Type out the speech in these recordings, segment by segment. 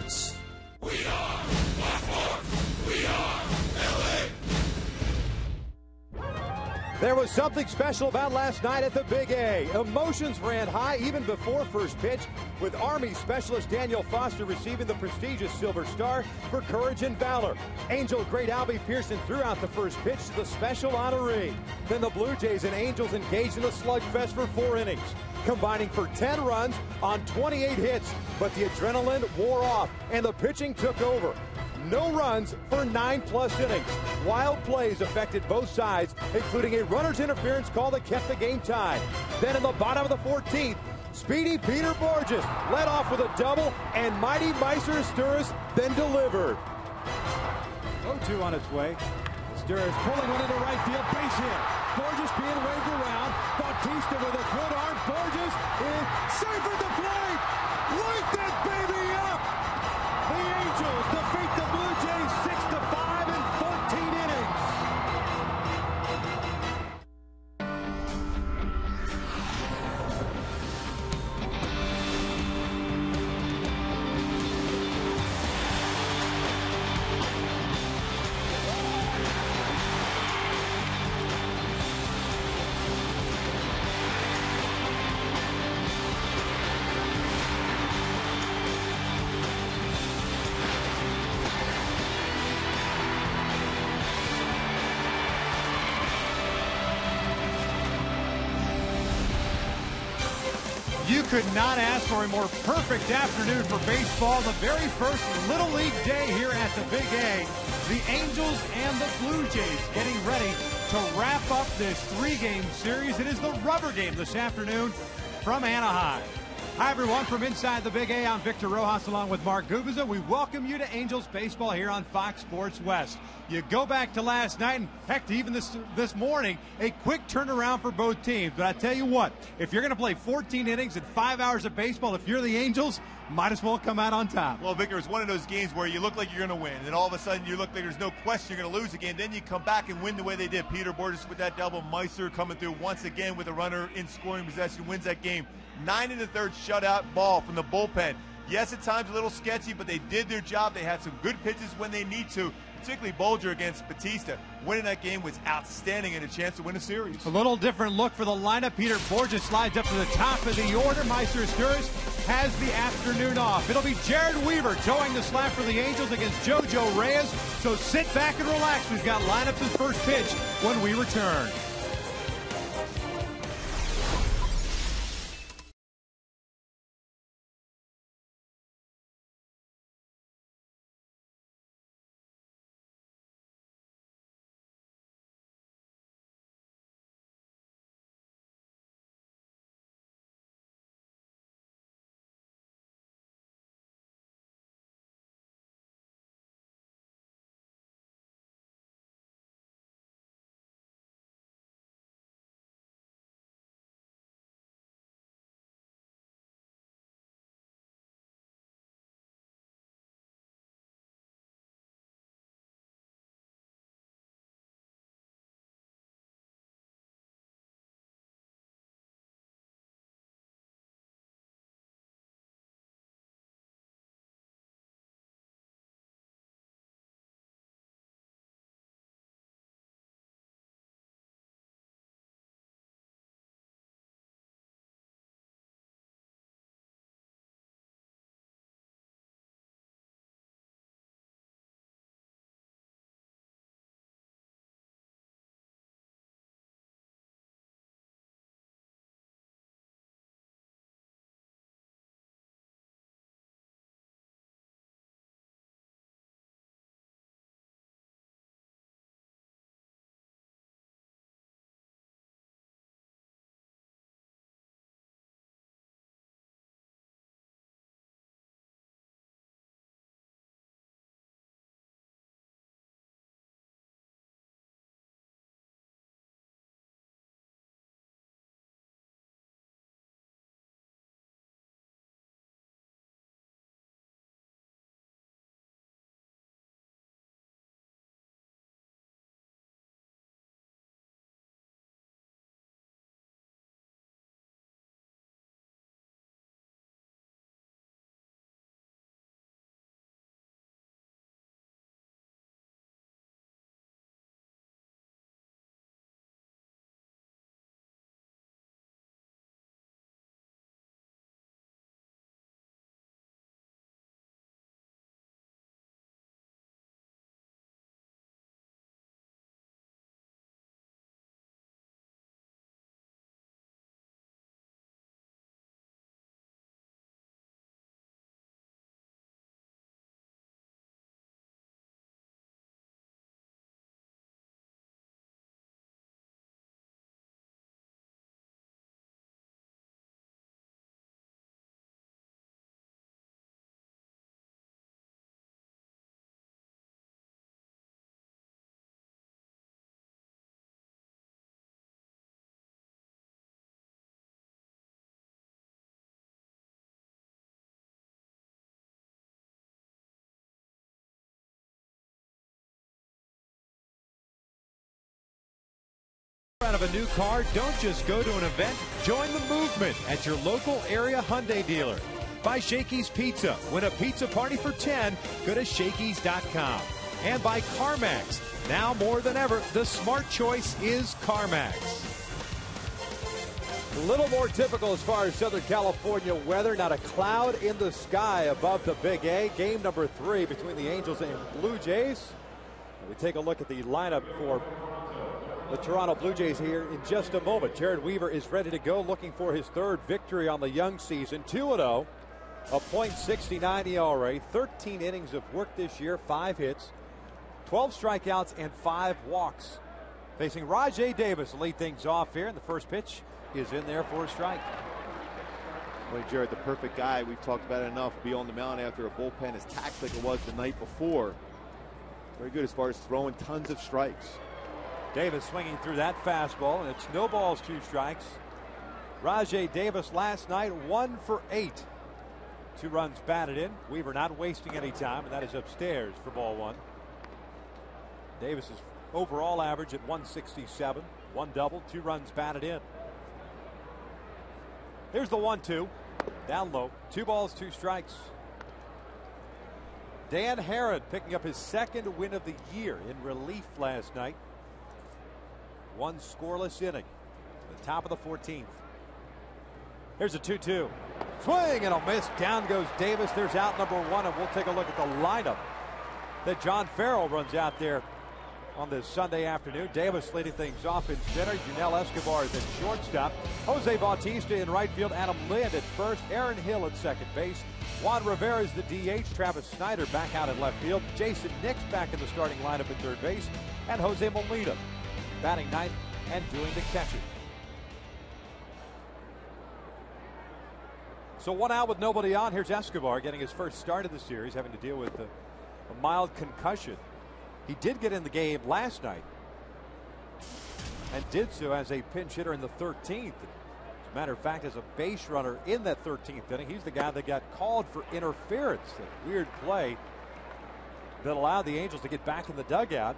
Sports. We are Blackmore. We are LA. There was something special about last night at the Big A. Emotions ran high even before first pitch, with Army specialist Daniel Foster receiving the prestigious Silver Star for courage and valor. Angel great Albie Pearson threw out the first pitch to the special honoree. Then the Blue Jays and Angels engaged in a slugfest for 4 innings, combining for 10 runs on 28 hits. But the adrenaline wore off and the pitching took over. No runs for 9+ innings. Wild plays affected both sides, including a runner's interference call that kept the game tied. Then in the bottom of the 14th, speedy Peter Borges led off with a double, and mighty Meister Asturias then delivered. 0-2 on its way. Asturias pulling one into right field, base hit. Borges being waved around. Bautista with a good arm. Borges is safe at the plate. Light that baby up. The Angels defeat the Blue Jays 6-5 in 14 innings. You could not ask for a more perfect afternoon for baseball. The very first Little League day here at the Big A. The Angels and the Blue Jays getting ready to wrap up this 3-game series. It is the rubber game this afternoon from Anaheim. Hi, everyone. From inside the Big A, I'm Victor Rojas along with Mark Gubiza. We welcome you to Angels baseball here on Fox Sports West. You go back to last night, and heck, to even this morning, a quick turnaround for both teams. But I tell you what, if you're going to play 14 innings and 5 hours of baseball, if you're the Angels, might as well come out on top. Well, Victor, it's one of those games where you look like you're going to win, and then all of a sudden you look like there's no question you're going to lose again. Then you come back and win the way they did. Peter Borges with that double. Meister coming through once again with a runner in scoring possession, wins that game. 9 1/3 shutout ball from the bullpen. Yes, at times a little sketchy, but they did their job. They had some good pitches when they need to, particularly Bolger against Bautista. Winning that game was outstanding and a chance to win a series. A little different look for the lineup. Peter Borges slides up to the top of the order. Meister Asturias has the afternoon off. It'll be Jared Weaver towing the slap for the Angels against JoJo Reyes. So sit back and relax. We've got lineups and first pitch when we return. out of a new car? Don't just go to an event. Join the movement at your local area Hyundai dealer. By Shakey's Pizza. Win a pizza party for 10. Go to Shakey's.com. And by CarMax. Now more than ever, the smart choice is CarMax. A little more typical as far as Southern California weather. Not a cloud in the sky above the Big A. Game number 3 between the Angels and Blue Jays. We take a look at the lineup for the Toronto Blue Jays here in just a moment. Jared Weaver is ready to go, looking for his 3rd victory on the young season. 2-0, a .69 ERA, 13 innings of work this year, 5 hits, 12 strikeouts, and 5 walks. Facing Rajai Davis to lead things off here, and the first pitch is in there for a strike. Well, Jared, the perfect guy. We've talked about it enough. Be on the mound after a bullpen as taxed like it was the night before. Very good as far as throwing tons of strikes. Davis swinging through that fastball, and it's no balls, 2 strikes. Rajai Davis last night 1 for 8. 2 runs batted in. Weaver not wasting any time, and that is upstairs for ball 1. Davis's overall average at 167. 1 double, 2 runs batted in. Here's the 1-2. Down low. 2 balls, 2 strikes. Dan Herron picking up his 2nd win of the year in relief last night. 1 scoreless inning. The top of the 14th. Here's a 2-2. Swing and a miss. Down goes Davis. There's out number 1, and we'll take a look at the lineup that John Farrell runs out there on this Sunday afternoon. Davis leading things off in center. Junel Escobar is at shortstop. Jose Bautista in right field. Adam Lind at first. Aaron Hill at second base. Juan Rivera is the DH. Travis Snyder back out at left field. Jason Nix back in the starting lineup at third base. And Jose Molina batting ninth and doing the catching. So 1 out with nobody on. Here's Escobar getting his first start of the series, having to deal with a mild concussion. He did get in the game last night and did so as a pinch hitter in the 13th. As a matter of fact, as a base runner in that 13th inning, he's the guy that got called for interference. That weird play that allowed the Angels to get back in the dugout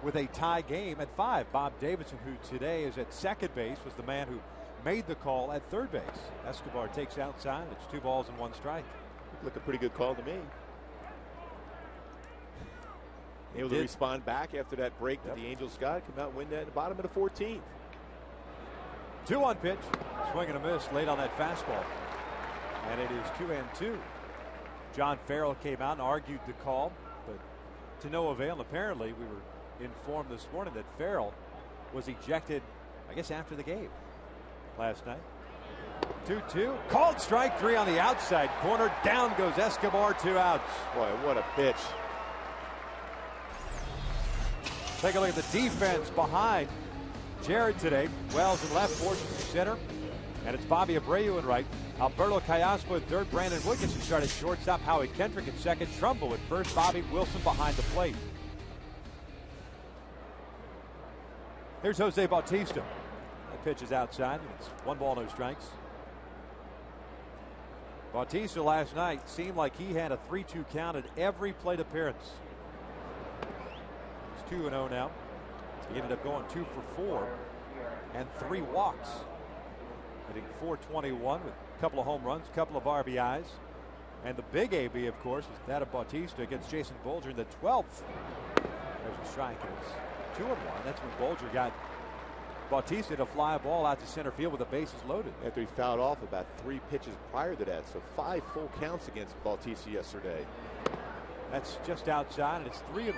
with a tie game at 5. Bob Davidson, who today is at second base, was the man who made the call at third base. Escobar takes outside. It's 2 balls and 1 strike. Look a pretty good call to me. Able to respond back after that break that the Angels got. Come out and win that in the bottom of the 14th. 2-1 pitch. Swing and a miss late on that fastball. And it is 2-2. John Farrell came out and argued the call, but to no avail. Apparently, we were informed this morning that Farrell was ejected, I guess, after the game last night. 2-2. Called strike 3 on the outside corner. Down goes Escobar. 2 outs. Boy, what a pitch. Take a look at the defense behind Jared today. Wells in left, Fortune in center. And it's Bobby Abreu in right. Alberto Callaspo at third. Brandon Wilkinson started shortstop. Howie Kendrick at second. Trumbo at first. Bobby Wilson behind the plate. Here's Jose Bautista. The pitch is outside. It's 1 ball, no strikes. Bautista last night seemed like he had a 3-2 count at every plate appearance. 2-0 now. He ended up going 2 for 4 and 3 walks. Hitting .421 with a couple of home runs, a couple of RBIs. And the big AB, of course, was that of Bautista against Jason Bolger in the 12th. There's a strike. It's 2-1. That's when Bolger got Bautista to fly a ball out to center field with the bases loaded. After he fouled off about 3 pitches prior to that. So 5 full counts against Bautista yesterday. That's just outside, and it's 3-1.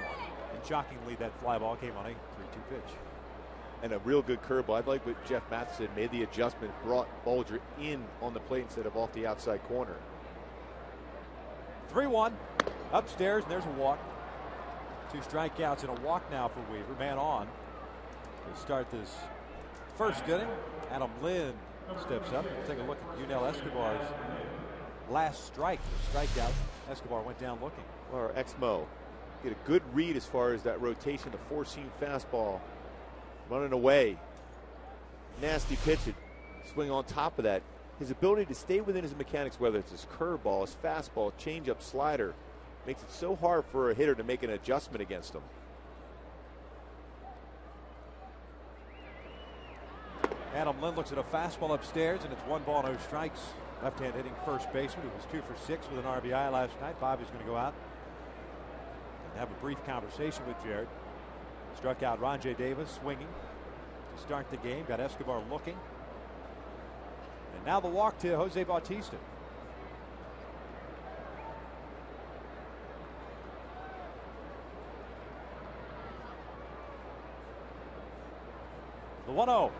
And shockingly, that fly ball came on a 3-2 pitch. And a real good curveball. I like what Jeff Matheson made the adjustment, brought Bolger in on the plate instead of off the outside corner. 3-1 upstairs, and there's a walk. 2 strikeouts and a walk now for Weaver. Man on to start this first inning. Adam Lind steps up. We'll take a look at Junel Escobar's last strike. The strikeout. Escobar went down looking. Or Exmo. Get a good read as far as that rotation, the 4-seam fastball running away. Nasty pitch, swing on top of that. His ability to stay within his mechanics, whether it's his curveball, his fastball, changeup, slider, makes it so hard for a hitter to make an adjustment against him. Adam Lind looks at a fastball upstairs, and it's 1 ball, no strikes. Left-hand hitting first baseman, who was 2 for 6 with an RBI last night. Bobby's going to go out and have a brief conversation with Jared. Struck out Ronjay Davis swinging to start the game. Got Escobar looking. And now the walk to Jose Bautista. The 1-0.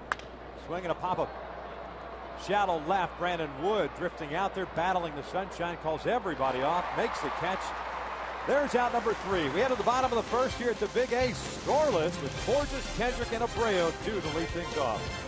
Swinging a pop-up. Shallow left. Brandon Wood drifting out there, battling the sunshine, calls everybody off, makes the catch. There's out number 3. We head to the bottom of the first here at the Big A, scoreless with Borges, Kendrick, and Abreu 2 to lead things off.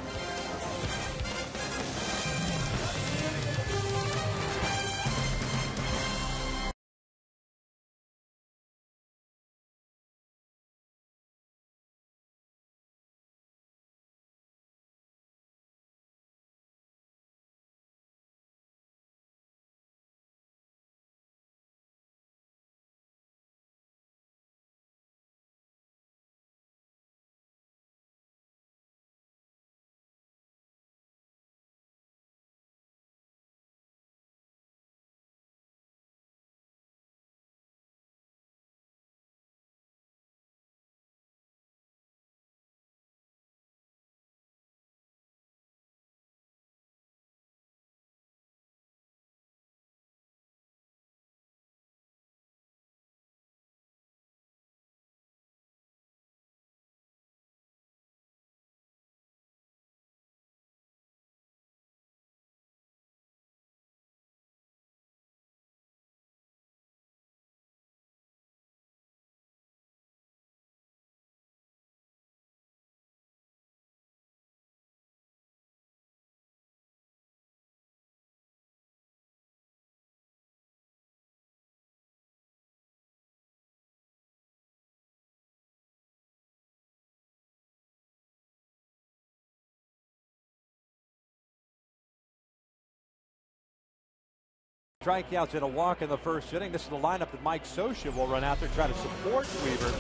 Strikeouts and a walk in the first inning. This is the lineup that Mike Scioscia will run out there, try to support Weaver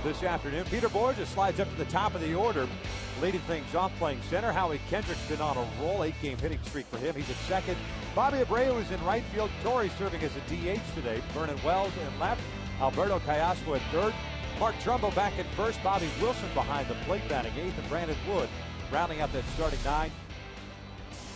this afternoon. Peter Borges slides up to the top of the order, leading things off playing center. Howie Kendrick's been on a roll, 8-game hitting streak for him. He's at second. Bobby Abreu is in right field. Torrey serving as a DH today. Vernon Wells in left. Alberto Callasco at third. Mark Trumbo back at first. Bobby Wilson behind the plate batting eighth. And Brandon Wood rounding out that starting 9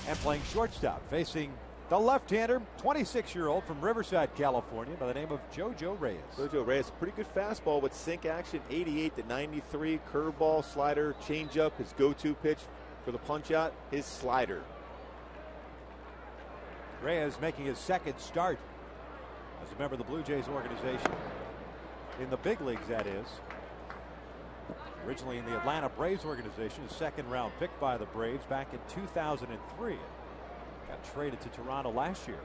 and playing shortstop, facing the left-hander, 26-year-old from Riverside, California, by the name of JoJo Reyes. JoJo Reyes, pretty good fastball with sink action, 88 to 93, curveball, slider, changeup. His go-to pitch for the punch-out, his slider. Reyes making his second start as a member of the Blue Jays organization. In the big leagues, that is. Originally in the Atlanta Braves organization, a second-round pick by the Braves back in 2003. Got traded to Toronto last year.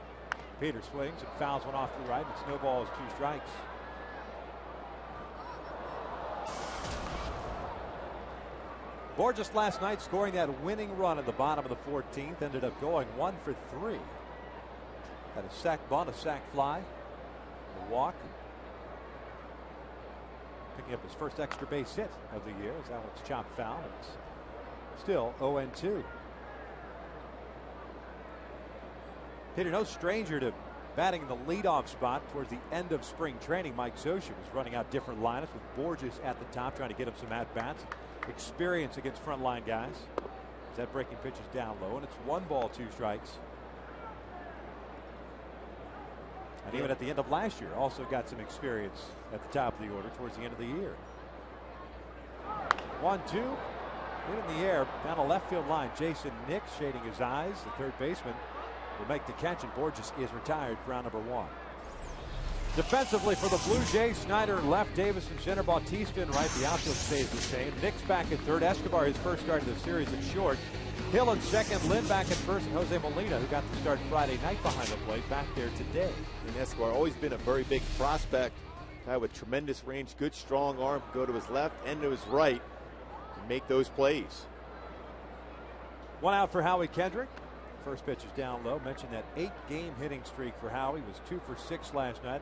Peter swings and fouls one off to the right, and snowballs 2 strikes. Borges last night scoring that winning run at the bottom of the 14th, ended up going 1 for 3. Had a sac bunt, a sac fly, a walk. Picking up his first extra base hit of the year as that one's chopped foul. It's still 0-2. Peter, no stranger to batting in the leadoff spot towards the end of spring training. Mike Scioscia was running out different lineups with Borges at the top, trying to get him some at-bats. Experience against frontline guys. As that breaking pitch is down low, and it's 1 ball, 2 strikes. And even at the end of last year, also got some experience at the top of the order towards the end of the year. 1-2. In the air, down the left field line. Jason Nix shading his eyes. The third baseman will make the catch, and Borges is retired for round number 1. Defensively for the Blue Jays, Snyder left, Davis in center, Bautista in right. The outfield stays the same. Nix back at third. Escobar, his first start of the series, at short. Hill in second. Lynn back at first, and Jose Molina, who got the start Friday night behind the plate, back there today. And Escobar always been a very big prospect. Guy with tremendous range, good strong arm, go to his left and to his right and make those plays. 1 out for Howie Kendrick. First pitch is down low. Mentioned that 8-game hitting streak for Howie. Was 2 for 6 last night.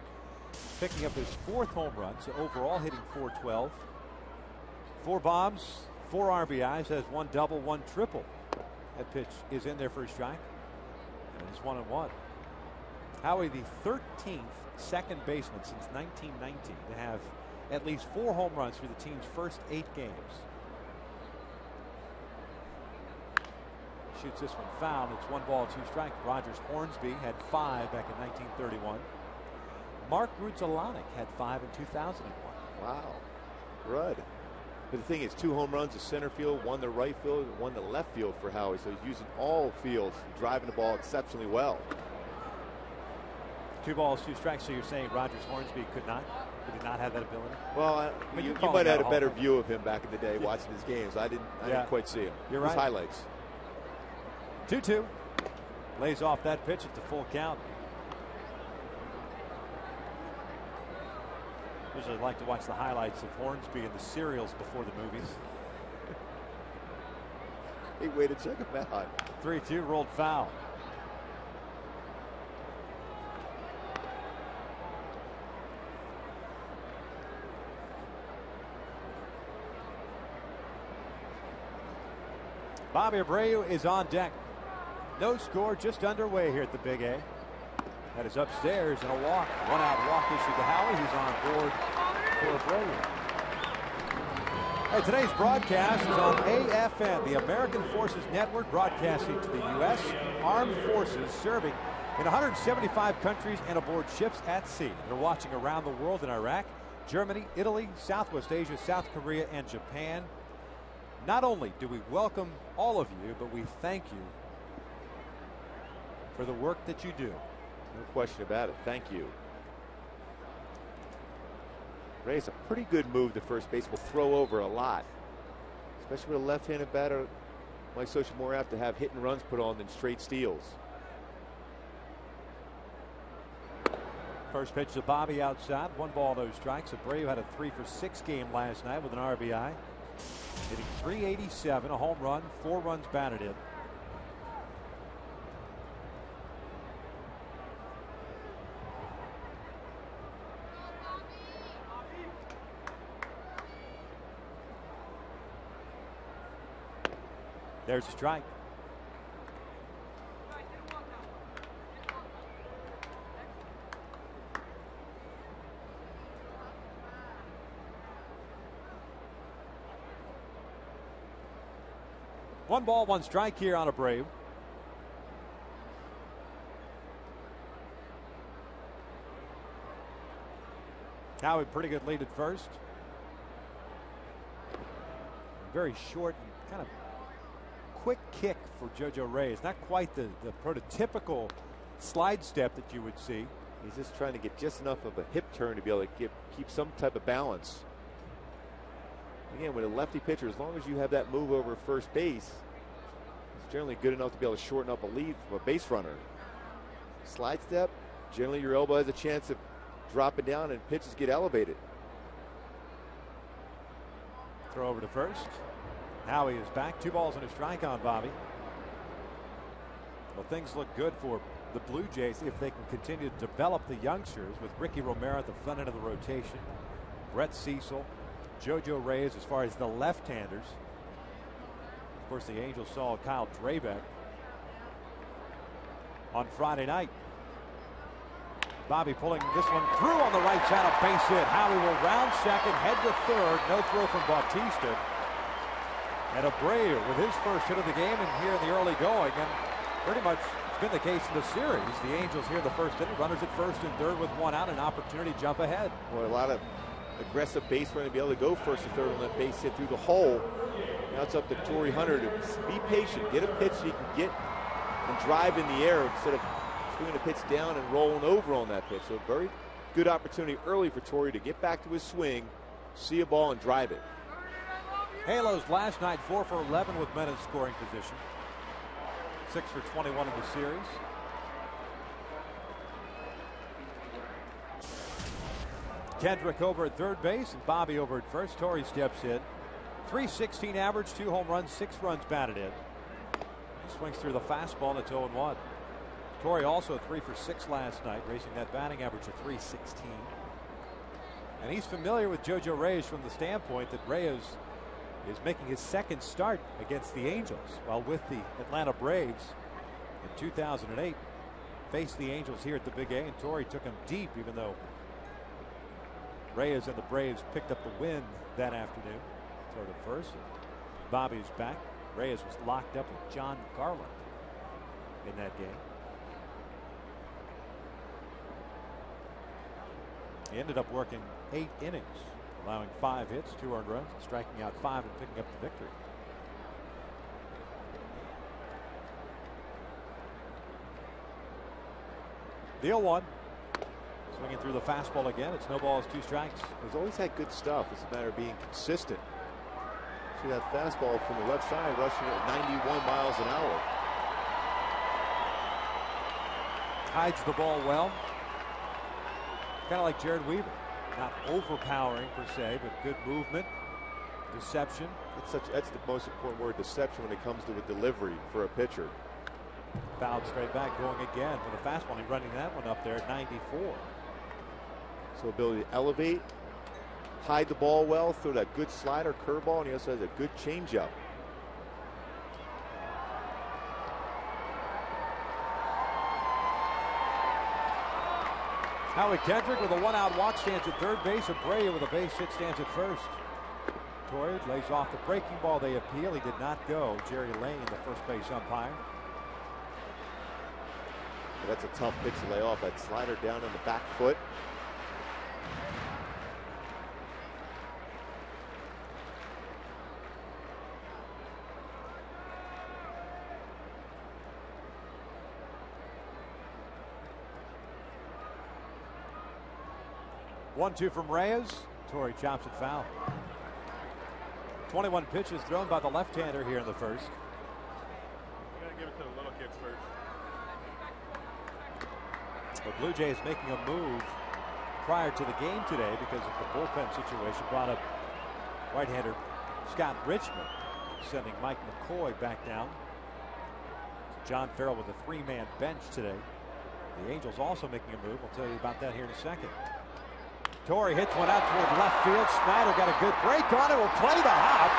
Picking up his 4th home run. So overall hitting .412. 4 bombs, 4 RBIs. Has 1 double, 1 triple That pitch is in there for a strike. And it's 1-1. Howie, the 13th second baseman since 1919 to have at least 4 home runs through the team's first 8 games. Shoots this one foul. It's 1 ball, 2 strikes. Rogers Hornsby had 5 back in 1931. Mark Grudzielanek had 5 in 2001. Wow. Rudd. But the thing is, 2 home runs to center field, 1 to right field, and 1 to left field for Howie. So he's using all fields, driving the ball exceptionally well. 2 balls, 2 strikes. So you're saying Rogers Hornsby could not? He did not have that ability? Well, you might have had a better view of him back in the day watching his games. I didn't quite see him. You're his right. highlights. 2-2. Lays off that pitch at the full count. Usually like to watch the highlights of Hornsby and the serials before the movies. Great way to check him out. 3-2, rolled foul. Bobby Abreu is on deck. No score, just underway here at the Big A. That is upstairs and a walk. 1-out walk issued to Howie. He's on board for Abreu. Hey, today's broadcast is on AFN, the American Forces Network, broadcasting to the U.S. Armed Forces serving in 175 countries and aboard ships at sea. They're watching around the world in Iraq, Germany, Italy, Southwest Asia, South Korea, and Japan. Not only do we welcome all of you, but we thank you for the work that you do. No question about it. Thank you. Ray's a pretty good move to first base. Will throw over a lot, especially with a left-handed batter like Social, more apt to have hit and runs put on than straight steals. First pitch to Bobby outside. 1 ball, no strikes. Abreu had a 3-for-6 game last night with an RBI. Hitting .387, a home run, 4 runs batted in. There's a strike. One ball, 1 strike here on Abreu. Now a pretty good lead at first. Very short and kind of quick kick for JoJo Reyes. Not quite the prototypical slide step that you would see. He's just trying to get just enough of a hip turn to be able to keep some type of balance. Again, with a lefty pitcher, as long as you have that move over first base, it's generally good enough to be able to shorten up a lead from a base runner. Slide step, generally your elbow has a chance of dropping down and pitches get elevated. Throw over to first. Howie is back. 2 balls and a strike on Bobby. Well, things look good for the Blue Jays if they can continue to develop the youngsters with Ricky Romero at the front end of the rotation. Brett Cecil, JoJo Reyes as far as the left-handers. Of course, the Angels saw Kyle Drabek on Friday night. Bobby pulling this one through on the right side, a base hit. Howie will round second, head to third. No throw from Bautista. And Abreu with his first hit of the game and here in the early going. And pretty much it's been the case in the series. The Angels here in the first inning, runners at first and third with 1 out, an opportunity to jump ahead. Boy, a lot of aggressive base running to be able to go first and third on that base hit through the hole. Now it's up to Torrey Hunter to be patient, get a pitch he can get and drive in the air instead of swinging a pitch down and rolling over on that pitch. So very good opportunity early for Torrey to get back to his swing, see a ball and drive it. Halos last night 4 for 11 with men in scoring position. 6 for 21 in the series. Kendrick over at third base and Bobby over at first. Torrey steps in. .316 average, 2 home runs, 6 runs batted in. He swings through the fastball and it's 0-1. Torrey also 3 for 6 last night, raising that batting average to .316. And he's familiar with JoJo Reyes from the standpoint that Reyes is making his second start against the Angels, while with the Atlanta Braves in 2008. Faced the Angels here at the Big A, and Torrey took him deep, even though Reyes and the Braves picked up the win that afternoon. Throw to first. Bobby's back. Reyes was locked up with John Garland in that game. He ended up working 8 innings, allowing 5 hits, 2 earned runs, striking out 5 and picking up the victory. The 0-1. Swinging through the fastball again. It's no balls, 2 strikes. He's always had good stuff. It's a matter of being consistent. See that fastball from the left side rushing at 91 miles an hour. Hides the ball well. Kind of like Jared Weaver. Not overpowering per se, but good movement, deception. That's the most important word, deception, when it comes to a delivery for a pitcher. Fouled straight back, going again for the fastball. He's running that one up there at 94. So ability to elevate, hide the ball well, throw that good slider, curveball, and he also has a good changeup. Howie Kendrick with a 1-out walk stands at third base. Abreu with a base hit stands at first. Torrey lays off the breaking ball. They appeal. He did not go. Jerry Lane, the first base umpire. That's a tough pitch to lay off. That slider down on the back foot. One-two from Reyes. Torrey chops it foul. 21 pitches thrown by the left-hander here in the first. You gotta give it to the little kids first. The Blue Jays making a move prior to the game today because of the bullpen situation. Brought up right-hander Scott Richmond, sending Mike McCoy back down. John Farrell with a 3-man bench today. The Angels also making a move. We'll tell you about that here in a second. Torrey hits one out toward left field. Snyder got a good break on it. Will play the hop.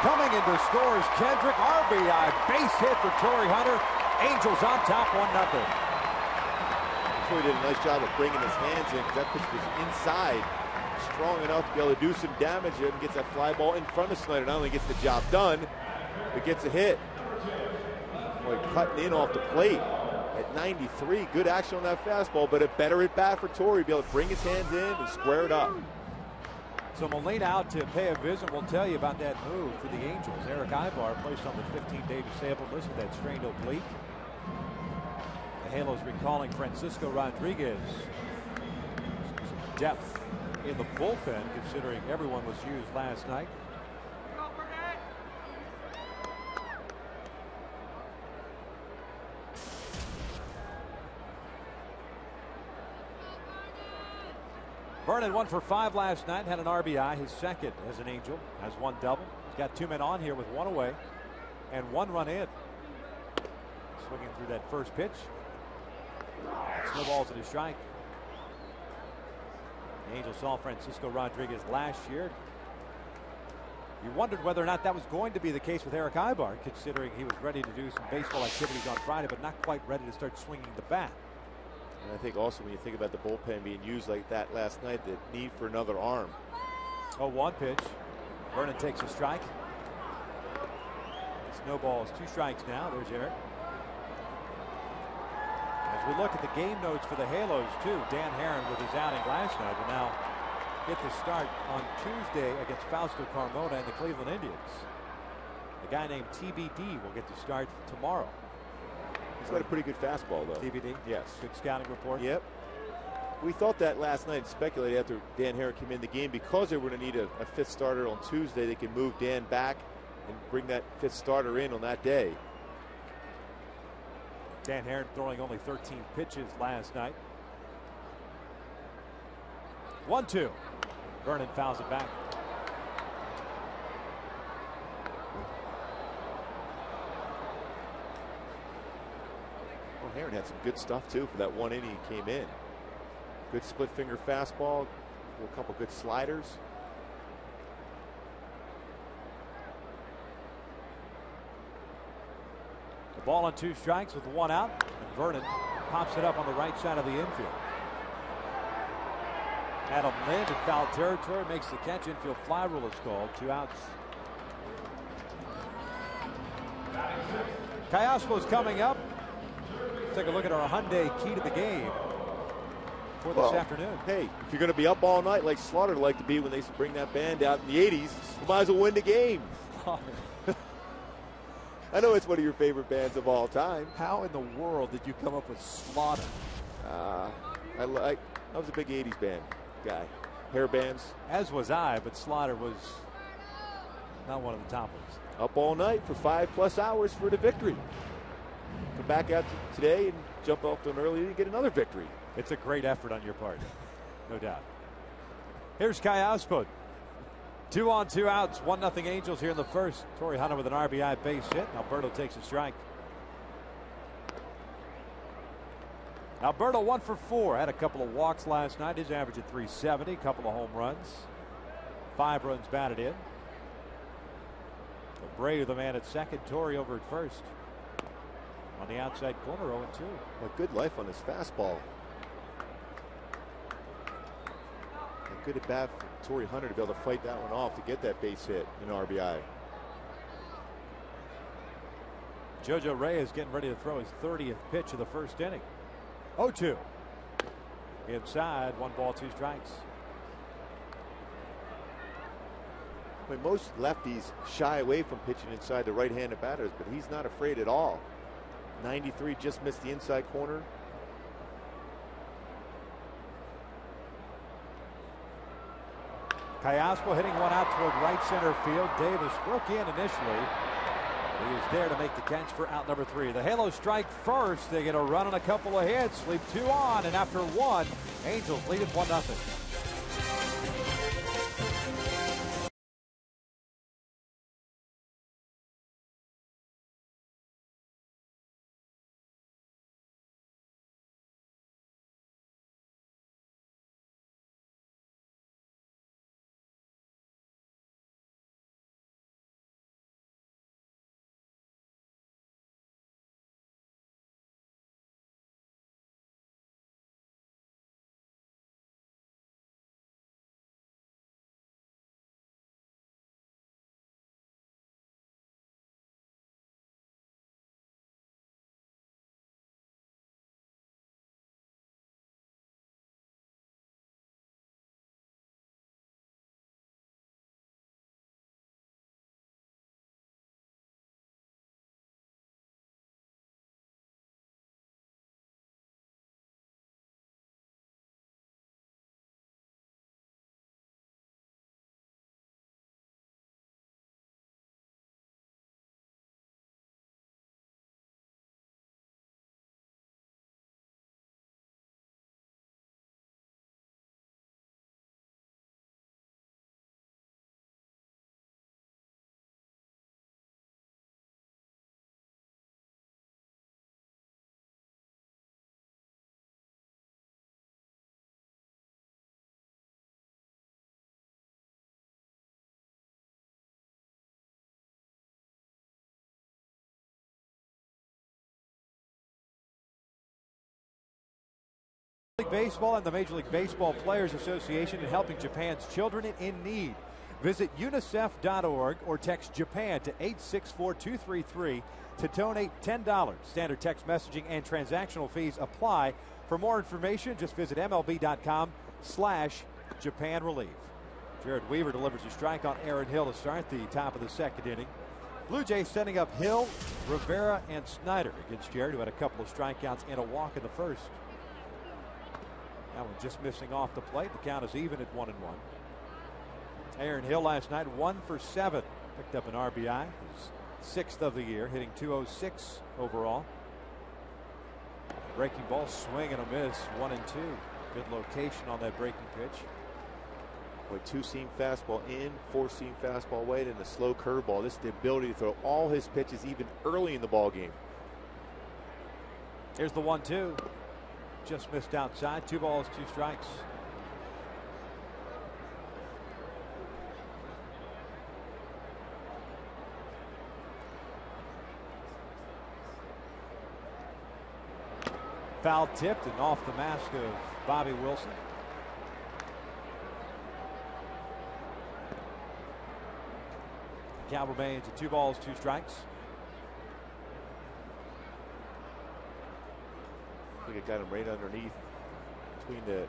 Coming into scores, Kendrick. RBI base hit for Torrey Hunter. Angels on top 1-0. Torrey did a nice job of bringing his hands in, because that pitch was inside, strong enough to be able to do some damage and gets that fly ball in front of Snyder. Not only gets the job done, but gets a hit. Boy, cutting in off the plate. At 93, good action on that fastball, but a better at bat for Torrey, be able to bring his hands in and square it up. So Molina out to pay a visit. We'll tell you about that move for the Angels. Eric Ibar placed on the 15-day disabled list with that strained oblique. The Halos recalling Francisco Rodriguez. Some depth in the bullpen, considering everyone was used last night. Vernon 1 for 5 last night, had an RBI, his second as an Angel, has 1 double. He's got 2 men on here with 1 away and 1 run in. Swinging through that first pitch. Snowballs at his strike. The Angels saw Francisco Rodriguez last year. You wondered whether or not that was going to be the case with Eric Ibar, considering he was ready to do some baseball activities on Friday, but not quite ready to start swinging the bat. And I think also when you think about the bullpen being used like that last night, the need for another arm. 0-1 pitch. Vernon takes a strike. Snowballs 2 strikes now. There's Eric. As we look at the game notes for the Halos too, Dan Herron with his outing last night will now get the start on Tuesday against Fausto Carmona and the Cleveland Indians. A guy named TBD will get the start tomorrow. He's got a pretty good fastball, though. TBD? Yes. Good scouting report? Yep. We thought that last night, speculated after Dan Herron came in the game, because they were going to need a 5th starter on Tuesday, they can move Dan back and bring that 5th starter in on that day. Dan Herron throwing only 13 pitches last night. 1-2. Vernon fouls it back. Well, Herron had some good stuff too for that 1 inning he came in. Good split finger fastball, a couple good sliders. Ball and 2 strikes with 1 out. And Vernon pops it up on the right side of the infield. Adam Lind in foul territory makes the catch. Infield fly rule is called. 2 outs. Callaspo's coming up. Let's take a look at our Hyundai key to the game for this afternoon. Hey, if you're going to be up all night like Slaughter liked to be when they used to bring that band out in the 80s, you might as well win the game. I know it's one of your favorite bands of all time. How in the world did you come up with Slaughter? I was a big 80s band guy. Hair bands. As was I, but Slaughter was not one of the top ones. Up all night for 5+ hours for the victory. Come back out today and jump off to an early and get another victory. It's a great effort on your part, no doubt. Here's Callaspo. 2 on, 2 outs. 1-0 Angels here in the first. Torrey Hunter with an RBI base hit. Alberto takes a strike. Alberto 1 for 4. Had a couple of walks last night. His average at 370. A couple of home runs. 5 runs batted in. Abreu, the man at second. Torrey over at first. On the outside corner, 0-2. A good life on his fastball. A good at bat for Torrey Hunter to be able to fight that one off to get that base hit in RBI. Jojo Reyes getting ready to throw his 30th pitch of the first inning. 0-2. Inside, 1 ball, 2 strikes. I mean, most lefties shy away from pitching inside the right-handed batters, but he's not afraid at all. 93 just missed the inside corner. Callaspo hitting 1 out toward right center field. Davis broke in initially. He is there to make the catch for out number 3. The Halos strike first. They get a run and a couple of hits. Leave 2 on, and after 1, Angels lead it 1-0. Baseball and the Major League Baseball Players Association in helping Japan's children in need. Visit unicef.org or text Japan to 864-233 to donate $10. Standard text messaging and transactional fees apply. For more information, just visit MLB.com/Japan Relief. Jared Weaver delivers a strike on Aaron Hill to start the top of the second inning. Blue Jays sending up Hill, Rivera, and Snyder against Jared, who had a couple of strikeouts and a walk in the first. That one just missing off the plate. The count is even at 1-1. Aaron Hill last night 1 for 7. Picked up an RBI. His 6th of the year, hitting .206 overall. Breaking ball, swing and a miss. 1-2. Good location on that breaking pitch. With 2-seam fastball in, 4-seam fastball weight, and a slow curveball. This is the ability to throw all his pitches even early in the ball game. Here's the 1-2. Just missed outside. 2 balls, 2 strikes. Foul tipped and off the mask of Bobby Wilson. Count remains at 2 balls, 2 strikes. I think it got him right underneath between the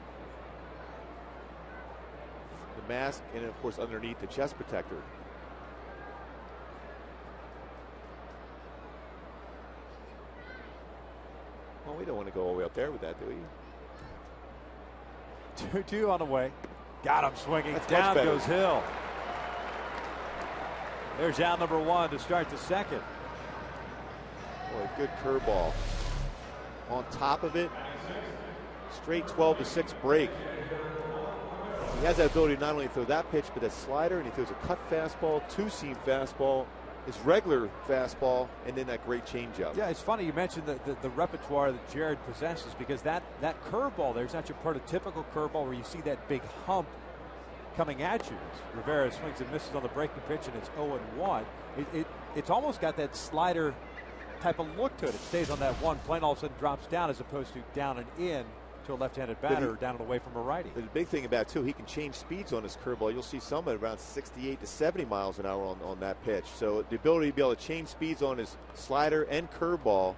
mask and, of course, underneath the chest protector. Well, we don't want to go all the way up there with that, do we? 2-2 on the way. Got him swinging. That's down much better. goes Hill. There's out number 1 to start the second. Boy, good curveball. On top of it, straight 12-6 break. He has that ability to not only throw that pitch, but that slider, and he throws a cut fastball, 2-seam fastball, his regular fastball, and then that great changeup. Yeah, it's funny you mentioned the repertoire that Jared possesses, because that curveball there is not your prototypical curveball where you see that big hump coming at you. Rivera swings and misses on the breaking pitch, and it's 0-1. It's almost got that slider type of look to it. It stays on that one plane, all of a sudden drops down, as opposed to down and in to a left-handed batter, or down and away from a righty. The big thing about it, too, he can change speeds on his curveball. You'll see some at around 68 to 70 miles an hour on that pitch. So the ability to be able to change speeds on his slider and curveball,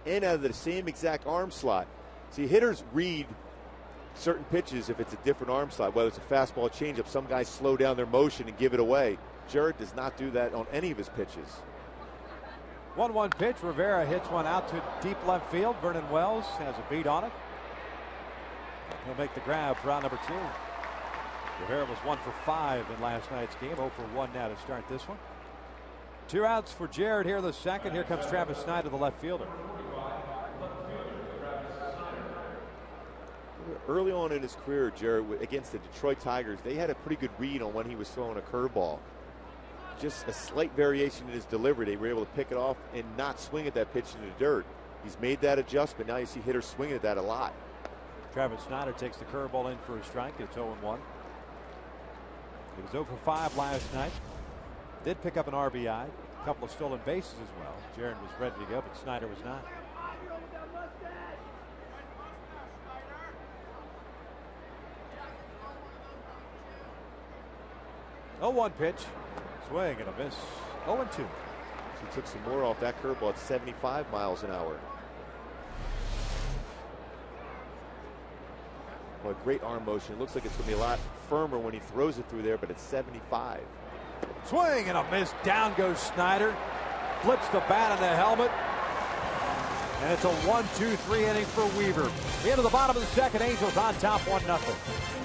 and out of the same exact arm slot. See, hitters read certain pitches if it's a different arm slot, whether it's a fastball or changeup. Some guys slow down their motion and give it away. Jared does not do that on any of his pitches. 1-1 pitch. Rivera hits one out to deep left field. Vernon Wells has a beat on it. He'll make the grab for out number 2. Rivera was 1 for 5 in last night's game. 0 for 1 now to start this one. 2 outs for Jared here in the second. Here comes Travis Snyder, the left fielder. Early on in his career, Jared, against the Detroit Tigers, they had a pretty good read on when he was throwing a curveball. Just a slight variation in his delivery, they were able to pick it off and not swing at that pitch in the dirt. He's made that adjustment. Now you see hitters swinging at that a lot. Travis Snyder takes the curveball in for a strike. It's 0-1. He was 0 for 5 last night. Did pick up an RBI. A couple of stolen bases as well. Jared was ready to go, but Snyder was not. Oh, 1 pitch. Swing and a miss. 0-2. He took some more off that curveball at 75 miles an hour. Well, great arm motion. It looks like it's going to be a lot firmer when he throws it through there, but it's 75. Swing and a miss. Down goes Snyder. Flips the bat in the helmet. And it's a 1-2-3 inning for Weaver. Into the bottom of the second. Angels on top 1-0.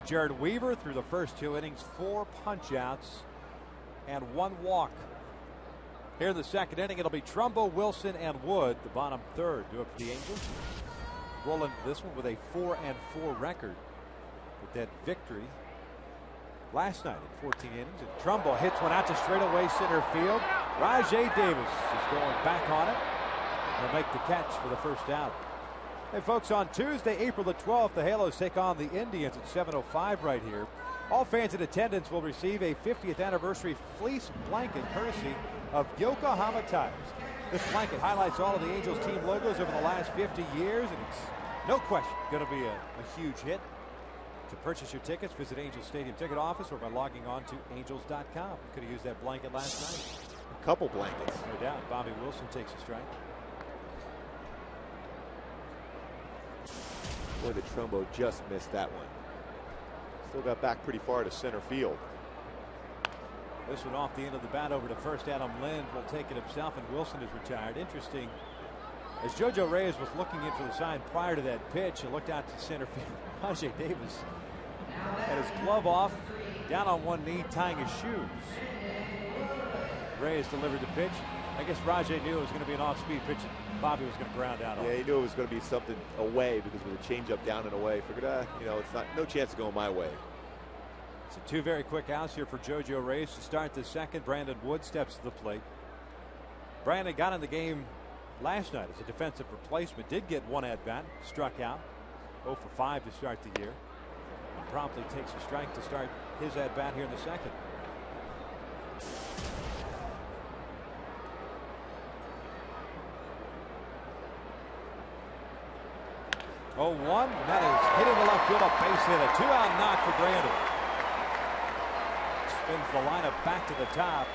Jared Weaver through the first 2 innings, 4 punch outs and 1 walk. Here in the second inning, it'll be Trumbo, Wilson, and Wood. The bottom third do it for the Angels. Roll into this one with a 4-4 record with that victory last night in 14 innings. And Trumbo hits one out to straightaway center field. Rajai Davis is going back on it. He'll make the catch for the first out. Hey folks, on Tuesday, April the 12th, the Halos take on the Indians at 7:05 right here. All fans in attendance will receive a 50th anniversary fleece blanket courtesy of Yokohama Tires. This blanket highlights all of the Angels team logos over the last 50 years, and it's no question going to be a huge hit. To purchase your tickets, visit Angels Stadium ticket office or by logging on to angels.com. You could have used that blanket last night. A couple blankets. No doubt. Bobby Wilson takes a strike. Boy, the Trumbo just missed that one. Still got back pretty far to center field. This one off the end of the bat over to first. Adam Lind will take it himself, and Wilson is retired. Interesting. As JoJo Reyes was looking in for the sign prior to that pitch, he looked out to center field. Rajai Davis had his glove off, down on one knee, tying his shoes. Reyes delivered the pitch. I guess Rajai knew it was going to be an off-speed pitch. Bobby was going to ground out on Yeah, it. he knew it was going to be something away because with a changeup down and away, figured, you know, it's no chance of going my way. So 2 very quick outs here for JoJo Reyes to start the second. Brandon Wood steps to the plate. Brandon got in the game last night as a defensive replacement. Did get 1 at-bat, struck out. 0 for 5 to start the year. And promptly takes a strike to start his at-bat here in the second. Oh, 1. That is hitting the left field, a base hit. A 2-out knock for Brandon. Spins the lineup back to the top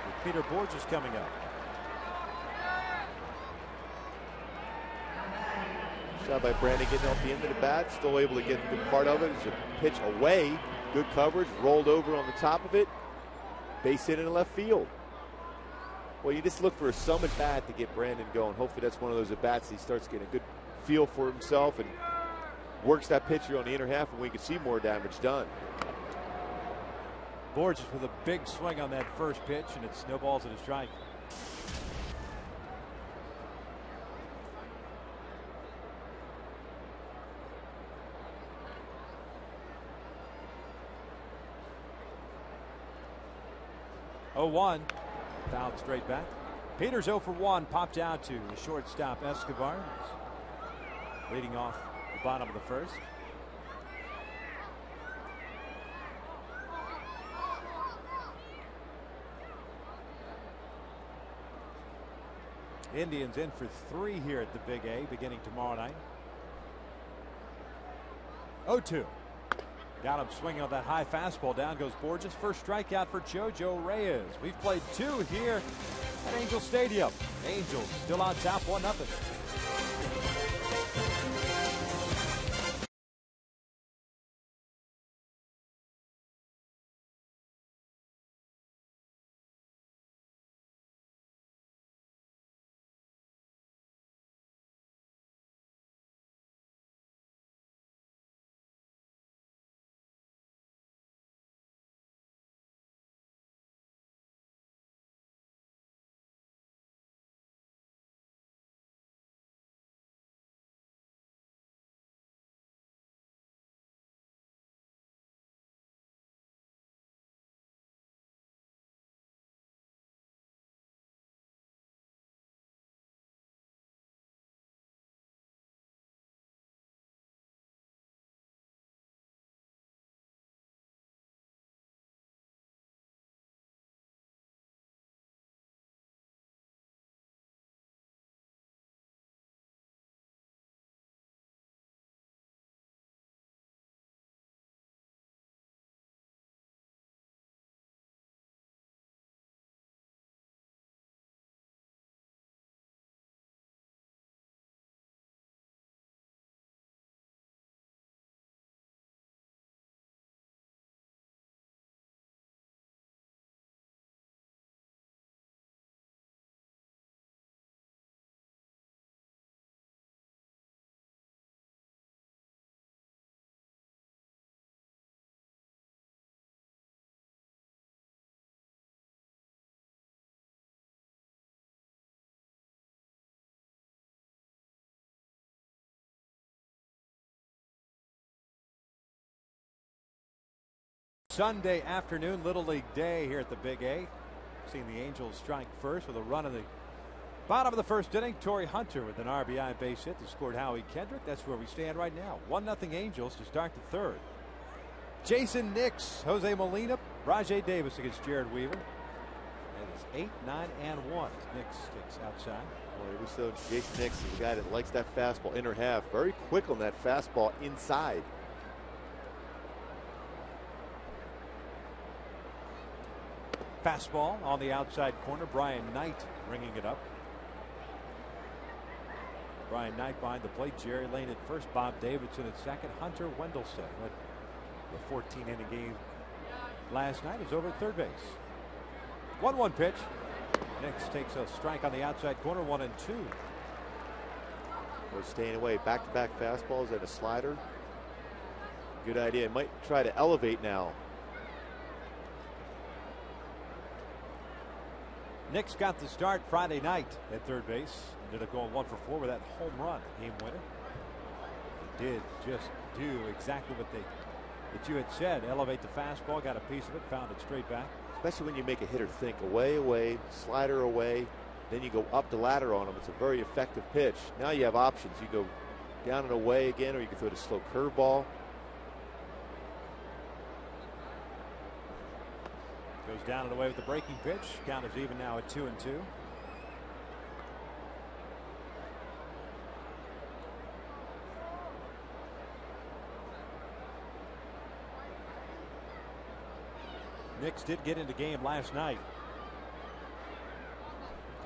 with Peter Borges coming up. Shot by Brandon getting off the end of the bat. Still able to get a good part of it. It's a pitch away. Good coverage. Rolled over on the top of it. Base hit in the left field. Well, you just look for some at bat to get Brandon going. Hopefully that's one of those at bats he starts getting a good feel for himself and works that pitcher on the inner half, and we can see more damage done. Borges with a big swing on that first pitch, and it snowballs at a strike. Oh, 1. Fouled straight back. Peters 0 for 1, popped out to the shortstop Escobar. Leading off the bottom of the first. Indians in for 3 here at the Big A beginning tomorrow night. 0-2. Got him swinging on that high fastball. Down goes Borges. First strikeout for JoJo Reyes. We've played 2 here at Angel Stadium. Angels still on top 1-0. Sunday afternoon Little League day here at the Big A. Seeing the Angels strike first with a run in the bottom of the first inning. Torrey Hunter with an RBI base hit that scored Howie Kendrick. That's where we stand right now. 1-0 Angels to start the third. Jason Nix, Jose Molina, Rajai Davis against Jared Weaver. And it's 8, 9, and 1. Nix sticks outside. Boy, we saw Jason Nix is a guy that likes that fastball inner half. Very quick on that fastball inside. Fastball on the outside corner. Brian Knight ringing it up. Brian Knight behind the plate. Jerry Lane at first. Bob Davidson at second. Hunter Wendelstedt. The 14-inning game last night is over at third base. 1-1 pitch. Nix takes a strike on the outside corner. 1-2. We're staying away. Back-to-back fastballs and a slider. Good idea. Might try to elevate now. Nix got the start Friday night at third base. Ended up going 1 for 4 with that home run game winner. They did just do exactly what you had said. Elevate the fastball, got a piece of it, found it straight back. Especially when you make a hitter think away, slider away, then you go up the ladder on him. It's a very effective pitch. Now you have options. You go down and away again, or you can throw the slow curveball. Goes down and away with the breaking pitch. Count is even now at 2-2. Nix did get into game last night.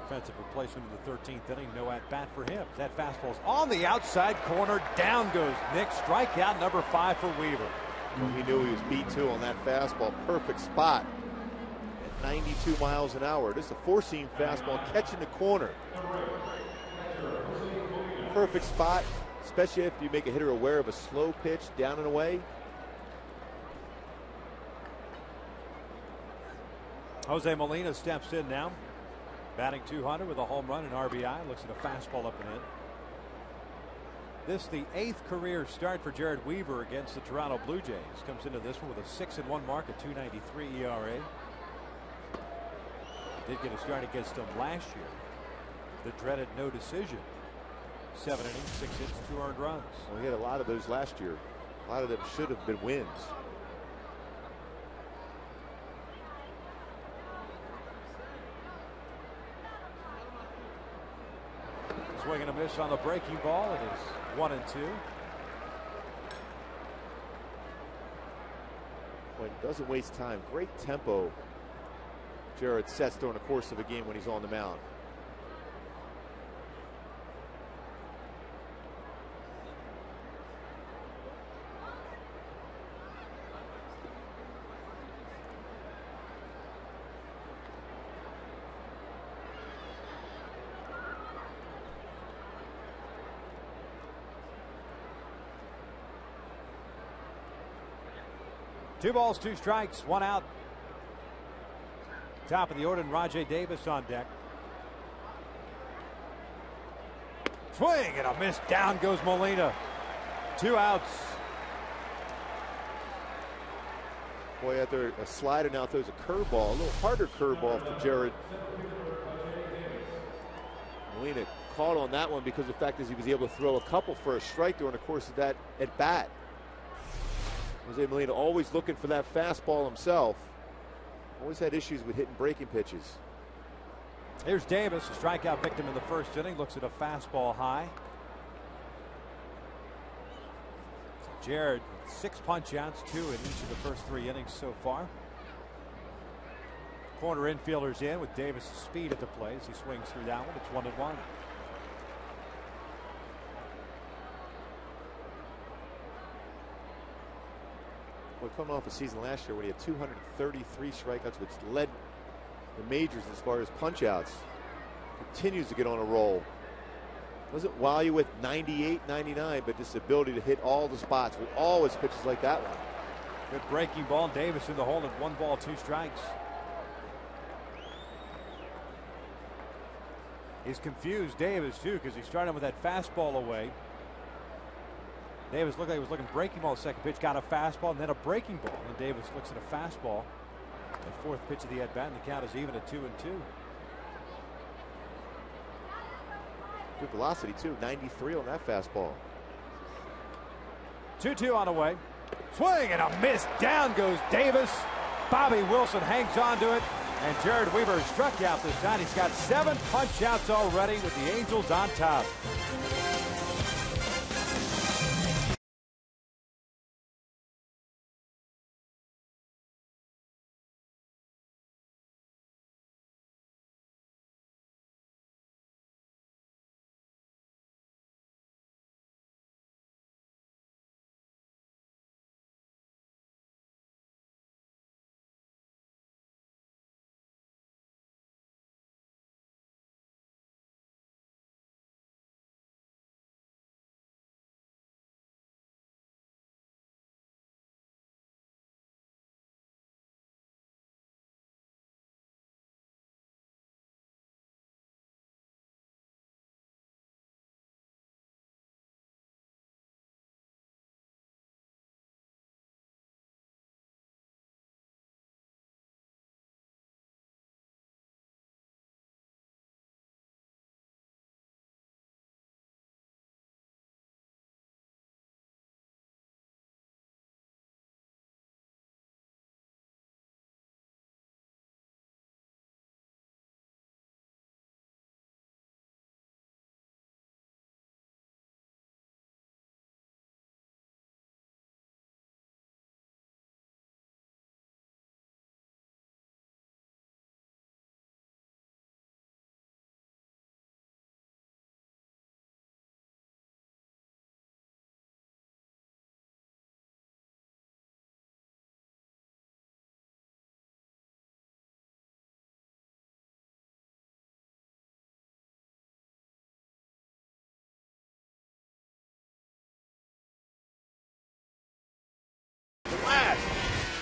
Defensive replacement in the 13th inning. No at bat for him. That fastball's on the outside corner. Down goes Nix. Strikeout number 5 for Weaver. Well, he knew he was B2 on that fastball. Perfect spot. 92 miles an hour. This is a four-seam fastball catching the corner. Perfect spot, especially if you make a hitter aware of a slow pitch down and away. Jose Molina steps in now, batting 200 with a home run and RBI. Looks at a fastball up and in. This the 8th career start for Jared Weaver against the Toronto Blue Jays. Comes into this one with a 6-1 mark, a 2.93 ERA. Did get a start against them last year. The dreaded no decision. 7 innings, 6 hits, 2 earned runs. Well, he had a lot of those last year. A lot of them should have been wins. Swing and a miss on the breaking ball. It is 1-2. Well, he doesn't waste time. Great tempo Jared sets during the course of a game when he's on the mound. Two balls, 2 strikes, 1 out. Top of the order, and Rajai Davis on deck. Swing and a miss. Down goes Molina. 2 outs. Boy, after a slider now throws a curveball, a little harder curveball for Jared. Molina caught on that one because of the fact that he was able to throw a couple for a strike during the course of that at bat. Jose Molina always looking for that fastball himself. Always had issues with hitting breaking pitches. Here's Davis, a strikeout victim in the first inning. Looks at a fastball high. So Jared, 6 punch outs, 2 in each of the first 3 innings so far. Corner infielders in with Davis' speed at the plate as he swings through that one. It's 1-1. Well, coming off a season last year when he had 233 strikeouts, which led the majors as far as punch-outs. Continues to get on a roll. Doesn't wow you with 98, 99, but this ability to hit all the spots with all his pitches like that one. Good breaking ball. Davis in the hole at 1 ball, 2 strikes. He's confused, Davis, too, because he started with that fastball away. Davis looked like he was looking breaking ball. Second pitch, got a fastball and then a breaking ball. And Davis looks at a fastball. The fourth pitch of the at bat, and the count is even at 2-2. Good velocity too, 93 on that fastball. 2-2 on the way. Swing and a miss. Down goes Davis. Bobby Wilson hangs on to it. And Jared Weaver struck out this time. He's got 7 punch outs already with the Angels on top.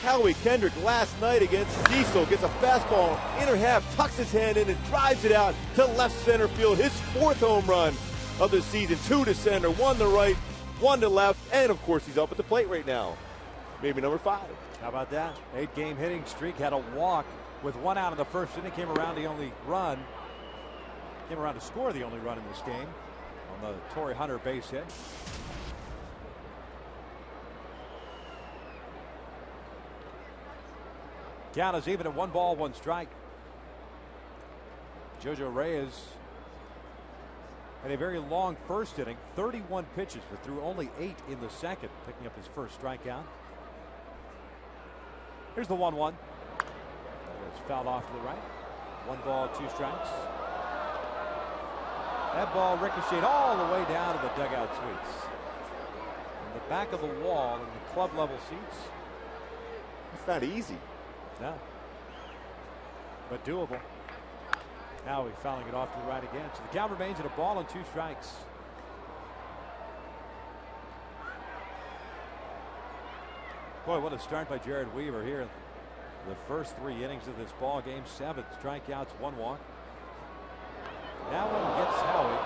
Howie Kendrick last night against Cecil gets a fastball inner half, tucks his hand in and drives it out to left center field. His 4th home run of the season. 2 to center, 1 to right, 1 to left, and of course he's up at the plate right now. Maybe number 5. How about that? 8-game hitting streak, had a walk with 1 out in the first inning. Came around to score the only run in this game on the Torrey Hunter base hit. Count is even at 1 ball, 1 strike. Jojo Reyes had a very long first inning, 31 pitches, but threw only 8 in the second, picking up his first strikeout. Here's the 1-1. It's fouled off to the right. 1 ball, 2 strikes. That ball ricocheted all the way down to the dugout suites. From the back of the wall in the club level seats. It's not easy. No. But doable. Howie fouling it off to the right again. So the count remains at 1 ball and 2 strikes. Boy, what a start by Jared Weaver here. The first 3 innings of this ball game. 7 strikeouts, 1 walk. That one gets Howie.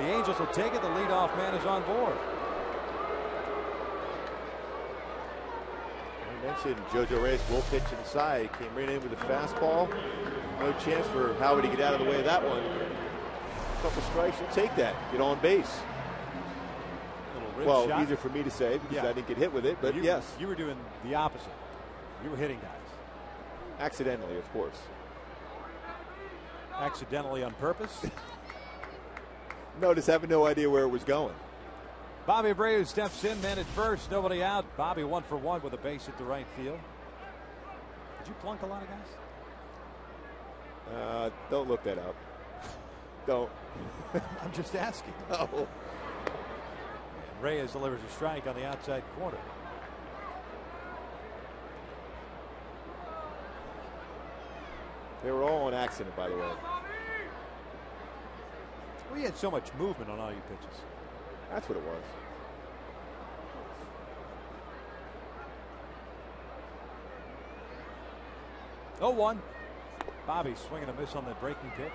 The Angels will take it. The leadoff man is on board. Mentioned Jojo Reyes will pitch inside. Came right in with a fastball. No chance for Howie to get out of the way of that one. A couple strikes, you'll take that. Get on base. Well, shot. Easier for me to say because I didn't get hit with it, but yes. You were doing the opposite. You were hitting guys. Accidentally, of course. Accidentally on purpose? No, just having no idea where it was going. Bobby Abreu steps in, man at first, nobody out. Bobby 1 for 1 with a base at the right field. Did you plunk a lot of guys? Don't look that up. Don't. I'm just asking. Oh. Reyes delivers a strike on the outside corner. They were all on accident, by the way. We had so much movement on all your pitches. That's what it was. Oh, 1. Bobby swinging a miss on the breaking pitch.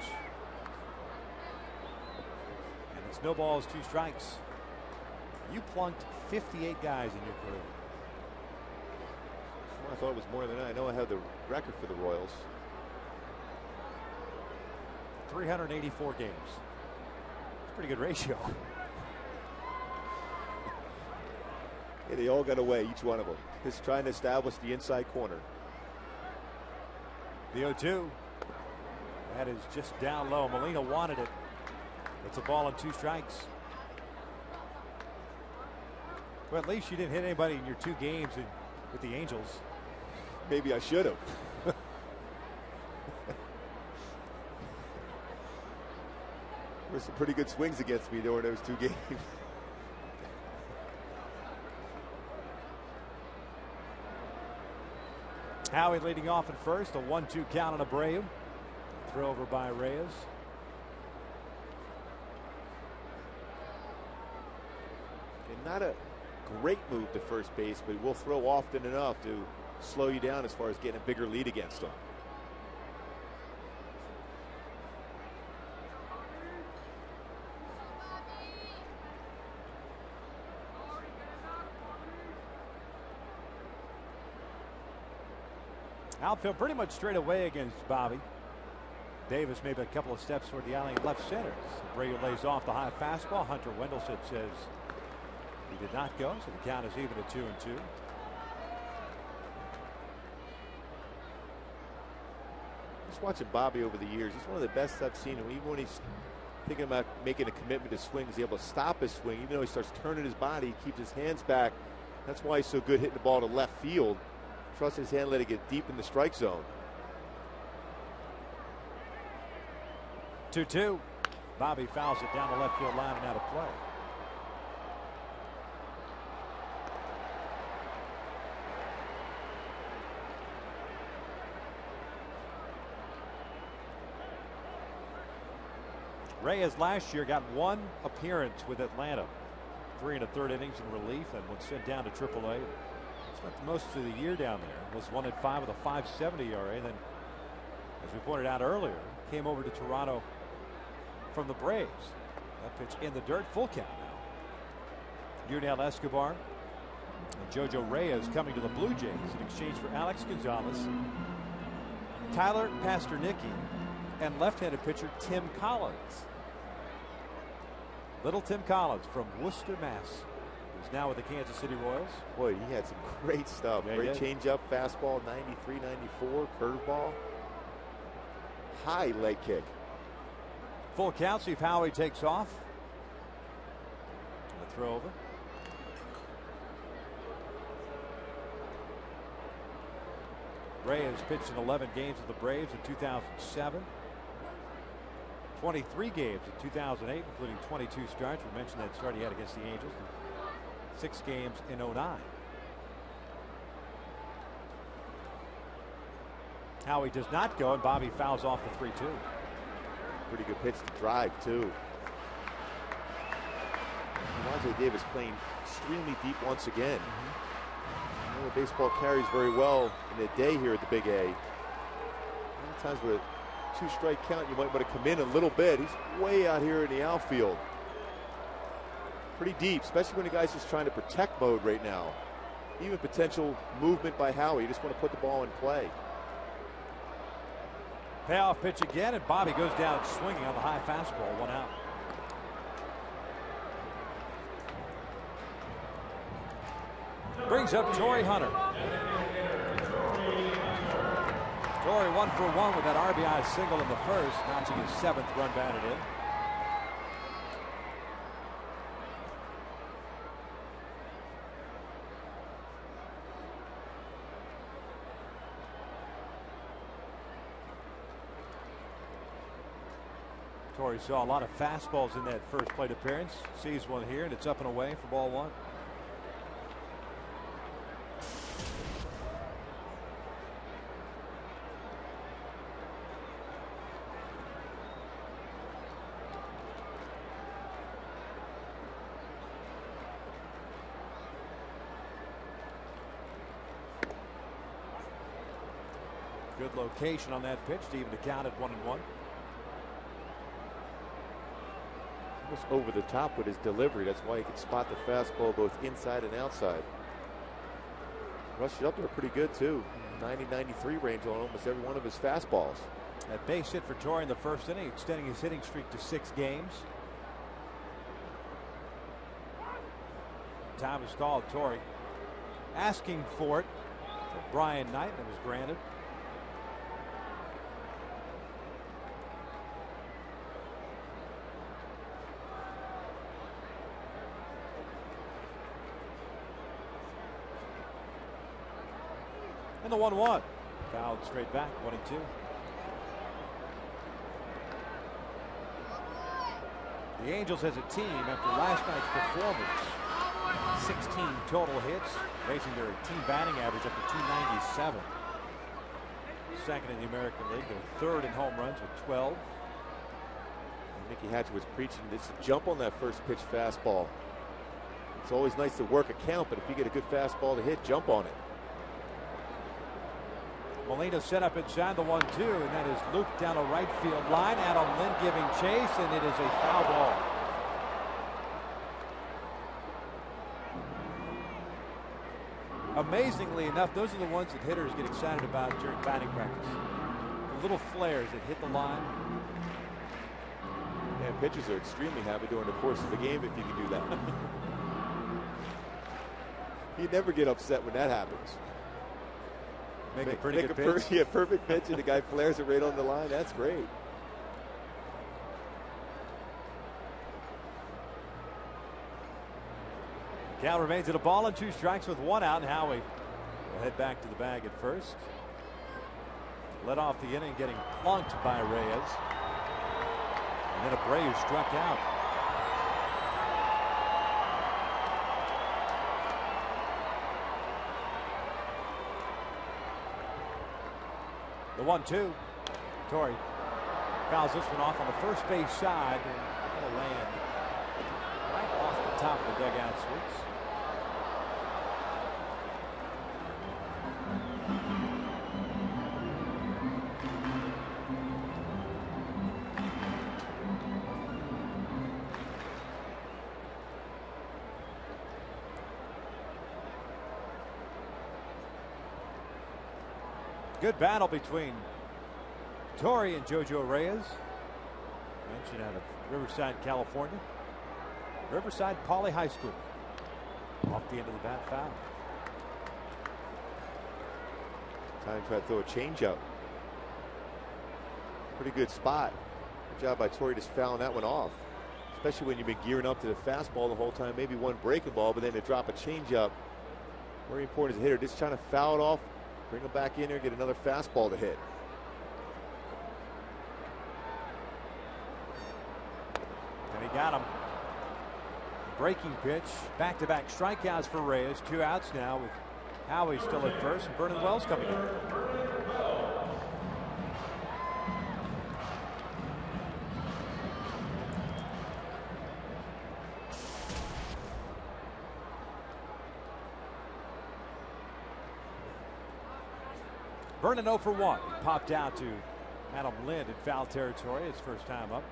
And it's no balls, 2 strikes. You plunked 58 guys in your career. Well, I thought it was more than that. I know I have the record for the Royals. 384 games. It's a pretty good ratio. Yeah, they all got away, each one of them. Just trying to establish the inside corner. The 0-2. That is just down low. Molina wanted it. It's a ball and 2 strikes. Well, at least you didn't hit anybody in your 2 games with the Angels. Maybe I should have. There's some pretty good swings against me during those 2 games. Howie leading off at first. A 1-2 count on Abreu. Throw over by Reyes. And not a great move to first base, but he will throw often enough to slow you down as far as getting a bigger lead against him. Outfield pretty much straight away against Bobby. Davis maybe a couple of steps toward the alley in left center. Abreu lays off the high fastball. Hunter Wendelstedt says he did not go, so the count is even at 2-2. Just watching Bobby over the years, he's one of the best I've seen him. Even when he's thinking about making a commitment to swing, he's able to stop his swing. Even though he starts turning his body, he keeps his hands back. That's why he's so good hitting the ball to left field. Trust his hand, let it get deep in the strike zone. 2-2. Bobby fouls it down the left field line and out of play. Reyes last year got 1 appearance with Atlanta. 3 1/3 innings in relief and was sent down to AAA. Spent most of the year down there. Was 1-5 with a 5.70 ERA. Then, as we pointed out earlier, came over to Toronto from the Braves. That pitch in the dirt, full count now. Yunel Escobar and Jojo Reyes coming to the Blue Jays in exchange for Alex Gonzalez, Tyler Pasternicki, and left-handed pitcher Tim Collins. Little Tim Collins from Worcester, Mass. Who's now with the Kansas City Royals. Boy, he had some great stuff. Yeah, great changeup, fastball, 93, 94, curveball, high leg kick. Full count. See if Howie takes off. And a throw over. Reyes pitched in 11 games with the Braves in 2007. 23 games in 2008, including 22 starts. We mentioned that start he had against the Angels. 6 games in 2009. Howie does not go, and Bobby fouls off the 3-2. Pretty good pitch to drive, too. Rajay Davis playing extremely deep once again. You know, baseball carries very well in the day here at the Big A. Many times with a 2-strike count, you might want to come in a little bit. He's way out here in the outfield. Pretty deep, especially when the guy's just trying to protect mode right now. Even potential movement by Howie. You just want to put the ball in play. Payoff pitch again, and Bobby goes down swinging on the high fastball. 1 out. Brings up Torrey Hunter. Torrey 1 for 1 with that RBI single in the first, notching his 7th run batted in. Torrey saw a lot of fastballs in that first plate appearance. Sees one here, and it's up and away for ball 1. Good location on that pitch to even to count at 1-1. Almost over the top with his delivery. That's why he can spot the fastball both inside and outside. Rushed it up there pretty good too. 90-93 range on almost every one of his fastballs. That base hit for Torrey in the first inning, extending his hitting streak to 6 games. Time is called. Torrey asking for it for Brian Knight, and it was granted. And the 1-1. Fouled straight back, 1-2. The Angels as a team, after last night's performance, 16 total hits, raising their team batting average up to 297. Second in the American League. They're third in home runs with 12. And Mickey Hatcher was preaching this jump on that first pitch fastball. It's always nice to work a count, but if you get a good fastball to hit, jump on it. Molina set up inside the 1-2, and that is Luke down a right field line. Adam Lind giving chase, and it is a foul ball. Amazingly enough, those are the ones that hitters get excited about during batting practice. The little flares that hit the line. And pitchers are extremely happy during the course of the game if you can do that. You never get upset when that happens. Make a pretty good pitch. Yeah, perfect pitch, and the guy flares it right on the line. That's great. Count remains at 1-2 strikes with 1 out, and Howie will head back to the bag at first. Led off the inning, getting plunked by Reyes. And then Abreu struck out. The 1-2. Torrey fouls this one off on the first base side, and it'll land right off the top of the dugout switch. Good battle between Torrey and JoJo Reyes. Mentioned out of Riverside, California. Riverside Poly High School. Off the end of the bat, foul. Time to try to throw a changeup. Pretty good spot. Good job by Torrey just fouling that one off. Especially when you've been gearing up to the fastball the whole time. Maybe one breaking ball, but then to drop a changeup. Very important as a hitter. Just trying to foul it off. Bring him back in there, get another fastball to hit. And he got him. Breaking pitch. Back-to-back strikeouts for Reyes. 2 outs now with Howie still at first and Vernon Wells coming in. Vernon 0 for 1. He popped out to Adam Lind in foul territory his first time up.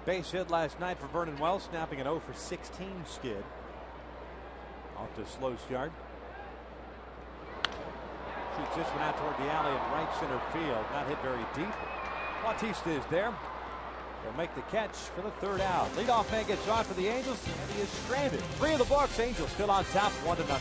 Base hit last night for Vernon Wells, snapping an 0 for 16 skid. Off to a slow start. Shoots this one out toward the alley in right center field. Not hit very deep. Bautista is there. He'll make the catch for the 3rd out. Leadoff man gets on for the Angels, and he is stranded. 3 of the books. Angels still on top, 1-0.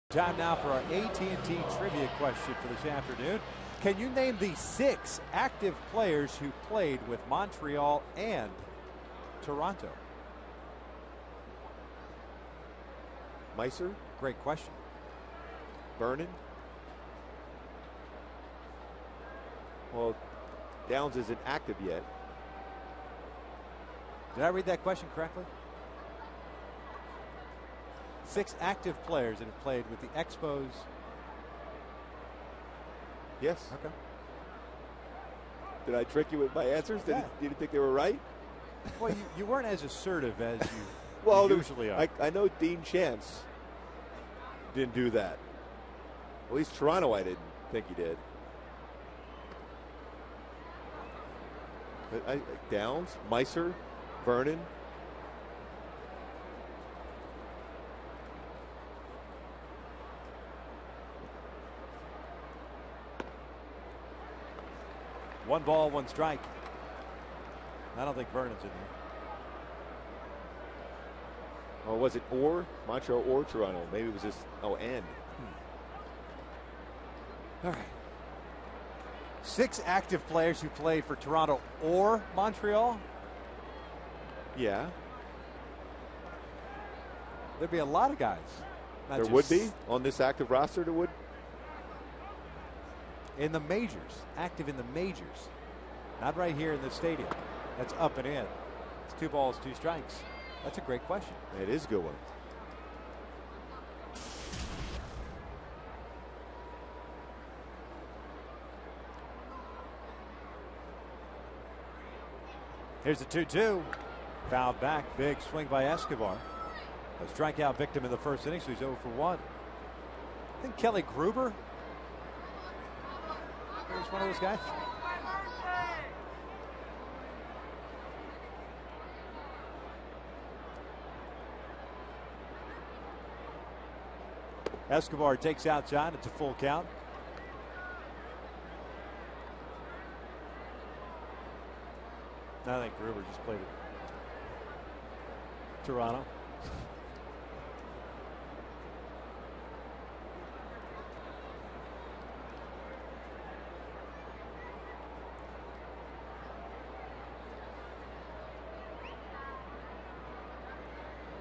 Time now for our AT&T trivia question for this afternoon. Can you name the 6 active players who played with Montreal and Toronto? Meiser, Great question. Vernon. Well, Downs isn't active yet. Did I read that question correctly? 6 active players that have played with the Expos. Yes. Okay. Did I trick you with my answers? Yeah. You didn't think they were right? Well, you weren't as assertive as you, Well, you usually are. I know Dean Chance didn't do that. At least Toronto, I didn't think he did. But Downs, Meiser, Vernon. One ball, one strike. I don't think Vernon's in there. Or was it or Montreal or Toronto? Maybe it was just and. All right. 6 active players who played for Toronto or Montreal. Yeah. There'd be a lot of guys. There would be on this active roster. There would. In the majors, active in the majors. Not right here in the stadium. That's up and in. It's 2 balls, 2 strikes. That's a great question. It is a good one. Here's the 2-2. Fouled back. Big swing by Escobar. A strikeout victim in the first inning, so he's 0 for 1. I think Kelly Gruber is one of those guys. Escobar takes outside. It's a full count. I think Gruber just played it. Toronto.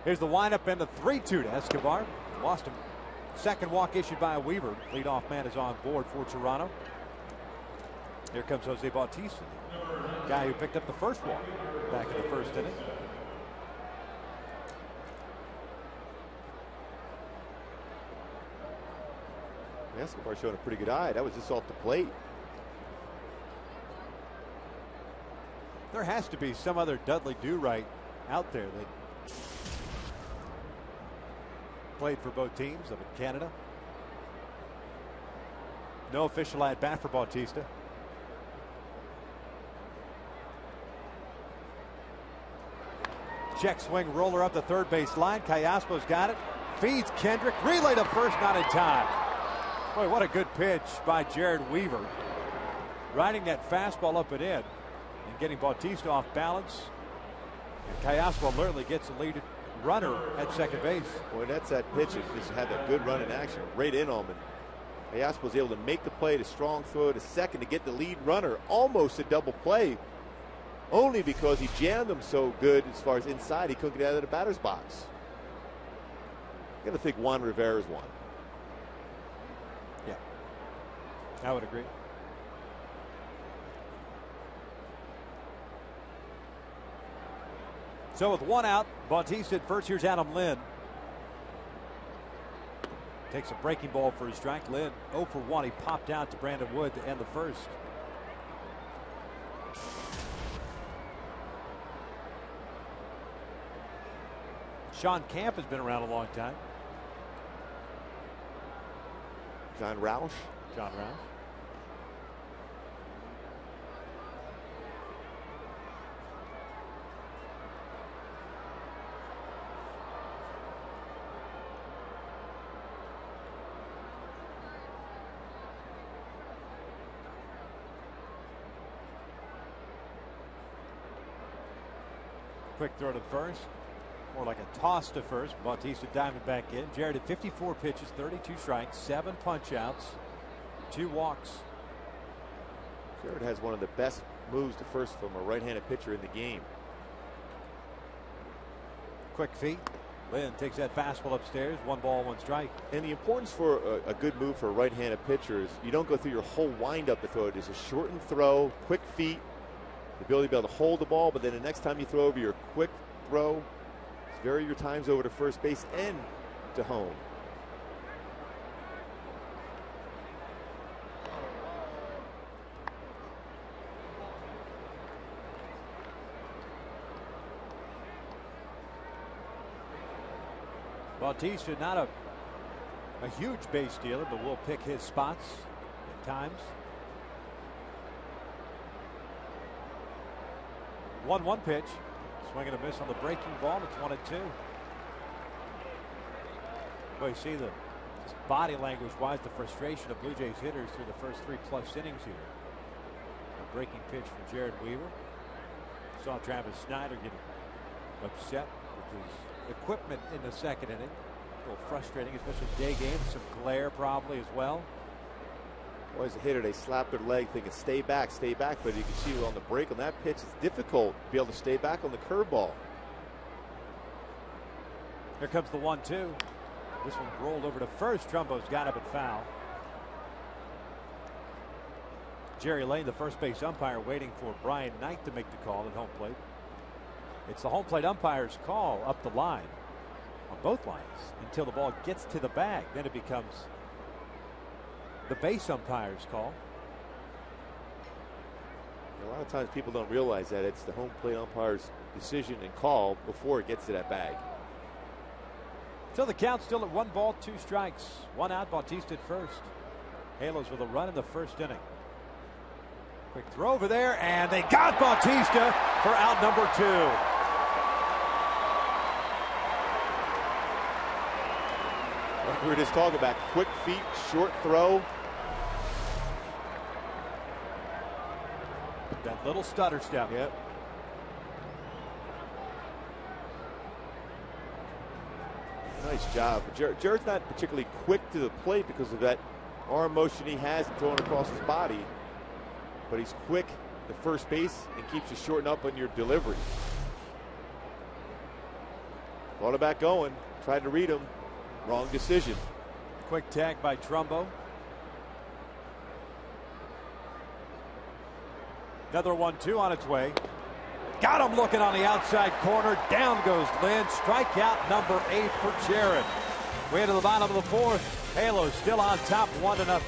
Here's the windup and the 3-2 to Escobar. Lost him. Second walk issued by Weaver. Leadoff man is on board for Toronto. Here comes Jose Bautista, guy who picked up the first walk back in the first inning. Escobar showing a pretty good eye. That was just off the plate. There has to be some other Dudley Do-Right out there that played for both teams up in Canada. No official at bat for Bautista. Check swing roller up the third base line. Callaspo's got it. Feeds Kendrick. Relay to first, not in time. Boy, what a good pitch by Jared Weaver. Riding that fastball up and in and getting Bautista off balance. And Callaspo alertly gets the lead runner at second base. Boy, that's that pitch. It just had a good run in action right in on him. Callaspo was able to make the play, the strong throw to second to get the lead runner. Almost a double play. Only because he jammed him so good as far as inside, he couldn't get out of the batter's box. I gotta think Juan Rivera's one. Yeah, I would agree. So with one out, Bautista at first. Here's Adam Lynn. Takes a breaking ball for his strike. Lynn 0 for 1. He popped out to Brandon Wood to end the first. Sean Camp has been around a long time. John Roush. John Roush. Quick throw to first. More like a toss to first. Bautista diving back in. Jarrett at 54 pitches, 32 strikes, 7 punch outs, 2 walks. Jarrett has one of the best moves to first from a right-handed pitcher in the game. Quick feet. Lynn takes that fastball upstairs. 1 ball, 1 strike. And the importance for a good move for a right-handed pitcher is you don't go through your whole windup to throw it. It's a shortened throw, quick feet, the ability to be able to hold the ball, but then the next time you throw over your quick throw, vary your times over to first base and to home. Bautista, not a huge base stealer, but will pick his spots at times. 1-1 pitch. Swing and a miss on the breaking ball. It's 1-2. Well, you see the body language wise, the frustration of Blue Jays hitters through the first 3+ innings here. A breaking pitch from Jared Weaver. Saw Travis Snyder getting upset with his equipment in the second inning. A little frustrating, especially day game. Some glare probably as well. Well, as a hitter, they slap their leg thinking stay back, but you can see on the break on that pitch, it's difficult to be able to stay back on the curveball. Here comes the 1-2. This one rolled over to first. Trumbo's got it, but foul. Jerry Lane, the first base umpire, waiting for Brian Knight to make the call at home plate. It's the home plate umpire's call up the line on both lines until the ball gets to the bag. Then it becomes the base umpire's call. A lot of times people don't realize that it's the home plate umpire's decision and call before it gets to that bag. So the count still at 1 ball, 2 strikes. 1 out, Bautista at first. Halos with a run in the first inning. Quick throw over there, and they got Bautista for out number 2. Like we were just talking about, quick feet, short throw. That little stutter step. Yep. Nice job. Jarrett's not particularly quick to the plate because of that arm motion he has and throwing across his body. But he's quick to first base and keeps you shortened up on your delivery. Thought about going, tried to read him. Wrong decision. Quick tag by Trumbo. Another 1-2 on its way. Got him looking on the outside corner. Down goes Lynn. Strikeout number 8 for Jarrett. Way to the bottom of the 4th. Halos still on top, 1-0.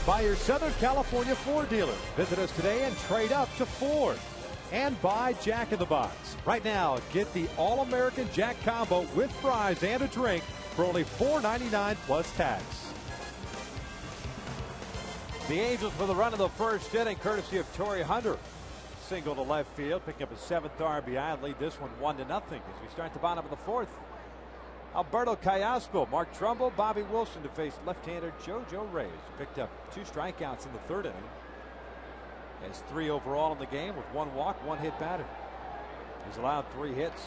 By your Southern California Ford dealer. Visit us today and trade up to Ford. And by Jack in the Box. Right now, get the All-American Jack Combo with fries and a drink for only $4.99 plus tax. The Angels with a run in the first inning, courtesy of Torrey Hunter. Single to left field, picking up a 7th RBI and lead this one 1-0 as we start the bottom of the 4th. Alberto Callaspo, Mark Trumbull, Bobby Wilson to face left-hander JoJo Reyes. Picked up 2 strikeouts in the 3rd inning. Has 3 overall in the game with 1 walk, 1 hit batter. He's allowed 3 hits.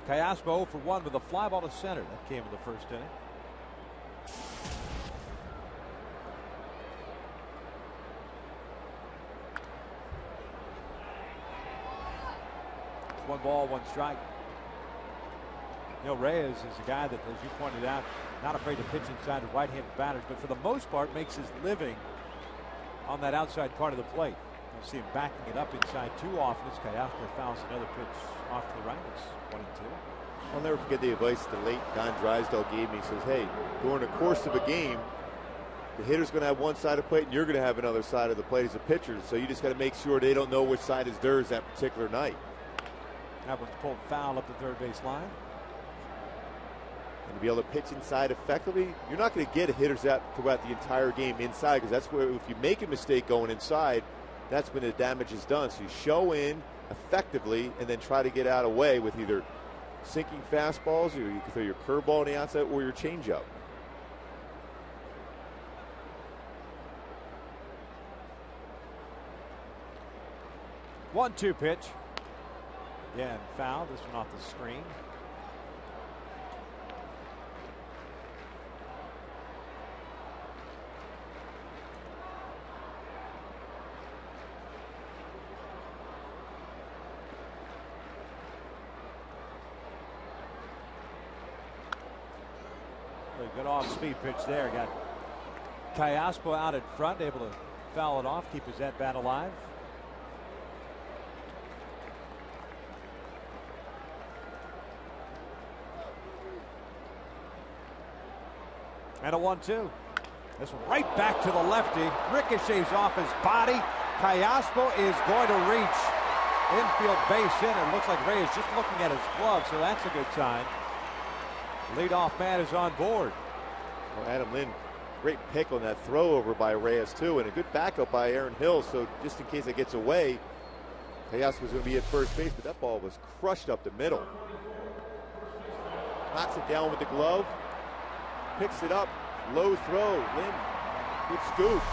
Callaspo 0 for 1 with a fly ball to center. That came in the 1st inning. One ball, 1 strike. You know, Reyes is a guy that, as you pointed out, not afraid to pitch inside the right-handed batters, but for the most part makes his living on that outside part of the plate. You'll see him backing it up inside too often as Callaspo fouls another pitch off to the right. It's 1-2. I'll never forget the advice the late Don Drysdale gave me. He says, hey, during the course of a game, the hitter's going to have one side of the plate and you're going to have another side of the plate as a pitcher. So you just got to make sure they don't know which side is theirs that particular night. That one's pulled foul up the 3rd base line. And to be able to pitch inside effectively, you're not going to get hitters out throughout the entire game inside, because that's where if you make a mistake going inside, that's when the damage is done. So you show in effectively and then try to get out of the way with either sinking fastballs, or you can throw your curveball on the outside or your changeup. One-two pitch. Again, foul. This one off the screen. Really good off-speed pitch there. Got Callaspo out in front, able to foul it off, keep his at-bat alive. And a 1-2. This one right back to the lefty. Ricochets off his body. Callaspo is going to reach infield base hit. It looks like Reyes just looking at his glove, so that's a good sign. Leadoff man is on board. Well, Adam Lynn, great pick on that throw over by Reyes too, and a good backup by Aaron Hill. So just in case it gets away, Callaspo was going to be at first base, but that ball was crushed up the middle. Knocks it down with the glove. Picks it up, low throw, Lynn, good scoop.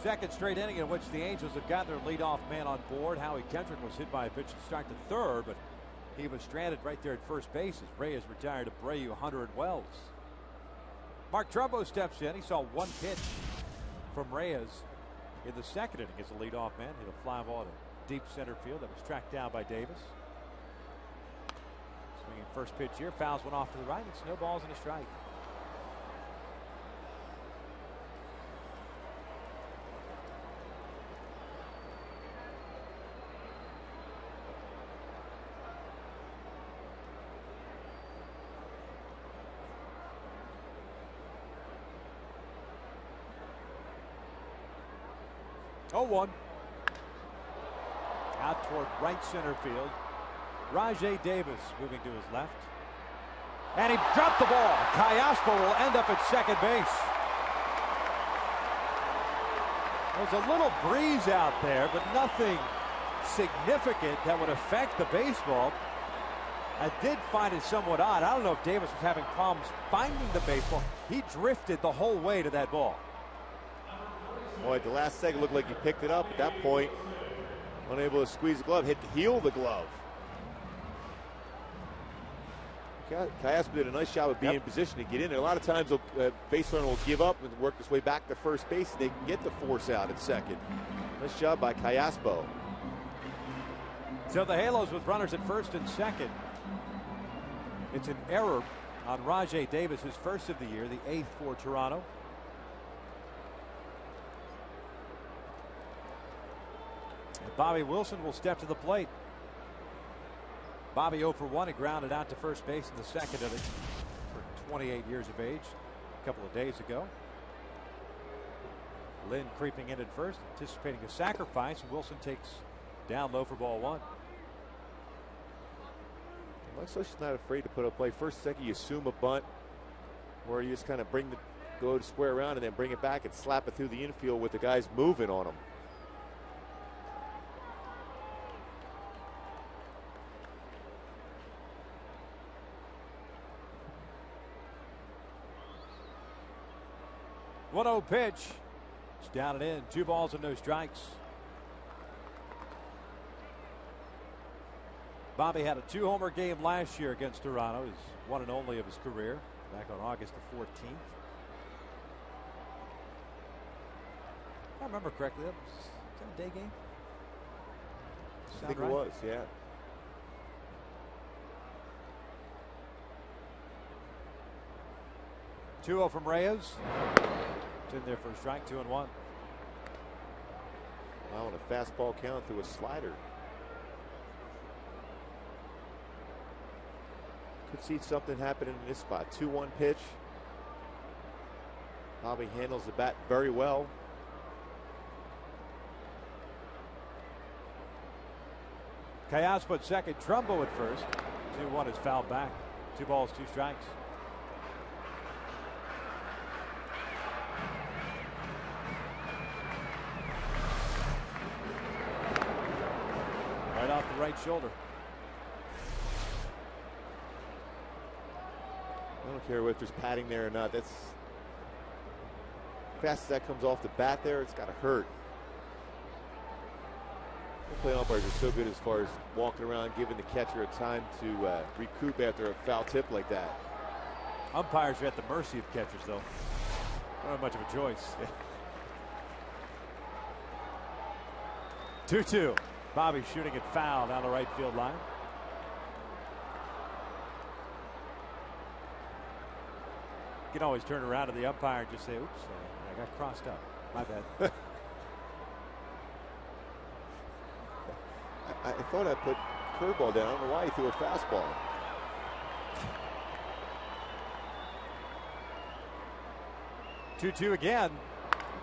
Second straight inning in which the Angels have got their leadoff man on board. Howie Kendrick was hit by a pitch to start the 3rd, but he was stranded right there at first base as Reyes retired to Abreu, Hunter, and Wells. Mark Trumbo steps in. He saw 1 pitch from Reyes in the 2nd inning as a leadoff man. Hit a fly ball to deep center field that was tracked down by Davis. Swinging first pitch here, fouls one off to the right. It's no balls and a strike. Oh, 1. Out toward right center field. Rajai Davis moving to his left. And he dropped the ball. Callaspo will end up at second base. There's a little breeze out there, but nothing significant that would affect the baseball. I did find it somewhat odd. I don't know if Davis was having problems finding the baseball. He drifted the whole way to that ball. Boy, at the last second looked like he picked it up. At that point, unable to squeeze the glove, hit the heel of the glove. Callaspo did a nice job of being in position to get in there. A lot of times a base runner will give up and work his way back to first base, and they can get the force out at second. Nice job by Callaspo. So the Halos with runners at first and second. It's an error on Rajai Davis, his first of the year, the 8th for Toronto. And Bobby Wilson will step to the plate. Bobby 0 for 1. He grounded out to first base in the 2nd inning for 28 years of age a couple of days ago. Lynn creeping in at first, anticipating a sacrifice, and Wilson takes down low for ball 1. So she's not afraid to put up play. First, second, you assume a bunt, where you just kind of go to square around and then bring it back and slap it through the infield with the guys moving on them. One-0 pitch. It's down and in. 2 balls and no strikes. Bobby had a 2-homer game last year against Toronto. His one and only of his career back on August the 14th. If I remember correctly, was that a day game? I think it was, yeah. Two-0 from Reyes. It's in there for a strike, 2-1. Wow, and a fastball count through a slider. Could see something happening in this spot. 2-1 pitch. Bobby handles the bat very well. Callaspo at second, Trumbo at first. 2-1 is fouled back. 2 balls, 2 strikes. Right off the right shoulder. I don't care if there's padding there or not. That's fast as that comes off the bat there, it's got to hurt. Play umpires are so good as far as walking around, giving the catcher a time to recoup after a foul tip like that. Umpires are at the mercy of catchers, though. Don't have much of a choice. 2-2. Bobby shooting it foul down the right field line. You can always turn around to the umpire and just say, oops, I got crossed up. My bad. I thought I put curveball down. I don't know why he threw a fastball. Two again.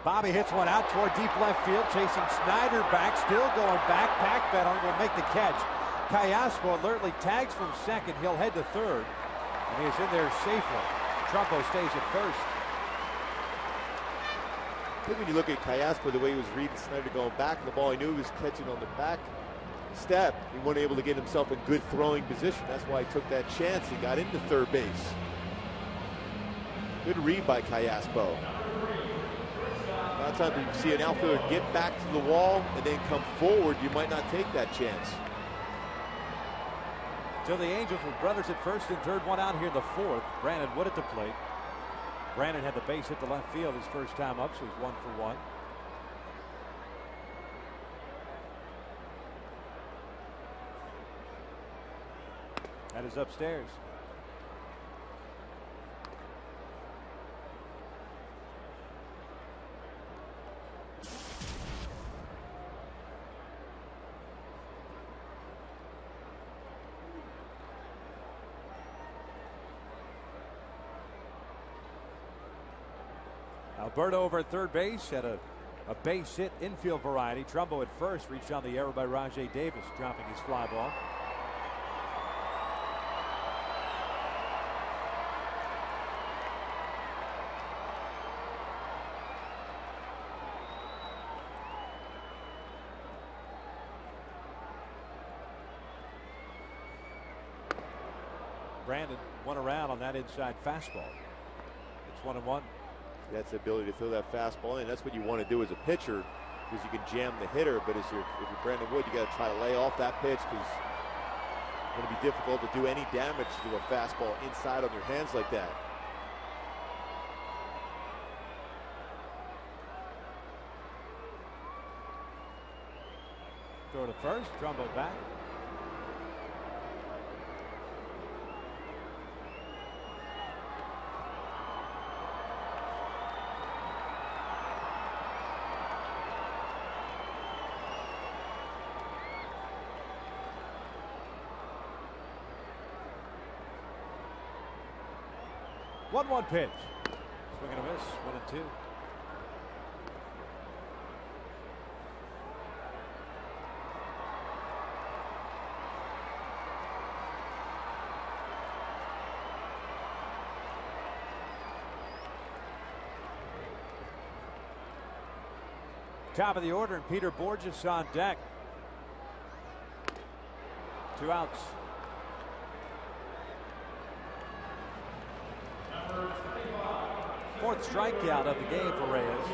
Bobby hits one out toward deep left field, chasing Snyder back, still going back. Packbetton will make the catch. Callaspo alertly tags from second. He'll head to third, and he is in there safely. Trumbo stays at first. I think when you look at Callaspo, the way he was reading Snyder going back in the ball, he knew he was catching on the back step. He wasn't able to get himself in good throwing position. That's why he took that chance. He got into third base. Good read by Callaspo. A lot of times when you see an outfielder get back to the wall and then come forward, you might not take that chance. So the Angels with brothers at first and third, one out here in the fourth. Brandon Wood at the plate. Brandon had the base hit to left field his first time up, so he's 1 for 1. That is upstairs. Alberto over at third base had a base hit infield variety. Trumbo at first reached on the error by Rajay Davis, dropping his fly ball. Brandon went around on that inside fastball. It's 1-1. That's the ability to throw that fastball in. That's what you want to do as a pitcher, because you can jam the hitter. But if you're Brandon Wood, you got to try to lay off that pitch, because it's going to be difficult to do any damage to a fastball inside on your hands like that. Throw to first. Trumbo back. One pitch. Swing and a miss. 1-2. Top of the order, and Peter Borges on deck. 2 outs. Fourth strikeout of the game for Reyes.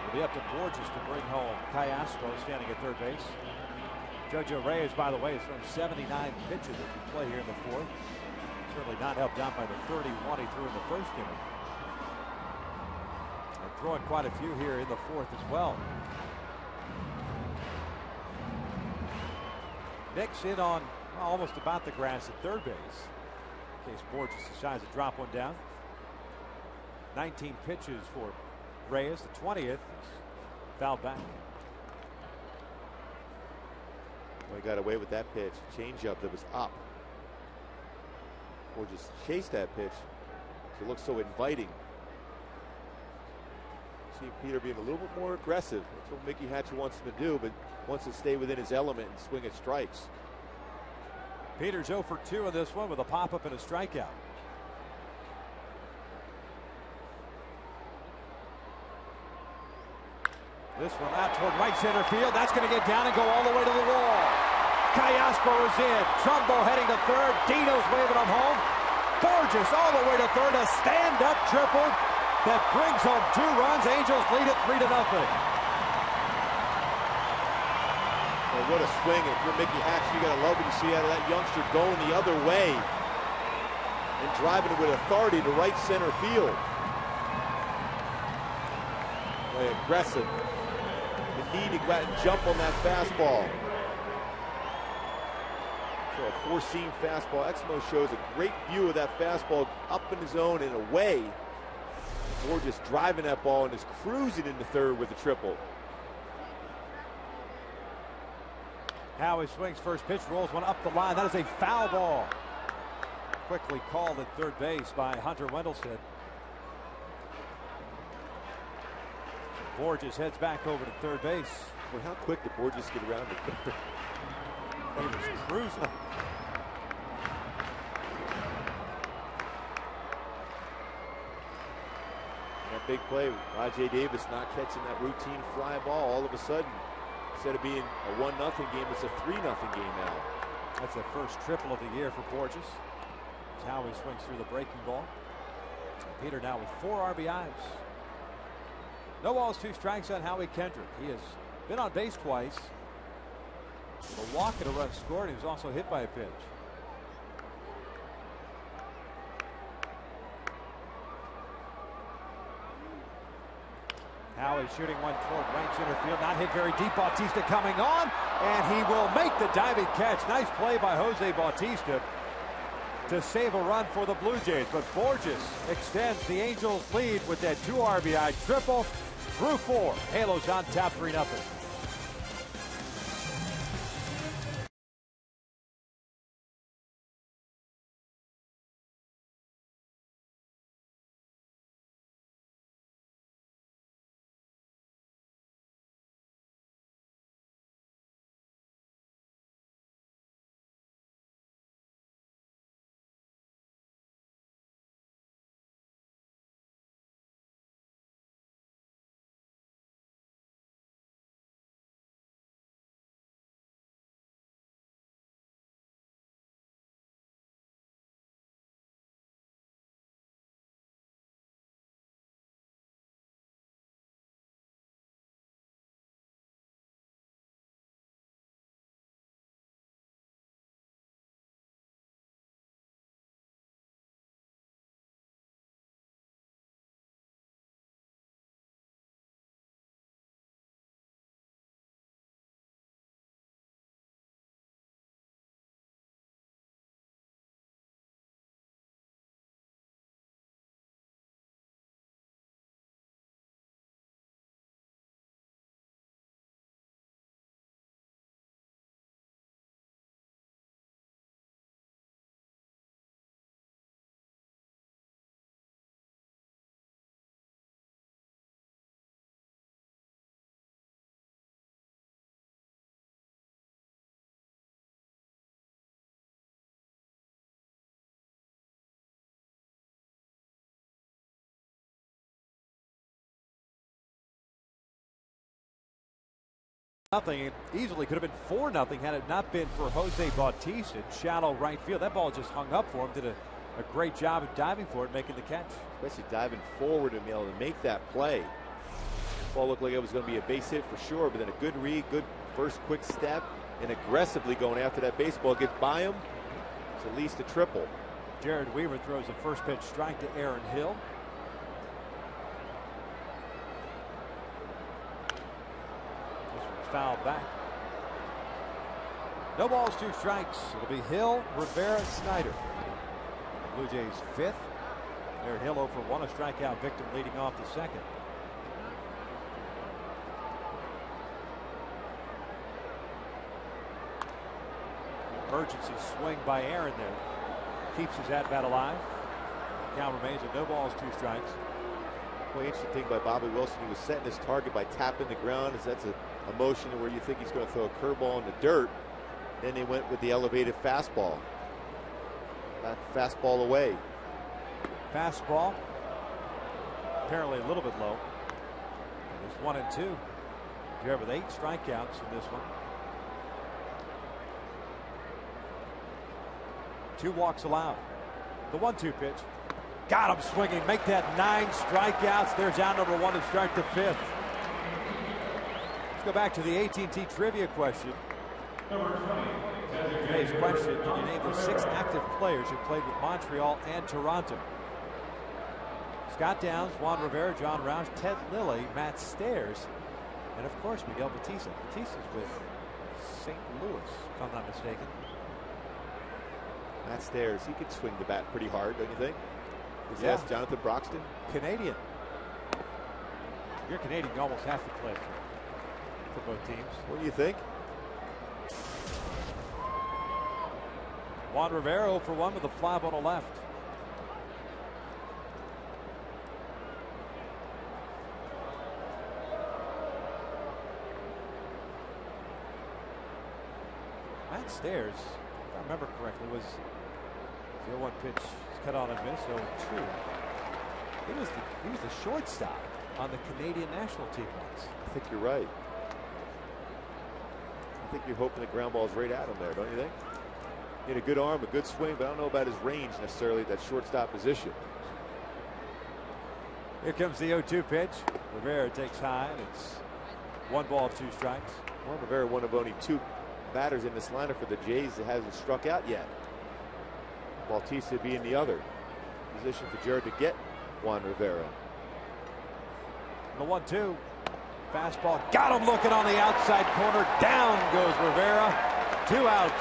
It'll be up to Borges to bring home Callaspo standing at third base. Jojo Reyes, by the way, has thrown 79 pitches as we play here in the fourth. Certainly not helped out by the 31 he threw in the first inning. And throwing quite a few here in the fourth as well. Nick's in on almost about the grass at third base, in case Borges decides to drop one down. 19 pitches for Reyes. The 20th is fouled back. Well, he got away with that pitch. Changeup that was up. Or just chased that pitch. It looks so inviting. See Peter being a little bit more aggressive. That's what Mickey Hatcher wants him to do, but wants to stay within his element and swing at strikes. Peter's 0 for 2 on this one with a pop-up and a strikeout. This one out toward right center field. That's going to get down and go all the way to the wall. Callaspo is in. Trumbo heading to third. Dino's waving him home. Borges all the way to third. A stand-up triple that brings home 2 runs. Angels lead it 3-0. Well, what a swing. If you're Mickey Hatcher, you got to love what you see out of that youngster going the other way and driving it with authority to right center field. Very aggressive. The need to go out and jump on that fastball. So a 4-seam fastball. Exmo shows a great view of that fastball up in his zone and away. Or just driving that ball and is cruising into third with a triple. Howie swings first pitch, rolls one up the line. That is a foul ball. Quickly called at third base by Hunter Wendelstedt. Borges heads back over to third base. Well, how quick did Borges get around to third? He was cruising. That big play, Rajay Davis not catching that routine fly ball. All of a sudden, instead of being a 1-0 game, it's a 3-0 game now. That's the first triple of the year for Borges. That's how he swings through the breaking ball. And Peter now with 4 RBIs. No balls, 2 strikes on Howie Kendrick. He has been on base twice. A walk and a run scored. He was also hit by a pitch. Howie shooting one toward right center field. Not hit very deep. Bautista coming on. And he will make the diving catch. Nice play by Jose Bautista to save a run for the Blue Jays. But Borges extends the Angels' lead with that 2 RBI triple. Through 4. Halos on top 3-0. Nothing. It easily could have been 4-0 had it not been for Jose Bautista in shallow right field. That ball just hung up for him. Did a great job of diving for it, making the catch. Especially diving forward and being able to make that play. Ball looked like it was going to be a base hit for sure, but then a good read, good first quick step, and aggressively going after that baseball. Gets by him. It's at least a triple. Jared Weaver throws a first pitch strike to Aaron Hill. This one's fouled back. No balls, 2 strikes. It'll be Hill, Rivera, Snyder. Blue Jays 5th. Aaron Hill 0 for 1, a strikeout victim leading off the second. Emergency swing by Aaron there. Keeps his at-bat alive. Count remains at no balls, 2 strikes. Well, interesting thing by Bobby Wilson, he was setting his target by tapping the ground, as that's a motion where you think he's going to throw a curveball in the dirt. Then they went with the elevated fastball. That fastball away. Fastball. Apparently a little bit low. And there's 1 and 2. Jared with 8 strikeouts in this one. 2 walks allowed. The 1-2 pitch. Got him swinging. Make that 9 strikeouts. There's out number 1 to start the 5th. Let's go back to the AT&T trivia question. Today's question: can you name the 6 active players who played with Montreal and Toronto? Scott Downs, Juan Rivera, John Roush, Ted Lilly, Matt Stairs, and of course Miguel Batista. Batista's with St. Louis, if I'm not mistaken. Matt Stairs, he could swing the bat pretty hard, don't you think? Yes, Jonathan Broxton. Canadian. You're Canadian, you almost have to play for both teams. What do you think? Juan Rivera 0 for 1 with a fly ball to left. Matt Stairs, if I remember correctly, was the 0-1 pitch cut on and missed, 0-2. He was the shortstop on the Canadian national team once. I think you're right. I think you're hoping the ground ball's right at him there, don't you think? He had a good arm, a good swing, but I don't know about his range necessarily at that shortstop position. Here comes the 0-2 pitch. Rivera takes high, and it's 1 ball, 2 strikes. Juan Rivera, one of only 2 batters in this lineup for the Jays that hasn't struck out yet. Bautista being the other. Position for Jared to get Juan Rivera. The 1-2. Fastball. Got him looking on the outside corner. Down goes Rivera. 2 outs.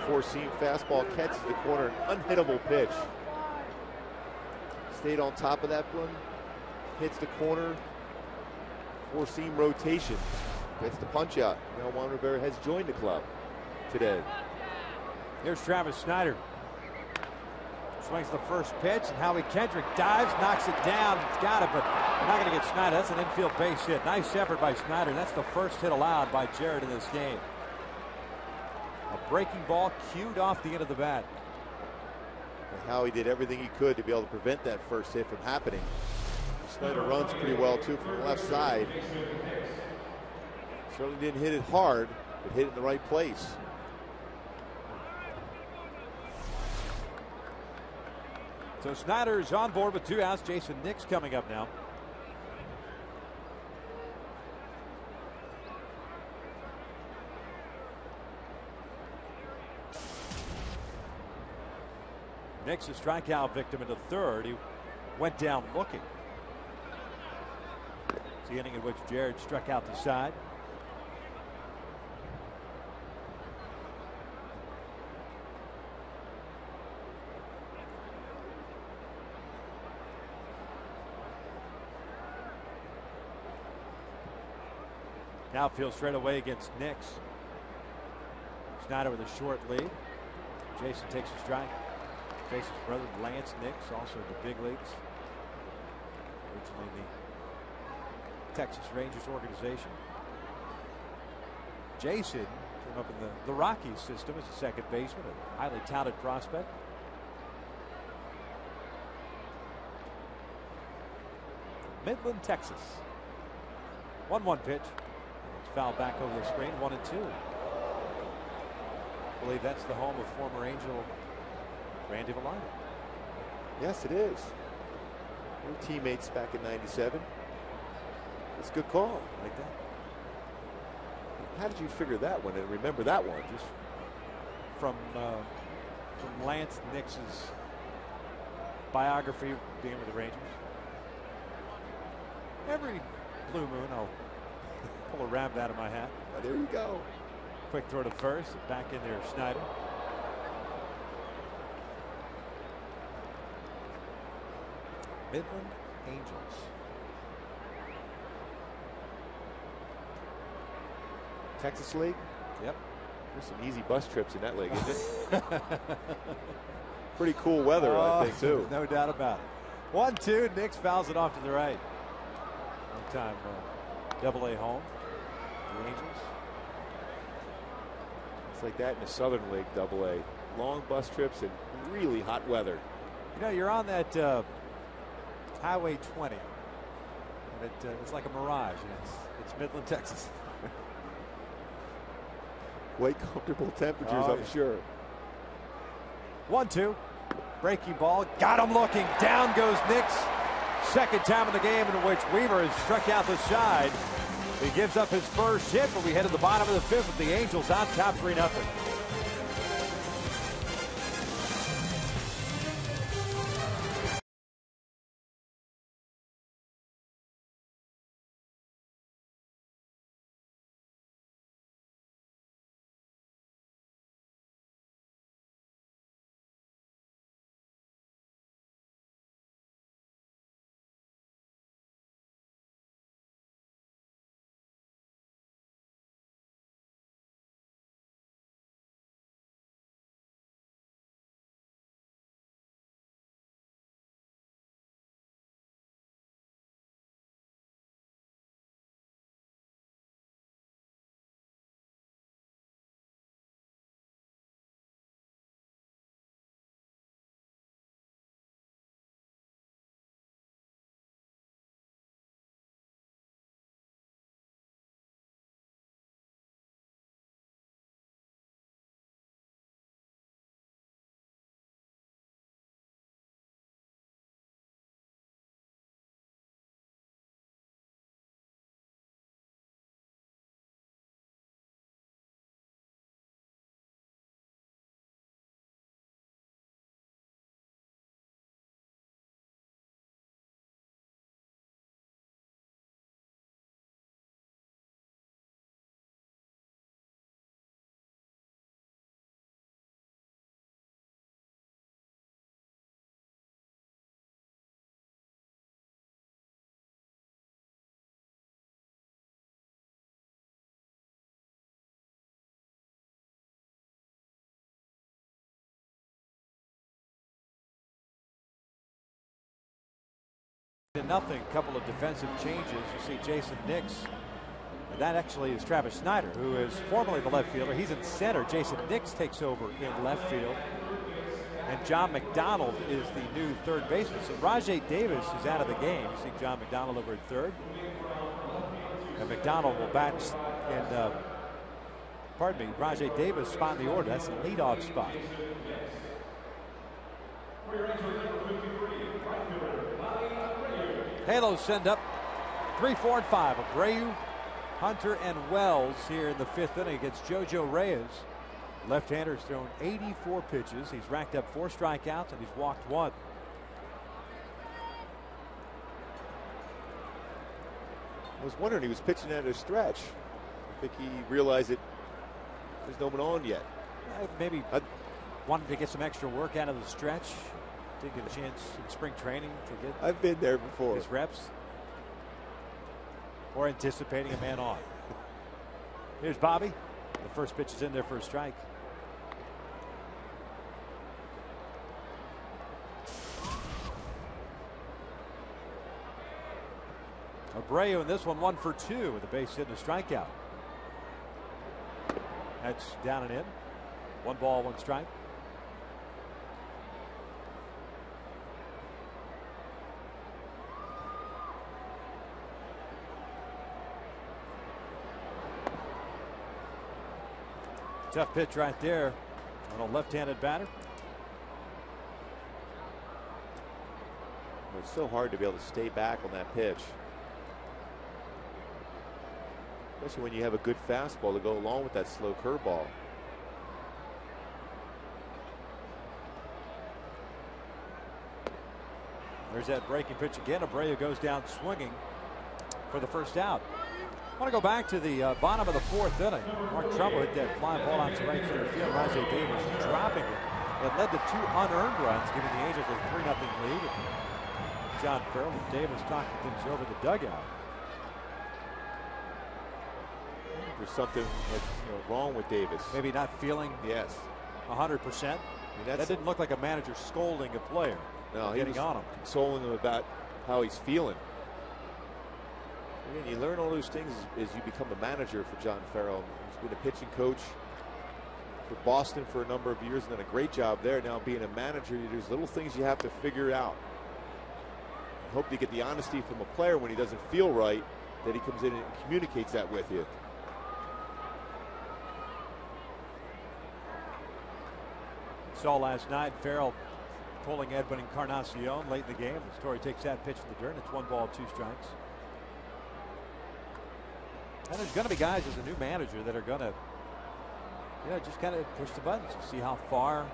Four-seam fastball catches the corner. An unhittable pitch. Stayed on top of that one. Hits the corner. Four-seam rotation. Gets the punch out. Now Juan Rivera has joined the club today. Here's Travis Snyder. Swings the first pitch, and Howie Kendrick dives, knocks it down. It's got it, but not going to get Snyder. That's an infield base hit. Nice effort by Snyder. That's the first hit allowed by Jared in this game. A breaking ball cued off the end of the bat. And Howie did everything he could to be able to prevent that first hit from happening. Snyder runs pretty well too from the left side. Certainly didn't hit it hard, but hit it in the right place. So Snyder's on board with 2 outs. Jason Nix coming up now. Nix, a strikeout victim in the 3rd. He went down looking. It's the inning in which Jared struck out the side. Outfield straight away against Nix. Snyder with a short lead. Jason takes a strike. Jason's brother Lance Nix, also in the big leagues. Originally the Texas Rangers organization. Jason came up in the Rockies system as a second baseman, a highly touted prospect. Midland, Texas. 1-1 pitch. It's fouled back over the screen. 1-2. I believe that's the home of former Angel Randy Valina. Yes, it is. They were teammates back in '97. It's a good call. Like that. How did you figure that one and remember that one? Just from Lance Nix's biography, being with the Rangers. Every blue moon, I'll pull a rabbit out of my hat. Oh, there you go. Quick throw to first. Back in there, Schneider. Midland Angels. Texas League? Yep. There's some easy bus trips in that league, isn't it? Pretty cool weather, I think, too. No doubt about it. 1-2. Nix fouls it off to the right. One time AA home. The Angels. It's like that in the Southern League AA. Long bus trips and really hot weather. You know, you're on that Highway 20. And it's like a mirage. It's Midland, Texas. Quite comfortable temperatures, I'm sure. 1-2. Breaking ball. Got him looking. Down goes Nix. Second time in the game in which Weaver has struck out the side. He gives up his first hit, but we head to the bottom of the fifth with the Angels on top 3-0. Nothing. Couple of defensive changes. You see Jason Nix. And that actually is Travis Snyder, who is formerly the left fielder. He's in center. Jason Nix takes over in left field. And John McDonald is the new third baseman. So Rajay Davis is out of the game. You see John McDonald over at third. And McDonald will bat in, pardon me, Rajay Davis spot in the order. That's the leadoff spot. Halos send up 3, 4, and 5. Abreu, Hunter, and Wells here in the fifth inning against JoJo Reyes. Left-hander's thrown 84 pitches. He's racked up 4 strikeouts and he's walked 1. I was wondering, he was pitching at a stretch. I think he realized that there's no one on yet. Maybe wanted to get some extra work out of the stretch. Didn't get a chance in spring training to get I've been there before. His reps. Or anticipating a man on. Here's Bobby. The first pitch is in there for a strike. Abreu in this one 1 for 2 with a base hit and a strikeout. That's down and in. 1 ball, 1 strike. Tough pitch right there on a left-handed batter. It's so hard to be able to stay back on that pitch, especially when you have a good fastball to go along with that slow curveball. There's that breaking pitch again. Abreu goes down swinging for the first out. I want to go back to the bottom of the fourth inning. Mark Trumbo hit that fly ball out to right center field. Rajay Davis dropping it. It led to 2 unearned runs, giving the Angels a 3-0 lead. John Farrell and Davis talking things over the dugout. There's something wrong with Davis. Maybe not feeling 100%. That didn't look like a manager scolding a player. No, he was on him, consoling him about how he's feeling. Again, you learn all those things as you become a manager for John Farrell. He's been a pitching coach for Boston for a number of years and done a great job there. Now being a manager, there's little things you have to figure out. I hope you get the honesty from a player when he doesn't feel right, that he comes in and communicates that with you. Saw last night Farrell pulling Edwin Encarnacion late in the game. The Story takes that pitch in the dirt. It's 1 ball, 2 strikes. And there's going to be guys as a new manager that are going to, just kind of push the buttons and see how far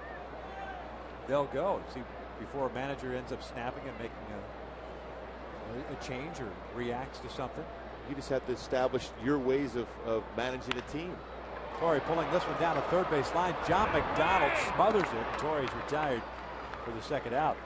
they'll go. See before a manager ends up snapping and making a change or reacts to something. You just have to establish your ways of managing a team. Torrey pulling this one down the third base line. John McDonald smothers it. Torrey's retired for the second out.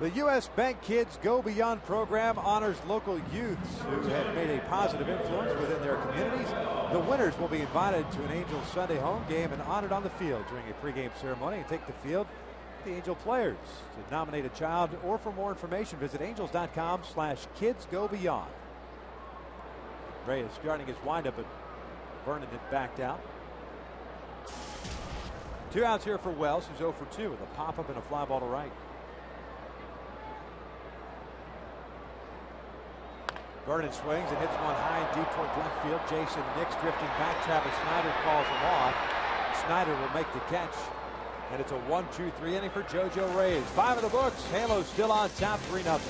The U.S. Bank Kids Go Beyond program honors local youths who have made a positive influence within their communities. The winners will be invited to an Angels Sunday home game and honored on the field during a pregame ceremony and take the field with the Angel players. To nominate a child or for more information, visit angels.com/kidsgobeyond. Ray is starting his windup, but Vernon had backed out. 2 outs here for Wells, who's 0 for 2 with a pop-up and a fly ball to right. Vernon swings and hits one high and deep toward left field. Jason Nix drifting back. Travis Snyder calls him off. Snyder will make the catch. And it's a 1-2-3 inning for JoJo Reyes. 5 in the books. Halo still on top, 3-0.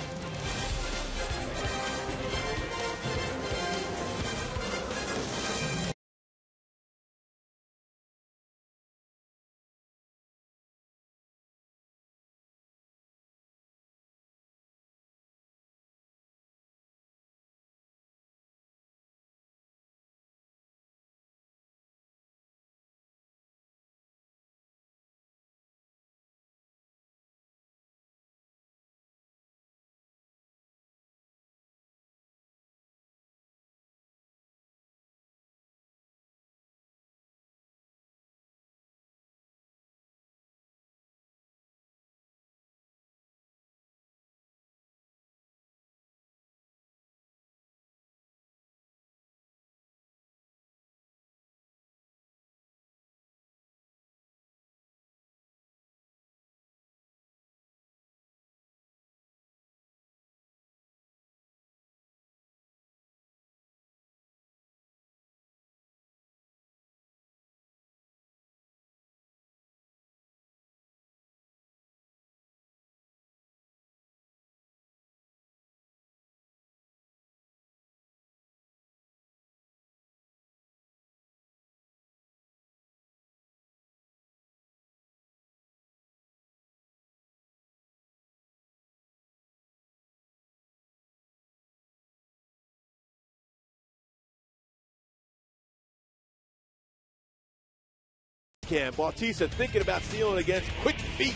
Bautista thinking about stealing against quick feet.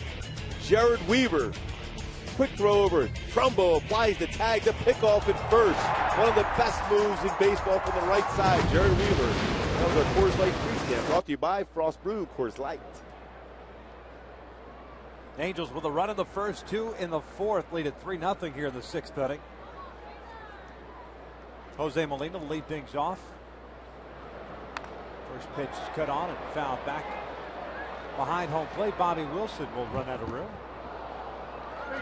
Jared Weaver. Quick throw over. Trumbo applies the tag to pick off at first. One of the best moves in baseball from the right side. Jared Weaver. That was our Coors Light pregame. Brought to you by Frost Brew Coors Light. Angels with a run in the first, 2 in the fourth. Lead at 3-0 here in the 6th inning. Jose Molina to lead things off. First pitch is cut on and fouled back behind home plate. Bobby Wilson will run out of room.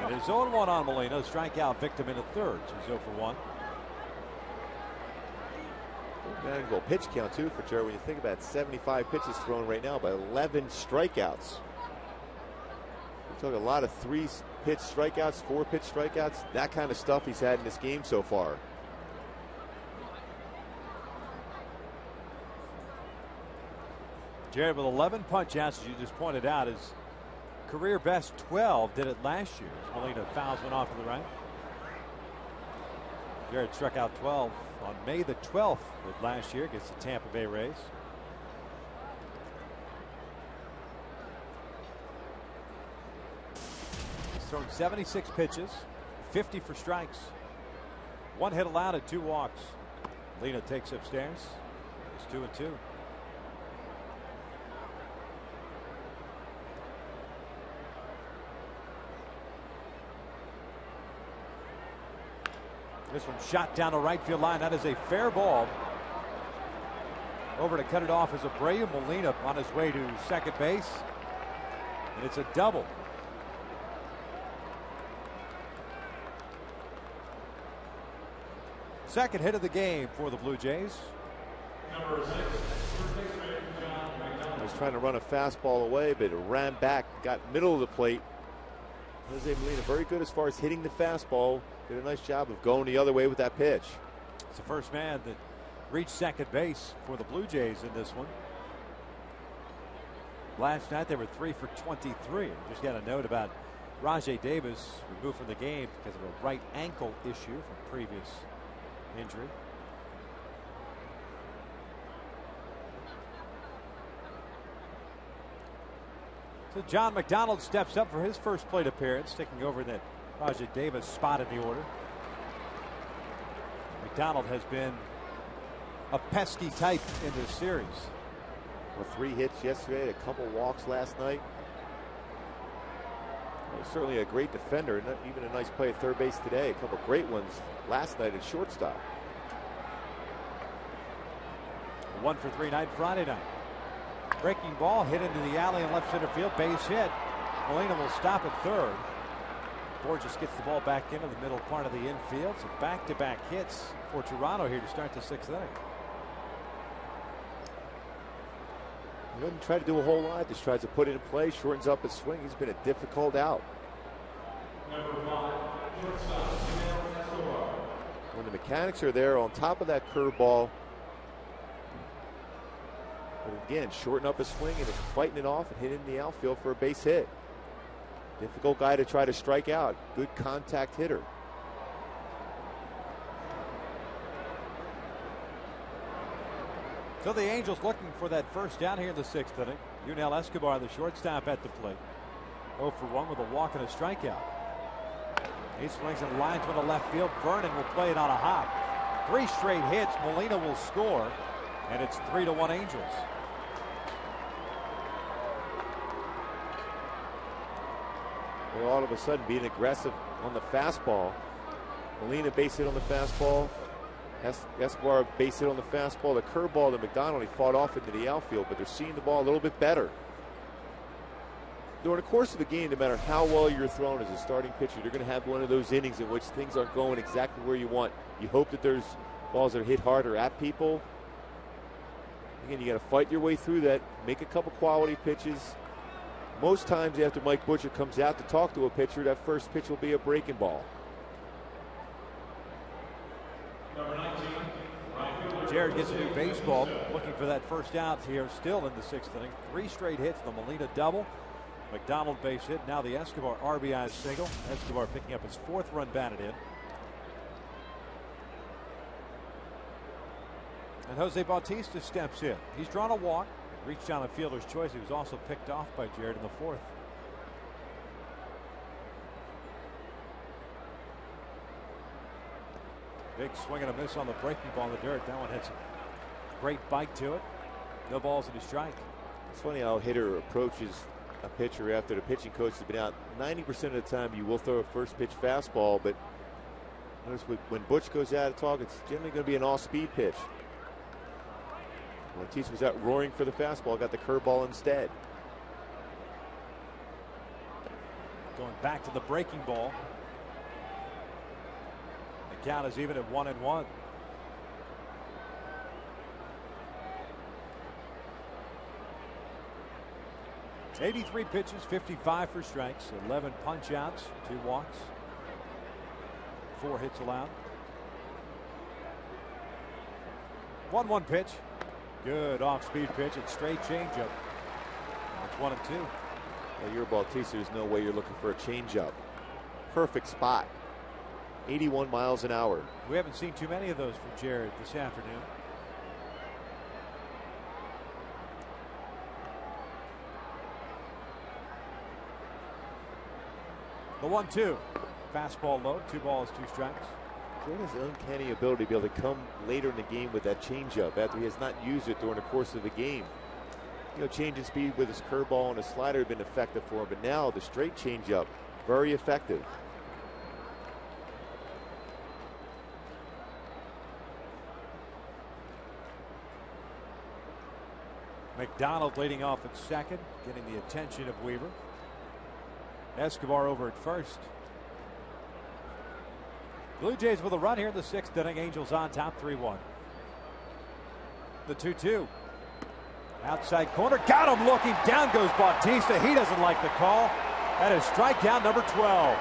And it's 0-1 on Molina. Strikeout victim in the third. So he's 0 for 1. Manageable pitch count too for Jared. When you think about 75 pitches thrown right now by 11 strikeouts. We talk a lot of 3-pitch strikeouts, 4-pitch strikeouts, that kind of stuff he's had in this game so far. Jared with 11 punch outs, as you just pointed out, his career best 12 did it last year. Molina fouls one off to the right. Jared struck out 12 on May the 12th of last year against the Tampa Bay Rays. He's thrown 76 pitches, 50 for strikes, 1 hit allowed and 2 walks. Molina takes upstairs. It's 2-2. This one shot down the right field line. That is a fair ball. Over to cut it off is Abreu. Molina on his way to second base. And it's a double. Second hit of the game for the Blue Jays. I was trying to run a fastball away, but it ran back, got middle of the plate. Jose Molina very good as far as hitting the fastball. Did a nice job of going the other way with that pitch. It's the first man that reached second base for the Blue Jays in this one. Last night they were 3 for 23. Just got a note about Rajai Davis removed from the game because of a right ankle issue from previous injury. So John McDonald steps up for his first plate appearance, taking over that Rajai Davis spot in the order. McDonald has been a pesky type in this series. Well, 3 hits yesterday, a couple walks last night. Well, certainly a great defender, not even a nice play at third base today. A couple great ones last night at shortstop. 1 for 3 night Friday night. Breaking ball hit into the alley in left center field, base hit. Molina will stop at third. Borges gets the ball back into the middle part of the infield. So back-to-back hits for Toronto here to start the 6th inning. He doesn't try to do a whole lot. Just tries to put it in play, shortens up his swing. He's been a difficult out. When the mechanics are there on top of that curveball, but again, shorten up his swing and is fighting it off and hit in the outfield for a base hit. Difficult guy to try to strike out. Good contact hitter. So the Angels looking for that first down here in the 6th inning. Yunel Escobar, the shortstop, at the plate. 0 for 1 with a walk and a strikeout. He swings and lines to the left field. Vernon will play it on a hop. 3 straight hits. Molina will score, and it's 3-1 Angels. Well, all of a sudden being aggressive on the fastball. Molina base hit on the fastball. Escobar base hit on the fastball. The curveball to McDonald, he fought off into the outfield, but they're seeing the ball a little bit better. During the course of a game, no matter how well you're thrown as a starting pitcher, you're going to have one of those innings in which things aren't going exactly where you want. You hope that there's balls that are hit harder at people. Again, you got to fight your way through that, make a couple quality pitches. Most times after Mike Butcher comes out to talk to a pitcher, that first pitch will be a breaking ball. Jared gets a new baseball, looking for that first out here still in the 6th inning. 3 straight hits, the Molina double, McDonald base hit, now the Escobar RBI single. Escobar picking up his 4th run batted in. And Jose Bautista steps in. He's drawn a walk, reached down a fielder's choice. He was also picked off by Jared in the 4th. Big swing and a miss on the breaking ball in the dirt. That one had some great bite to it. No balls in his strike. It's funny how a hitter approaches a pitcher after the pitching coach has been out. 90% of the time you will throw a first pitch fastball, but notice when Butch goes out to talk, it's generally going to be an all-speed pitch. Ortiz was out roaring for the fastball, got the curveball instead. Going back to the breaking ball. The count is even at 1-1. 83 pitches, 55 for strikes, 11 punch outs, 2 walks, 4 hits allowed. 1-1 pitch. Good off-speed pitch and straight changeup. It's 1-2. Well, you're Bautista. There's no way you're looking for a changeup. Perfect spot. 81 miles an hour. We haven't seen too many of those from Jared this afternoon. The 1-2. Fastball low. 2 balls, 2 strikes. Jared has an uncanny ability to be able to come later in the game with that changeup after he has not used it during the course of the game. You know, changing speed with his curveball and his slider have been effective for him, but now the straight changeup, very effective. McDonald leading off at second, getting the attention of Weaver. Escobar over at first. Blue Jays with a run here in the 6th inning. Angels on top 3-1. The 2-2. Outside corner. Got him looking. Down goes Bautista. He doesn't like the call. That is strikeout number 12.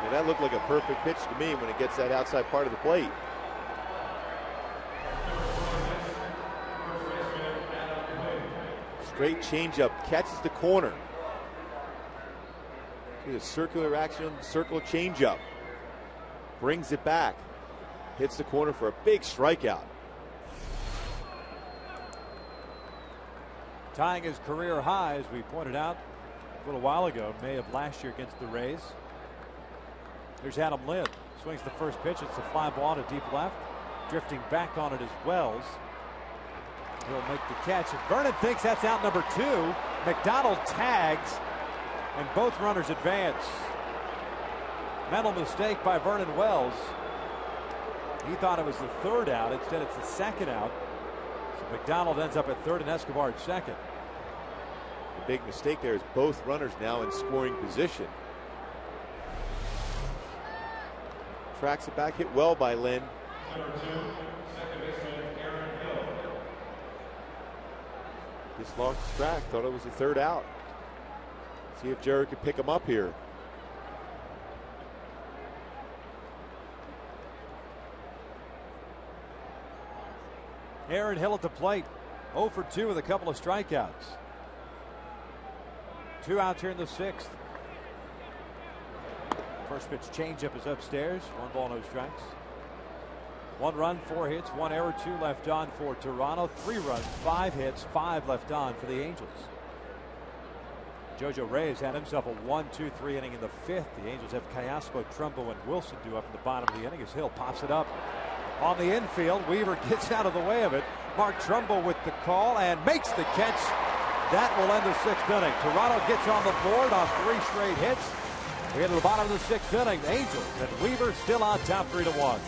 Yeah, that looked like a perfect pitch to me when it gets that outside part of the plate. Straight changeup, catches the corner. See the circular action, circle changeup. Brings it back. Hits the corner for a big strikeout. Tying his career high, as we pointed out a little while ago, May of last year against the Rays. Here's Adam Lind. Swings the first pitch. It's a fly ball to deep left. Drifting back on it is Wells. He'll make the catch. And Vernon thinks that's out number 2. McDonald tags, and both runners advance. Mental mistake by Vernon Wells. He thought it was the 3rd out. Instead, it's the 2nd out. So McDonald ends up at 3rd and Escobar at 2nd. The big mistake there is both runners now in scoring position. Tracks it back, hit well by Lynn. Just lost track, thought it was the 3rd out. See if Jared could pick him up here. Aaron Hill at the plate. 0 for 2 with a couple of strikeouts. 2 outs here in the 6th. First pitch changeup is upstairs. 1 ball, no strikes. 1 run, 4 hits, 1 error, 2 left on for Toronto. 3 runs, 5 hits, 5 left on for the Angels. Jojo Reyes had himself a 1-2-3 inning in the 5th. The Angels have Callaspo, Trumbo, and Wilson due up in the bottom of the inning as Hill pops it up on the infield. Weaver gets out of the way of it. Mark Trumbo with the call and makes the catch. That will end the 6th inning. Toronto gets on the board on 3 straight hits. We get to the bottom of the 6th inning. The Angels and Weaver still on top 3-1.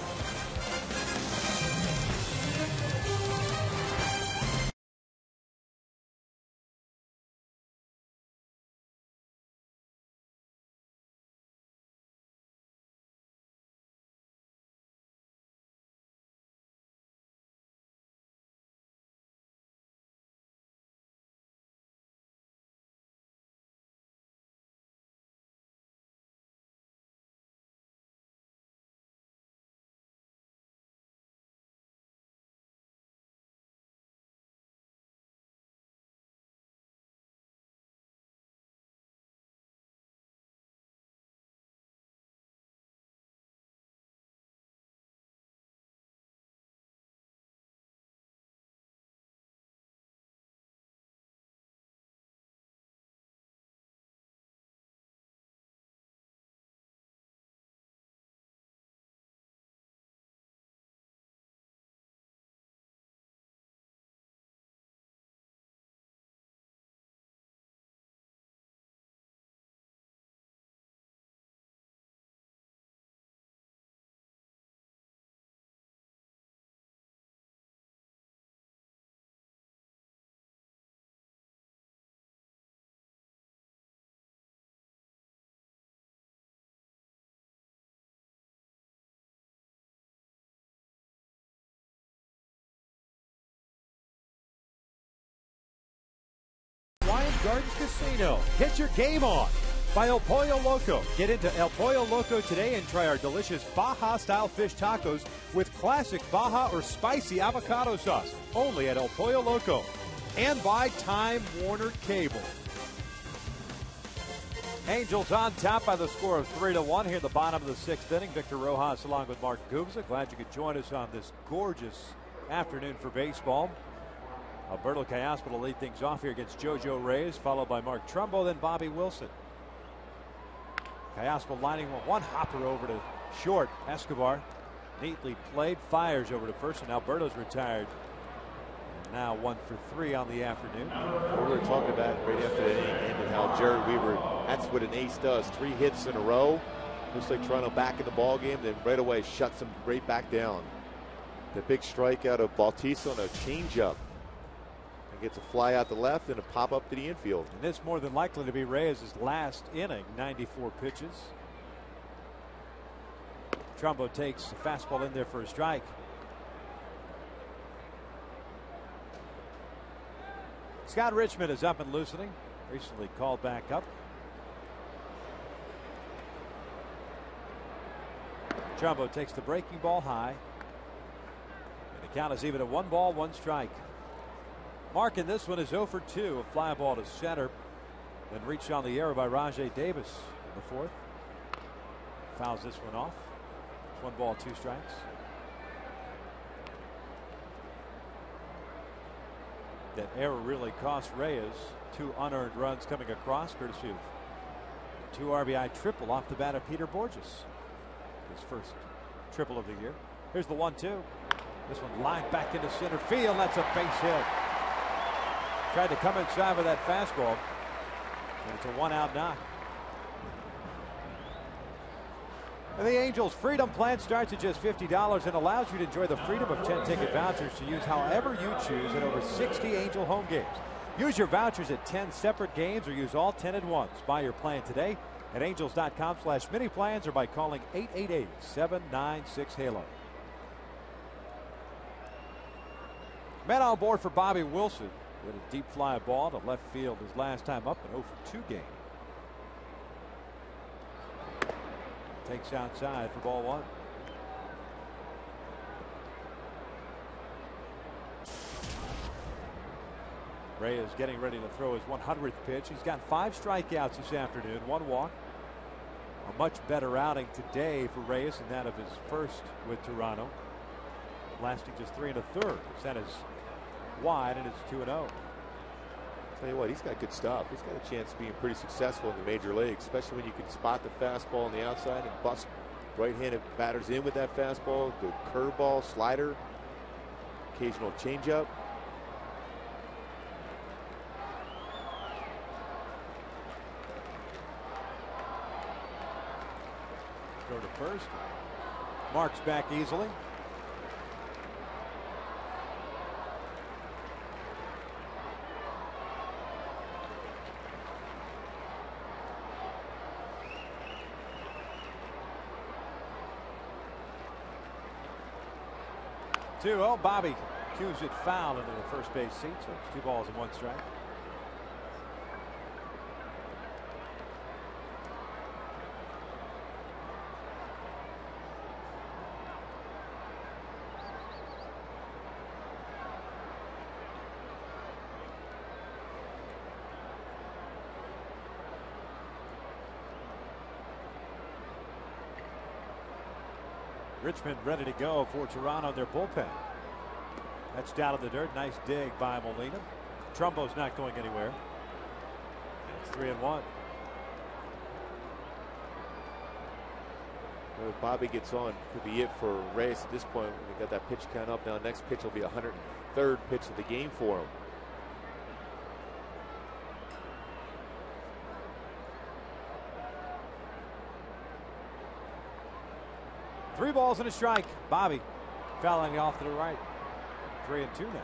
Gardens Casino. Get your game on by El Pollo Loco. Get into El Pollo Loco today and try our delicious Baja-style fish tacos with classic Baja or spicy avocado sauce. Only at El Pollo Loco. And by Time Warner Cable. Angels on top by the score of 3-1 here at the bottom of the 6th inning. Victor Rojas along with Mark Gubza. Glad you could join us on this gorgeous afternoon for baseball. Alberto Callaspo will lead things off here against JoJo Reyes, followed by Mark Trumbo, then Bobby Wilson. Callaspo lining one hopper over to short. Escobar neatly played, fires over to first, and Alberto's retired. And now 1 for 3 on the afternoon. We were talking about right after the inning ended how Jared Weaver, that's what an ace does. 3 hits in a row. Looks like Toronto back in the ball game, then right away shuts him right back down. The big strikeout of Bautista on a changeup. Gets a fly out the left and a pop up to the infield. And this more than likely to be Reyes' last inning, 94 pitches. Trumbo takes the fastball in there for a strike. Scott Richmond is up and loosening. Recently called back up. Trumbo takes the breaking ball high. And the count is even at 1 ball, 1 strike. Mark in this one is 0 for 2. A fly ball to center. Then reached on the error by Rajay Davis in the 4th. Fouls this one off. It's 1 ball, 2 strikes. That error really cost Reyes 2 unearned runs coming across, courtesy of 2 RBI triple off the bat of Peter Borges. His first triple of the year. Here's the 1-2. This one lined back into center field. That's a base hit. Tried to come inside with that fastball. And it's a 1-out knock. And the Angels Freedom Plan starts at just $50 and allows you to enjoy the freedom of 10 ticket vouchers to use however you choose at over 60 Angel home games. Use your vouchers at 10 separate games or use all 10 at once. Buy your plan today at angels.com/mini plans or by calling 888-796-HALO. Men on board for Bobby Wilson. With a deep fly ball to left field his last time up, an 0 for 2 game. Takes outside for ball 1. Reyes getting ready to throw his 100th pitch. He's got 5 strikeouts this afternoon, 1 walk. A much better outing today for Reyes than that of his first with Toronto. Lasting just 3 1/3. That is wide, and it's 2-0. Tell you what, he's got good stuff. He's got a chance of being pretty successful in the major leagues, especially when you can spot the fastball on the outside and bust right-handed batters in with that fastball. Good curveball, slider, occasional changeup. Throw to first. Marks back easily. Bobby cues it foul into the first base seat, so it's 2 balls and 1 strike. Richmond ready to go for Toronto in their bullpen. That's down in the dirt. Nice dig by Molina. Trumbo's not going anywhere. It's 3-1. Well, if Bobby gets on, could be it for Reyes at this point. We got that pitch count up now. Next pitch will be 103rd pitch of the game for him. Three balls and a strike. Bobby fouling off to the right. 3-2 now.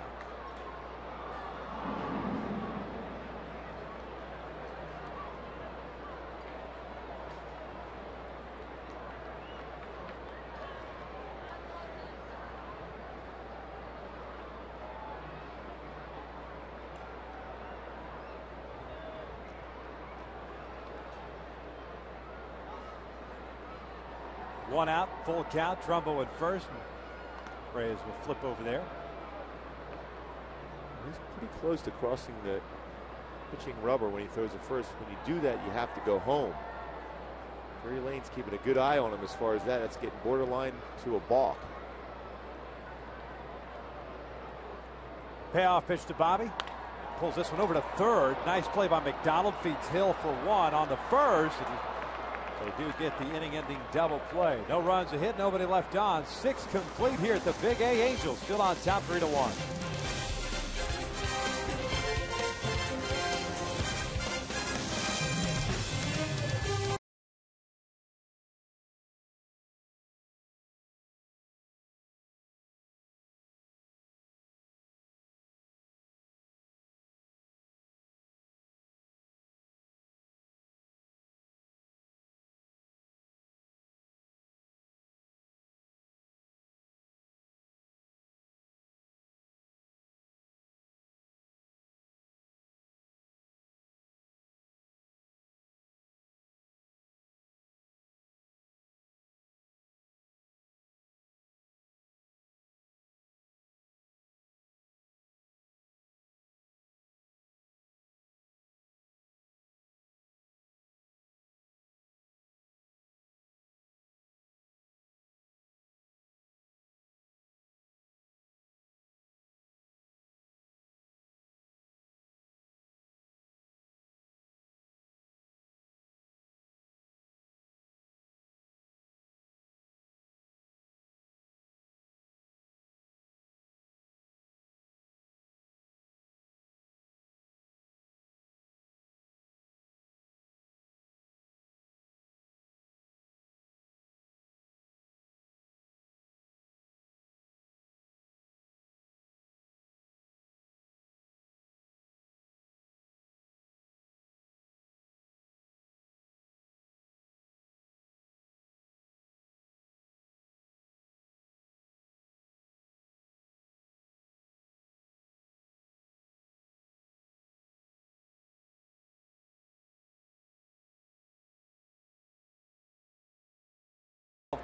1 out, full count. Trumbo at first. Reyes will flip over there. He's pretty close to crossing the pitching rubber when he throws it first. When you do that, you have to go home. Drury Lane's keeping a good eye on him as far as that. That's getting borderline to a balk. Payoff pitch to Bobby. Pulls this one over to third. Nice play by McDonald. Feeds Hill for 1 on the first. They do get the inning-ending double play. No runs a hit, nobody left on. 6 complete here at the Big A. Angels still on top 3-1.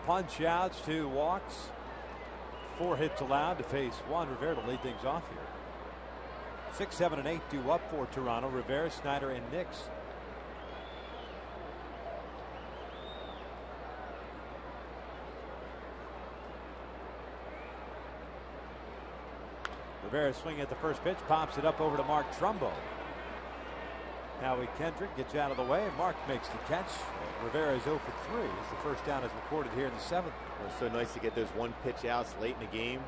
Punch outs, 2 walks, 4 hits allowed to face 1. Rivera to lead things off here. 6, 7, and 8 due up for Toronto. Rivera, Snyder, and Nix. Rivera swinging at the first pitch, pops it up over to Mark Trumbo. Howie Kendrick gets out of the way, and Mark makes the catch. Rivera is 0 for 3. As the first down is recorded here in the 7th. It's so nice to get those 1-pitch outs late in the game,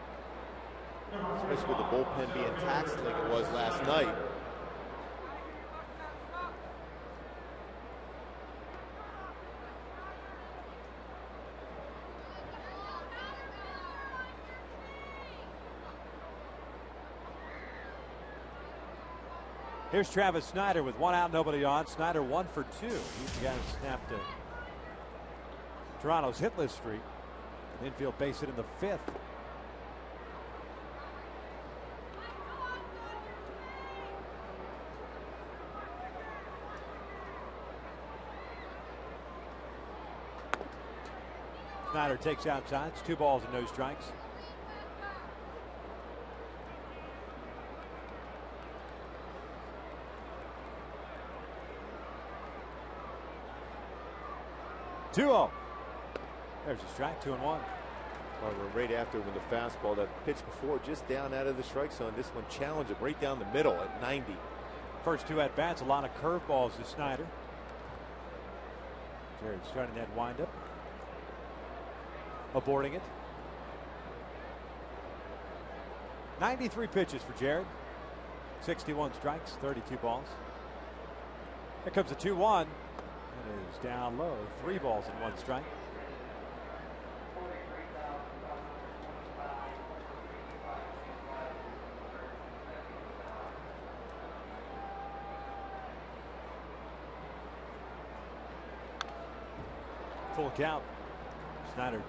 especially with the bullpen being taxed like it was last night. Here's Travis Snyder with 1 out, nobody on. Snyder 1 for 2. He's the guy who snapped Toronto's hitless streak. An infield base hit in the 5th. Snyder takes outside. It's 2 balls and no strikes. There's a strike, 2-1. Well, we're right after with the fastball. That pitch before just down out of the strike zone. This one challenged him right down the middle at 90. First 2 at bats, a lot of curveballs to Snyder. Jared starting that windup. Aborting it. 93 pitches for Jared. 61 strikes, 32 balls. Here comes a 2-1. It is down low. 3 balls and 1 strike. Full count. Snyder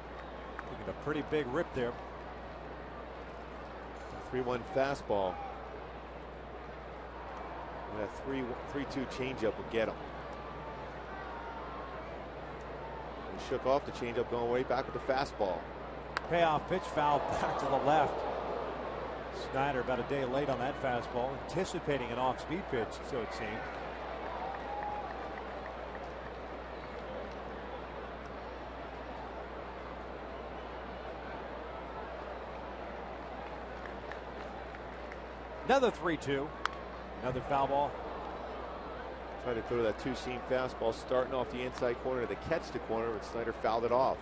taking a pretty big rip there. 3-1 fastball. And that 3-2 changeup will get him. shook off the changeup, going way back with the fastball. Payoff pitch fouled back to the left. Snyder about a day late on that fastball, anticipating an off-speed pitch, so it seemed. Another 3-2. Another foul ball. Tried to throw that two-seam fastball starting off the inside corner to catch the corner, but Snyder fouled it off.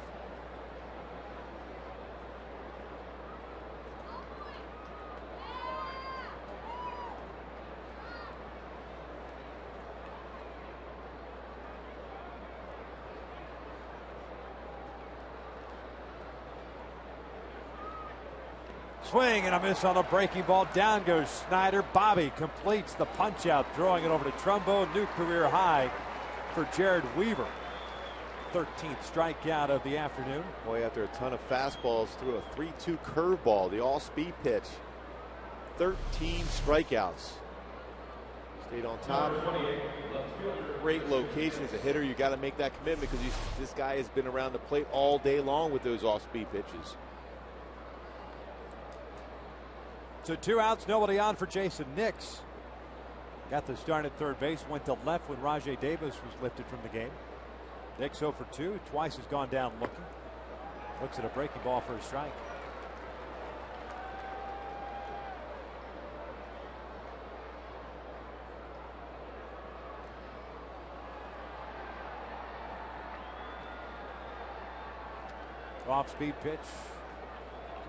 Swing and a miss on a breaking ball. Down goes Snyder. Bobby completes the punch out, throwing it over to Trumbo. New career high for Jared Weaver. 13th strikeout of the afternoon. Boy, after a ton of fastballs, threw a 3-2 curveball, the all-speed pitch. 13 strikeouts. Stayed on top. Great location as a hitter. You got to make that commitment because this guy has been around the plate all day long with those off-speed pitches. So 2 outs, nobody on for Jason Nix. Got the start at third base, went to left when Rajai Davis was lifted from the game. Nix 0 for 2, twice has gone down looking. Looks at a breaking ball for a strike. Off-speed pitch,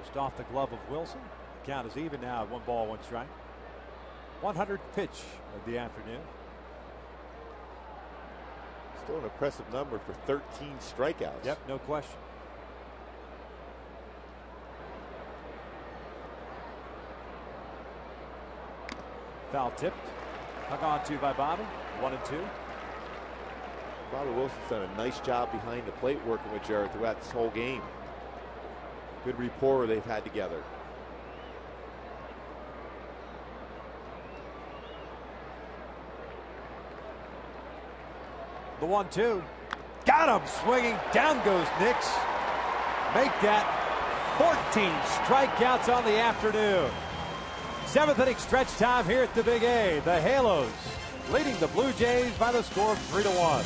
just off the glove of Wilson. Count is even now at 1 ball, 1 strike. 100th pitch of the afternoon. Still an impressive number for 13 strikeouts. Yep, no question. Foul tipped. Hung on to by Bobby. 1-2. Bobby Wilson's done a nice job behind the plate working with Jared throughout this whole game. Good rapport they've had together. The 1-2. Got him swinging. Down goes Nix. Make that 14 strikeouts on the afternoon. 7th inning stretch time here at the Big A. The Halos leading the Blue Jays by the score of 3-1.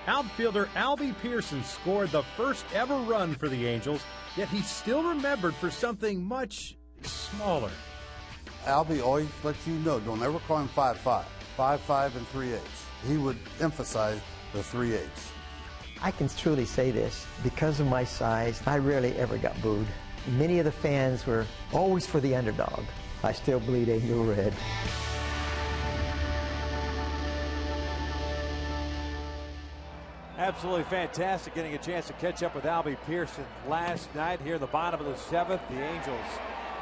Outfielder Albie Pearson scored the first ever run for the Angels, yet he's still remembered for something much smaller. Albie always lets you know, don't ever call him 5'5", 5'5" and 3/8. He would emphasize the 3/8. I can truly say this, because of my size, I rarely ever got booed. Many of the fans were always for the underdog. I still bleed Angel red. Absolutely fantastic getting a chance to catch up with Albie Pearson last night here in the bottom of the 7th. The Angels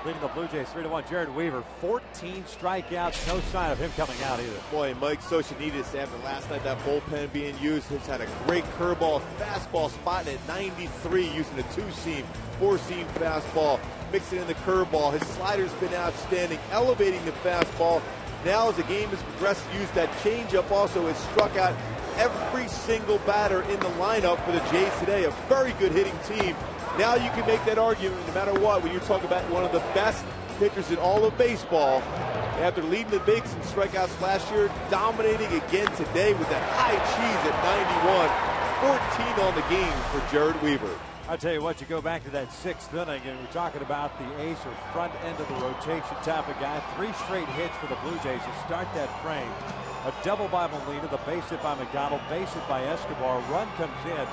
leading the Blue Jays 3-1. Jared Weaver, 14 strikeouts. No sign of him coming out either. Boy, Mike Socianidis, after last night, that bullpen being used, has had a great curveball, fastball spot at 93 using a 2-seam, 4-seam fastball, mixing in the curveball. His slider's been outstanding, elevating the fastball, Now as the game has progressed, use that changeup also has struck out every single batter in the lineup for the Jays today. A very good hitting team. Now you can make that argument no matter what when you're talking about one of the best pitchers in all of baseball. After leading the bigs in strikeouts last year, dominating again today with that high cheese at 91. 14 on the game for Jared Weaver. I tell you what, you go back to that 6th inning, and we're talking about the ace or front end of the rotation type of guy. 3 straight hits for the Blue Jays to start that frame. A double by Molina, the base hit by McDonald, base hit by Escobar. Run comes in,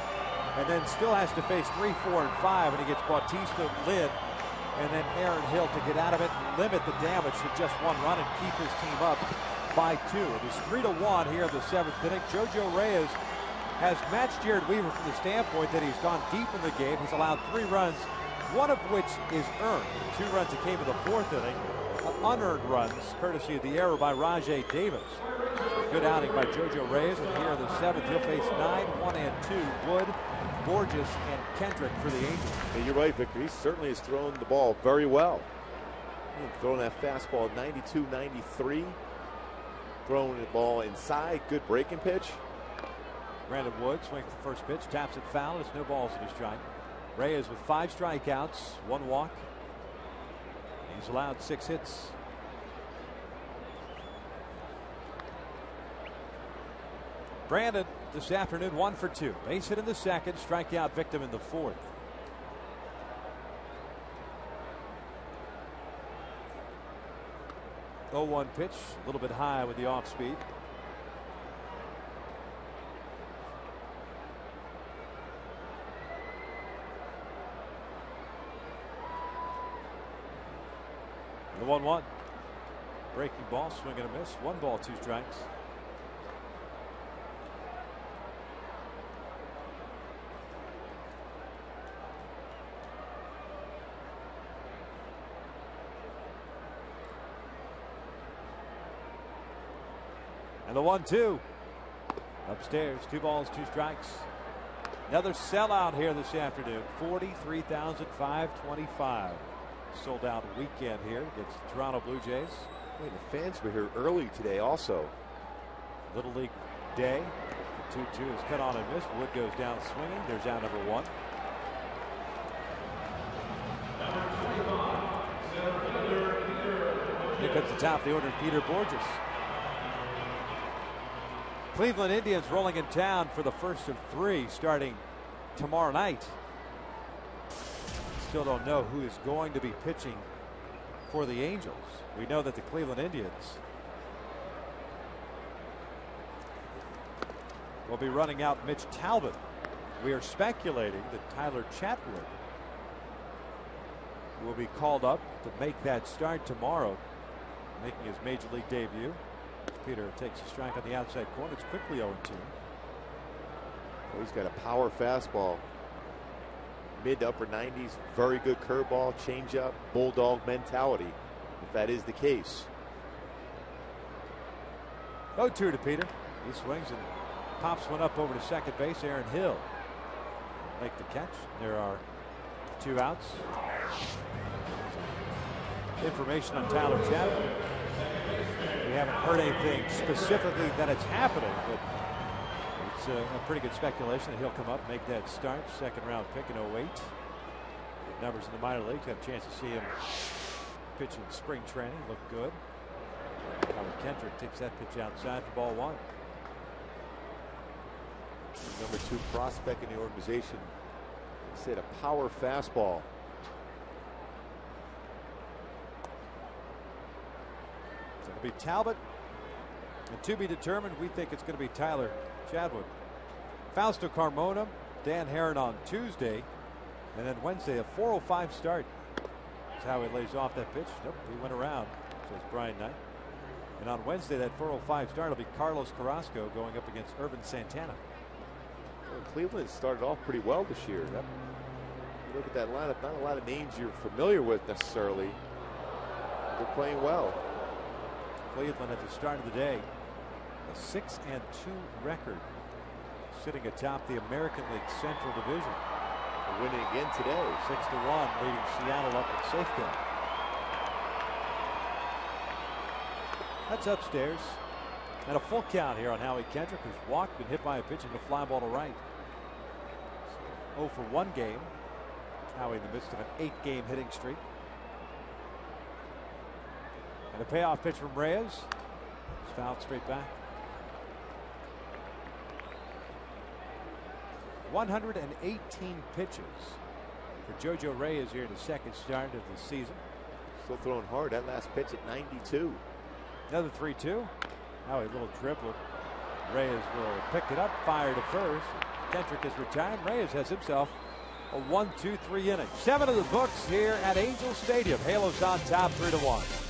and then still has to face 3, 4, and 5, and he gets Bautista, Lynn, and then Aaron Hill to get out of it and limit the damage to just 1 run and keep his team up by 2. It is 3-1 here in the 7th inning. Jojo Reyes has matched Jared Weaver from the standpoint that he's gone deep in the game. He's allowed 3 runs, 1 of which is earned. 2 runs that came in the 4th inning. Unearned runs, courtesy of the error by Rajay Davis. Good outing by Jojo Reyes, and here in the 7th, he'll face 9, 1, and 2. Wood, Borges, and Kendrick for the Angels. And you're right, Victor. He certainly has thrown the ball very well. Throwing that fastball 92, 93. Throwing the ball inside. Good breaking pitch. Brandon Wood swings the first pitch, taps it foul. There's no balls in his strike. Reyes with 5 strikeouts, 1 walk. He's allowed 6 hits. Brandon this afternoon 1 for 2. Base hit in the 2nd, strikeout victim in the 4th. Oh, 1 pitch, a little bit high with the off speed. The 1-1. Breaking ball, swing and a miss. 1 ball, 2 strikes. And the 1-2. Upstairs, 2 balls, 2 strikes. Another sellout here this afternoon. 43,525. Sold out weekend here against the Toronto Blue Jays. Hey, the fans were here early today also. Little League day. The 2-2 is cut on and missed. Wood goes down swinging. There's out number 1. Here comes the top of the order, Peter Borges. Cleveland Indians rolling in town for the first of 3 starting tomorrow night. Still don't know who is going to be pitching for the Angels. We know that the Cleveland Indians will be running out Mitch Talbot. We are speculating that Tyler Chatwood will be called up to make that start tomorrow, making his major league debut. Peter takes a strike on the outside corner. It's quickly 0-2. Well, he's got a power fastball. Mid to upper 90s. Very good curveball, changeup, bulldog mentality, if that is the case. 0-2 to Peter. He swings and pops one up over to second base. Aaron Hill make the catch. There are 2 outs. Information on Tyler Chatwood. We haven't heard anything specifically that it's happening, but it's a pretty good speculation that he'll come up, make that start. 2nd round pick in 08. Good numbers in the minor leagues. Got a chance to see him pitch in spring training. Looked good. Howard Kendrick takes that pitch outside for ball 1. Number 2 prospect in the organization. He said a power fastball. It'll be Talbot, and to be determined. We think it's going to be Tyler Chatwood. Fausto Carmona, Dan Herron on Tuesday, and then Wednesday a 4:05 start. That's how he lays off that pitch. Nope, he went around, says Brian Knight. And on Wednesday that 4:05 start will be Carlos Carrasco going up against Urban Santana. Well, Cleveland started off pretty well this year. Yep. You look at that lineup, not a lot of names you're familiar with necessarily. They're playing well. Cleveland at the start of the day, a 6-2 record, sitting atop the American League Central Division. They're winning again today, 6-1, leading Seattle up at safeguard. That's upstairs. And a full count here on Howie Kendrick, who's walked and hit by a pitch and a fly ball to right. 0 for 1 game. Howie in the midst of an 8-game hitting streak. And a payoff pitch from Reyes. It's fouled straight back. 118 pitches for JoJo Reyes here in the second start of the season. Still throwing hard. That last pitch at 92. Another 3-2. Now a little dribble. Reyes will pick it up, fire to first. Kendrick is retired. Reyes has himself a 1-2-3 inning. 7 of the books here at Angel Stadium. Halos on top 3-1.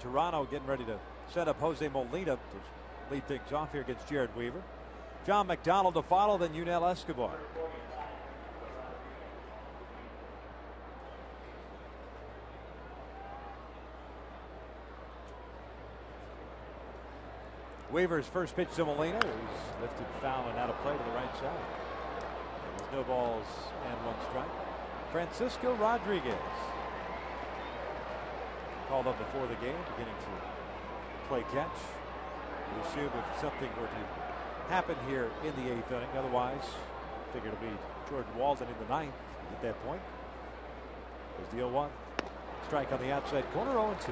Toronto getting ready to set up Jose Molina to lead things off here against Jared Weaver. John McDonald to follow, then Yunel Escobar. Weaver's first pitch to Molina is lifted foul and out of play to the right side. There's no balls and 1 strike. Francisco Rodriguez called up before the game, beginning to play catch. We assume if something were to happen here in the 8th inning, otherwise, figure it'll be Jordan Walden in the 9th at that point. There's the 0-1. Strike on the outside corner, 0-2.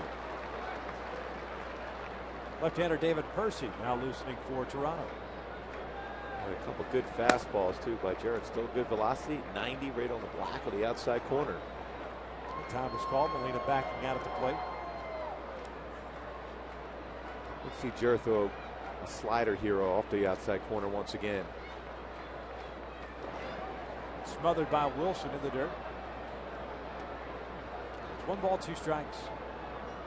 Left-hander David Percy now loosening for Toronto. And a couple good fastballs too by Jared. Still good velocity, 90 right on the block of the outside corner. Time is called. Molina backing out at the plate. Let's see Jared throw a slider here off the outside corner once again. Smothered by Wilson in the dirt. It's 1 ball, 2 strikes.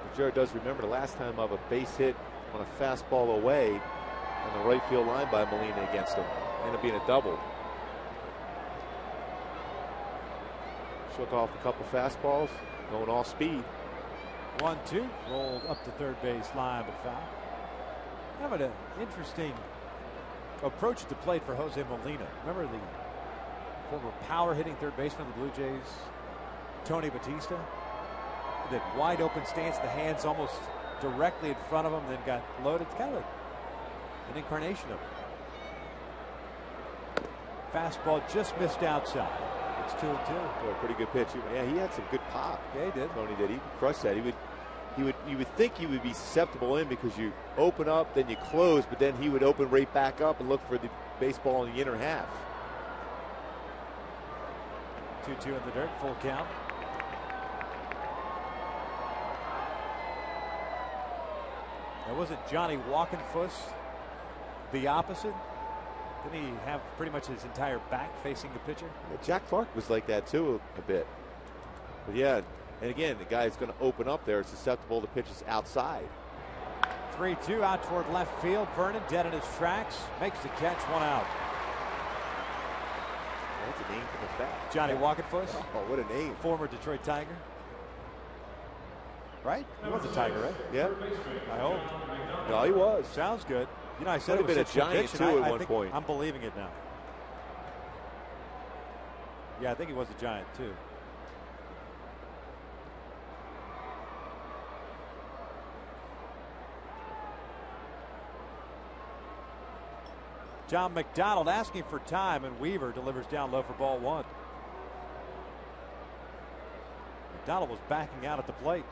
But Jared does remember the last time of a base hit on a fastball away on the right field line by Molina against him. Ended up being a double. Shook off a couple fastballs, going off speed. 1-2, rolled up the third base line, but foul. Having an interesting approach at the plate for Jose Molina. Remember the former power hitting third baseman of the Blue Jays, Tony Batista? That wide open stance, the hands almost directly in front of him, then got loaded. It's kind of an incarnation of it. Fastball just missed outside. It's 2-2. Oh, a pretty good pitch. Yeah, he had some good pop. Yeah, he did. Tony did. He crushed that. You would think he would be susceptible in because you open up, then you close, but then he would open right back up and look for the baseball in the inner half. 2-2 in the dirt, full count. Now, wasn't Johnny Walkenfuss the opposite? Didn't he have pretty much his entire back facing the pitcher? Yeah, Jack Clark was like that too a bit. But yeah, And again, the guy is going to open up there, susceptible to pitches outside. 3-2 out toward left field. Vernon dead in his tracks. Makes the catch, 1 out. That's a name for the bat. Johnny Walkenfuss. Oh, what a name. Former Detroit Tiger. Right? He was a Tiger, right? Yeah. I hope. No, he was. Sounds good. You know, I said Might it have was been a such Giant, conviction. too, at one think point. I'm believing it now. Yeah, I think he was a Giant, too. John McDonald asking for time, and Weaver delivers down low for ball 1. McDonald was backing out at the plate.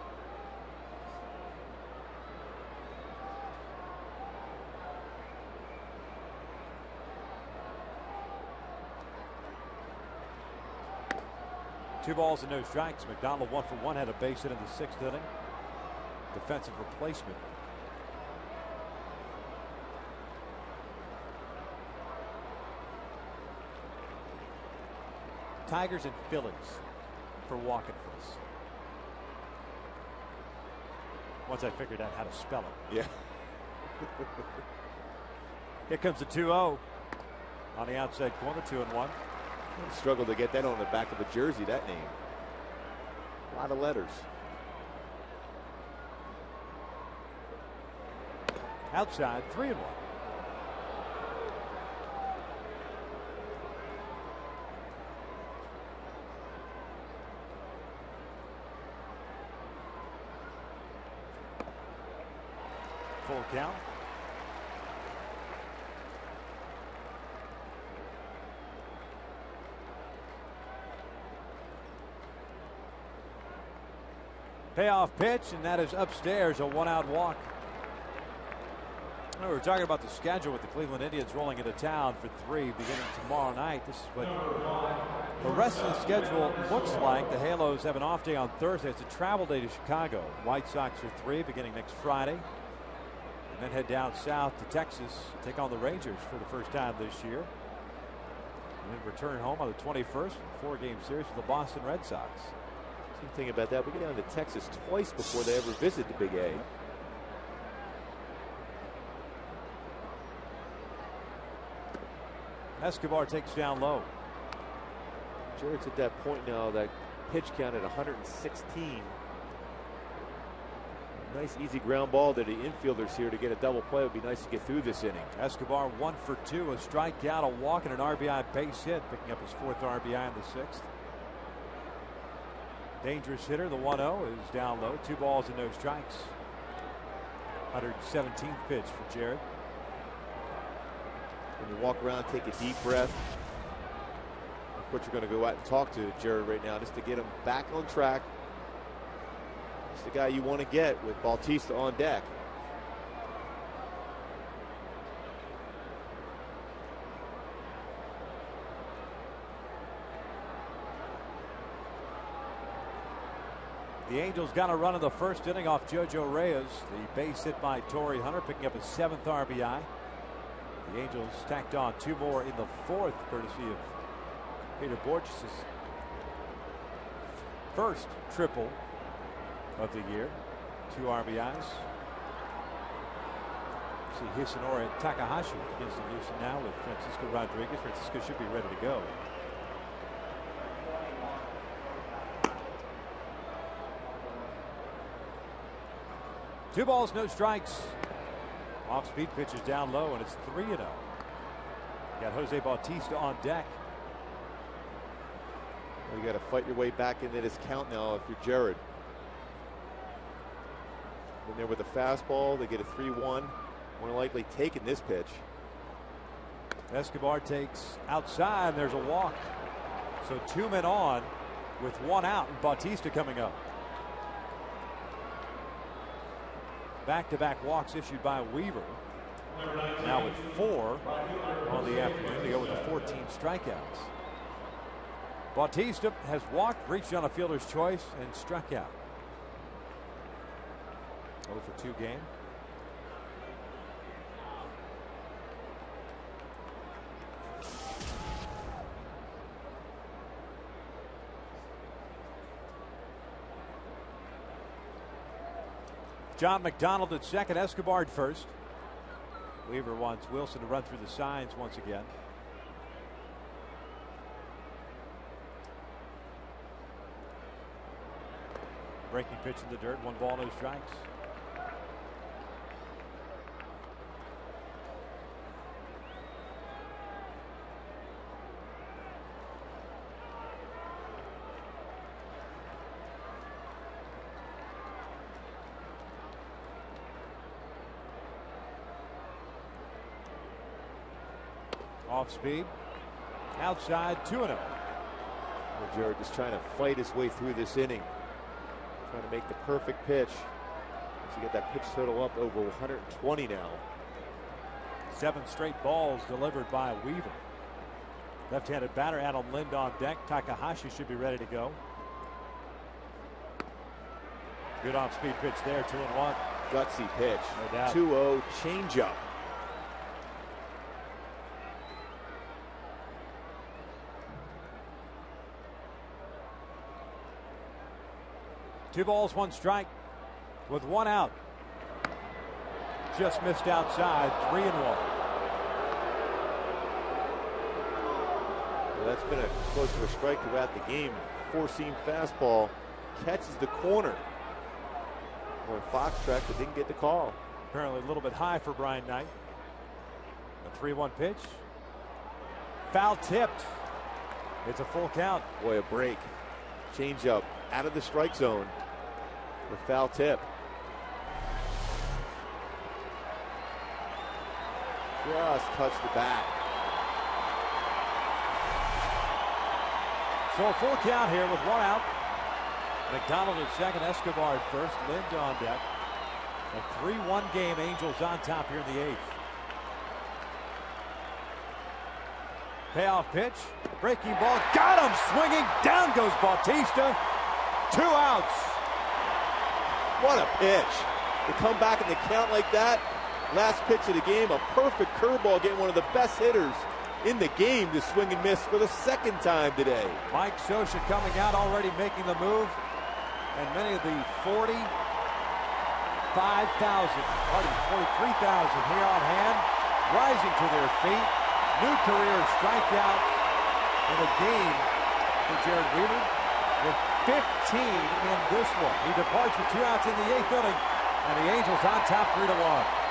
Two balls and no strikes. McDonald 1 for 1, had a base hit in the 6th inning. Defensive replacement. Tigers and Phillies for Walkenfuss. Once I figured out how to spell it. Yeah. Here comes the 2-0 on the outside corner, 2-1. Struggled to get that on the back of a jersey, that name. A lot of letters. Outside, 3-1. Full count. Payoff pitch, and that is upstairs, a 1-out walk. We were talking about the schedule with the Cleveland Indians rolling into town for 3 beginning tomorrow night. This is what the rest of the schedule looks like. The Halos have an off day on Thursday. It's a travel day to Chicago. White Sox are 3 beginning next Friday. And then head down south to Texas, take on the Rangers for the first time this year. And then return home on the 21st, 4-game series with the Boston Red Sox. Same thing about that. We get down to Texas twice before they ever visit the Big A. Escobar takes down low. Jarrett's at that point now, that pitch count at 116. Nice easy ground ball to the infielders here to get a double play. It would be nice to get through this inning. Escobar 1 for 2, a strikeout, a walk, and an RBI base hit, picking up his 4th RBI in the 6th. Dangerous hitter, the 1-0 is down low. 2 balls and no strikes. 117th pitch for Jarrett. When you walk around, take a deep breath. That's what you're going to go out and talk to Jarrett right now, just to get him back on track. It's the guy you want to get with Bautista on deck. The Angels got a run in the first inning off JoJo Reyes. The base hit by Torrey Hunter, picking up his 7th RBI. The Angels tacked on 2 more in the 4th, courtesy of Peter Borges' first triple of the year. 2 RBIs. See Hisanori Takahashi begins to loosen now with Francisco Rodriguez. Francisco should be ready to go. Two balls, no strikes. Off-speed pitches down low, and it's 3-0. Got Jose Bautista on deck. You got to fight your way back into this count now if you're Jarrett. In there with a fastball, they get a 3-1. More likely taking this pitch. Escobar takes outside, and there's a walk. So 2 men on with 1 out, and Bautista coming up. Back-to-back walks issued by Weaver. Now with 4 on the afternoon to go with the 14 strikeouts. Bautista has walked, reached on a fielder's choice, and struck out. 0 for 2 game. John McDonald at second, Escobar at first. Weaver wants Wilson to run through the signs once again. Breaking pitch in the dirt, 1 ball, no strikes. Off speed, outside, 2-0. Well, Jared just trying to fight his way through this inning. Trying to make the perfect pitch. So you get that pitch total up over 120 now. 7 straight balls delivered by Weaver. Left-handed batter Adam Lind on deck. Takahashi should be ready to go. Good off-speed pitch there, 2-1. Gutsy pitch. No doubt. 2-0 changeup. Two balls, 1 strike with 1 out. Just missed outside, 3-1. Well, that's been close to a strike throughout the game. 4-seam fastball catches the corner. Or Foxtrot that didn't get the call. Apparently a little bit high for Brian Knight. A 3-1 pitch. Foul tipped. It's a full count. Boy, a break. Changeup out of the strike zone. The foul tip. Just touched the bat. So a full count here with 1 out. McDonald at second, Escobar at first, Lind on deck. A 3-1 game, Angels on top here in the 8th. Payoff pitch, breaking ball, got him, swinging, down goes Bautista. 2 outs. What a pitch. To come back in the count like that. Last pitch of the game, a perfect curveball, getting one of the best hitters in the game to swing and miss for the 2nd time today. Mike Scioscia coming out, already making the move. And many of the 43,000 here on hand, rising to their feet. New career strikeout in the game for Jared Weaver with 15 in this one. He departs with 2 outs in the 8th inning, and the Angels on top 3-1.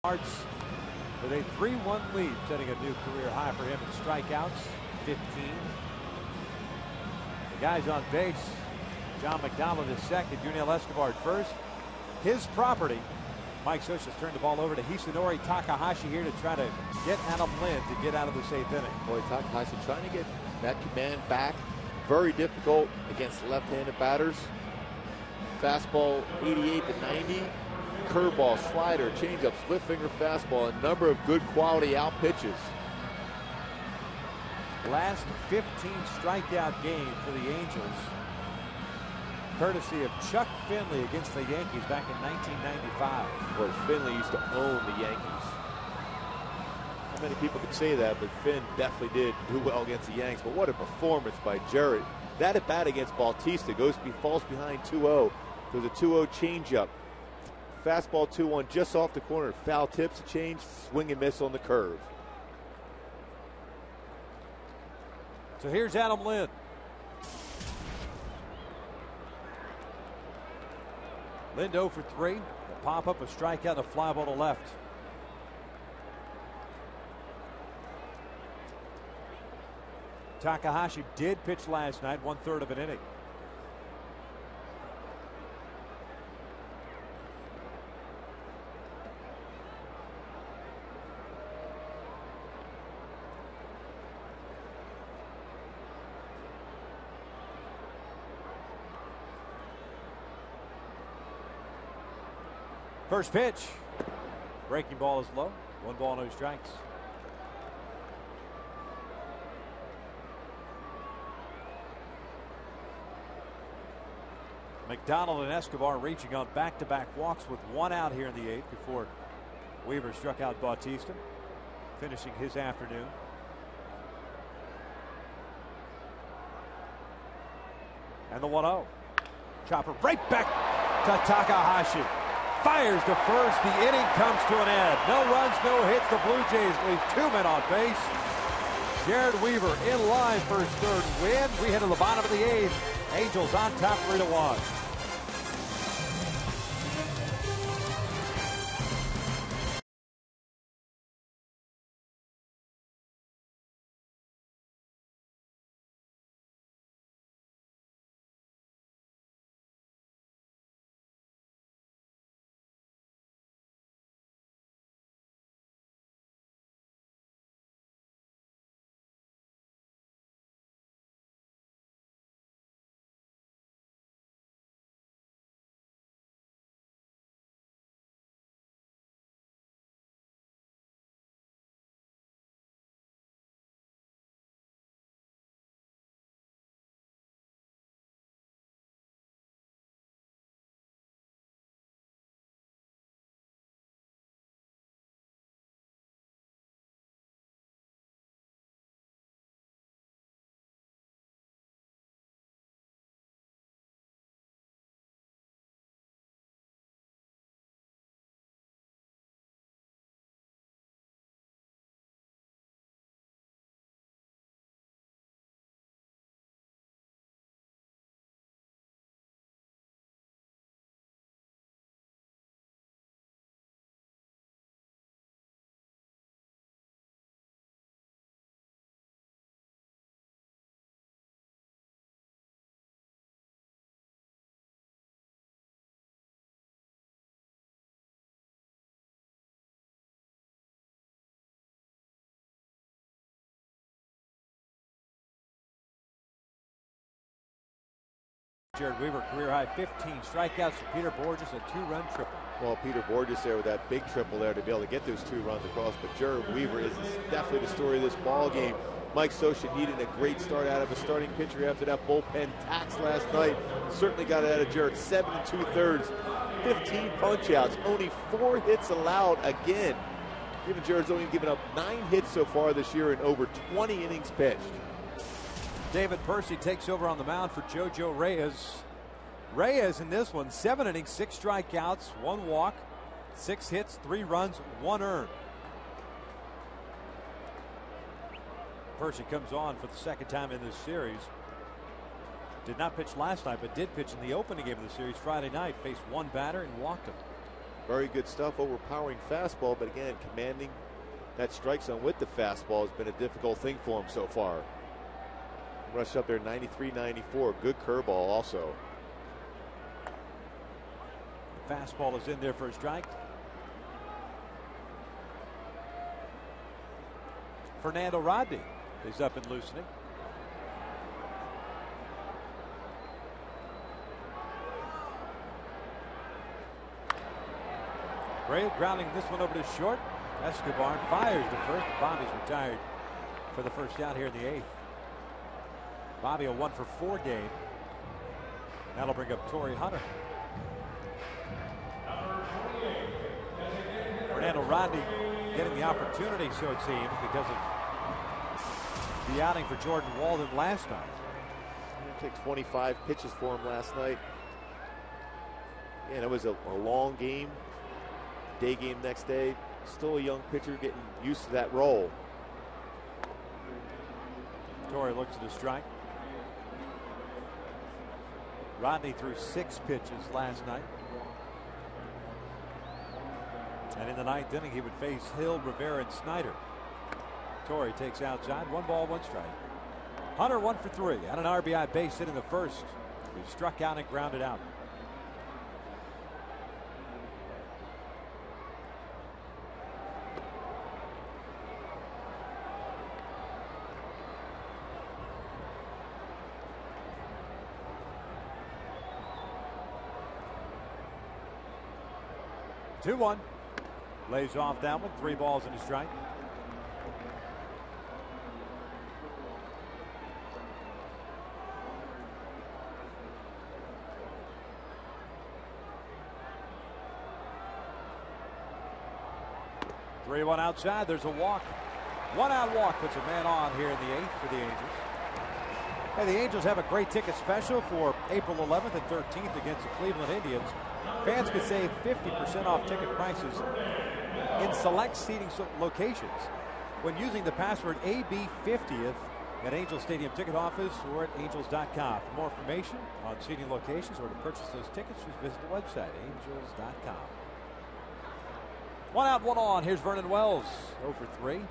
With a 3-1 lead, setting a new career high for him in strikeouts, 15. The guys on base, John McDonald is second, Yuniel Escobar at first. His property, Mike Scioscia's turned the ball over to Hisanori Takahashi here to try to get Adam Lind to get out of this 8th inning. Boy, Takahashi trying to get that command back. Very difficult against left-handed batters. Fastball 88 to 90. curveball, slider, changeup, split finger fastball, a number of good quality out pitches. Last 15 strikeout game for the Angels, courtesy of Chuck Finley against the Yankees back in 1995. Boy, Finley used to own the Yankees. Not many people could say that, but Finn definitely did do well against the Yanks. But what a performance by Jarrett. That at bat against Bautista falls behind 2-0. There's a 2-0 changeup. Fastball 2-1 just off the corner. Foul tips a change, swing and miss on the curve. So here's Adam Lind. Lind 0 for 3. A pop up, a strikeout, a fly ball to left. Takahashi did pitch last night, 1/3 of an inning. First pitch. Breaking ball is low. 1 ball, no strikes. McDonald and Escobar reaching on back-to-back walks with 1 out here in the 8th before Weaver struck out Bautista, finishing his afternoon. And the 1-0. Chopper right back to Takahashi. Fires to first. The inning comes to an end. No runs, no hits. The Blue Jays leave 2 men on base. Jared Weaver in line for his 3rd win. We head to the bottom of the 8th. Angels on top 3-1. Jared Weaver, career high 15 strikeouts for Peter Borges, a 2-run triple. Well, Peter Borges there with that big triple there to be able to get those 2 runs across. But Jared Weaver is definitely the story of this ball game. Mike Scioscia needed a great start out of a starting pitcher after that bullpen tax last night. Certainly got it out of Jared. 7 2/3, 15 punch-outs, only 4 hits allowed again. Given Jared's only given up 9 hits so far this year in over 20 innings pitched. David Percy takes over on the mound for JoJo Reyes. Reyes in this one, 7 innings, 6 strikeouts, 1 walk, 6 hits, 3 runs, 1 earned. Percy comes on for the 2nd time in this series. Did not pitch last night, but did pitch in the opening game of the series Friday night. Faced 1 batter and walked him. Very good stuff, overpowering fastball, but again, commanding that strike zone with the fastball has been a difficult thing for him so far. Rushed up there 93-94. Good curveball also. The fastball is in there for a strike. Fernando Rodney is up and loosening. Gray grounding this one over to short. Escobar fires the first. Bobby's retired for the first out here in the 8th. Bobby a 1-for-4 game. That'll bring up Torrey Hunter. Fernando Rodney getting the opportunity, so it seems, because of the outing for Jordan Walden last night. It took 25 pitches for him last night. And it was a long game, day game next day. Still a young pitcher getting used to that role. Torrey looks at the strike. Rodney threw 6 pitches last night. And in the 9th inning, he would face Hill, Rivera, and Snyder. Torrey takes outside. 1 ball, 1 strike. Hunter 1 for 3 on an RBI base hit in the first. He struck out and grounded out. Two 2-1. Lays off that one. 3 balls and a strike. Three one outside. There's a walk. 1 out walk puts a man on here in the 8th for the Angels. Hey, the Angels have a great ticket special for April 11th and 13th against the Cleveland Indians. Fans could save 50% off ticket prices in select seating locations when using the password AB50th at Angels Stadium Ticket Office or at angels.com. For more information on seating locations or to purchase those tickets, just visit the website, angels.com. 1 out, 1 on. Here's Vernon Wells, 0 for 3.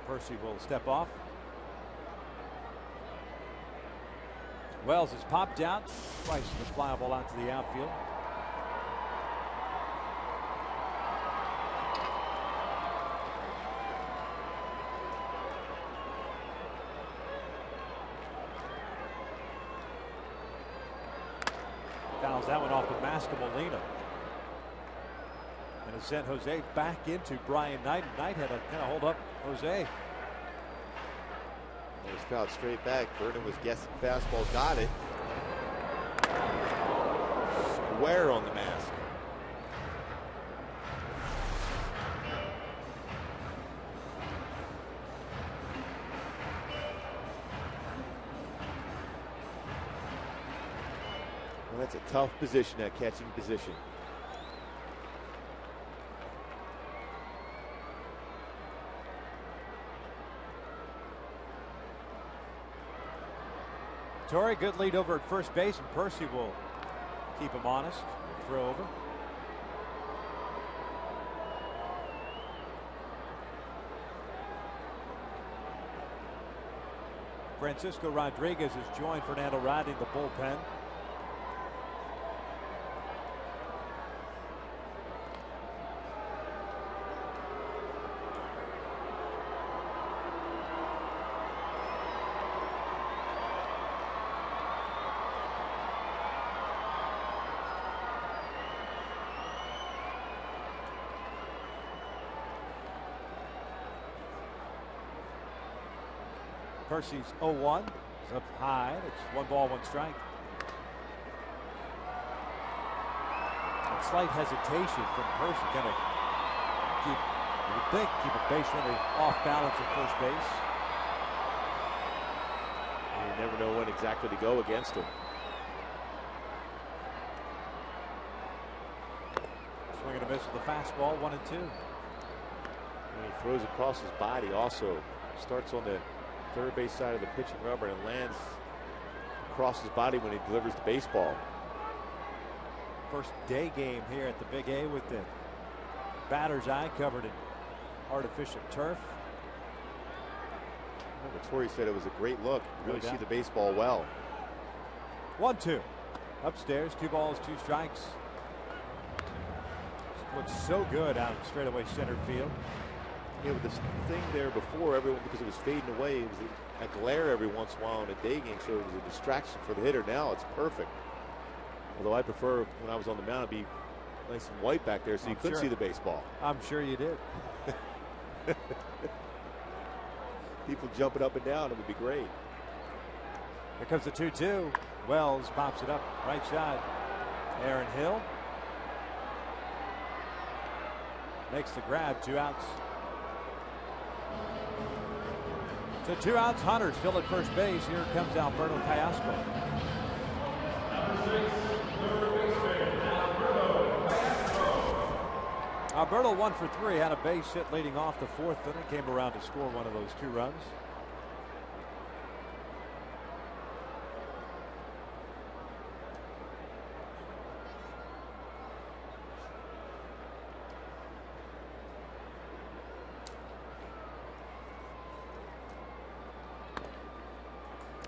Percy will step off. Wells is popped out. Twice the fly ball out to the outfield. Fouls that one off to Mascamolina. And has sent Jose back into Brian Knight. Knight had to kind of hold up Jose. It was fouled straight back. Vernon was guessing fastball, got it. Square on the mask. Well, that's a tough position, that catching position. Torrey, good lead over at first base, and Percy will keep him honest. Throw over. Francisco Rodriguez has joined Fernando Rodney in the bullpen. Percy's 0-1. He's up high. It's 1 ball, 1 strike. A slight hesitation from Percy. Kind of keep, you would think, keep a base runner off balance at first base. You never know when exactly to go against him. Swing and a miss with the fastball, 1 and 2. And he throws across his body also. Starts on the third base side of the pitching rubber and lands across his body when he delivers the baseball. First day game here at the Big A with the batter's eye covered in artificial turf. Remember, Torrey said it was a great look. Really see the baseball well. 1-2. Upstairs, 2 balls, 2 strikes. Looks so good out in straightaway center field. Yeah, with this thing there before, everyone, because it was fading away, it was a glare every once in a while in a day game, so it was a distraction for the hitter. Now it's perfect. Although I prefer when I was on the mound to be nice and white back there so you couldn't see the baseball. I'm sure you did. People jumping up and down, it would be great. Here comes the 2-2. Wells pops it up right side. Aaron Hill makes the grab. 2 outs. So 2 outs. Hunter still at first base. Here comes Alberto Callasco. Alberto 1 for 3, had a base hit leading off the 4th inning, came around to score one of those 2 runs.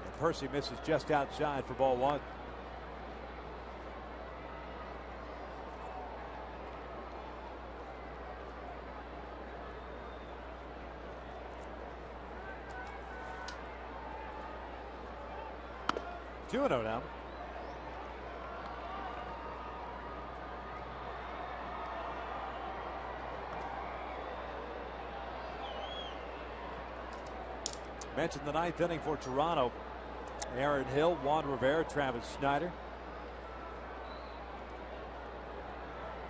And Percy misses just outside for ball 1. Two and 0 now. Mentioned the 9th inning for Toronto. Aaron Hill, Juan Rivera, Travis Snyder.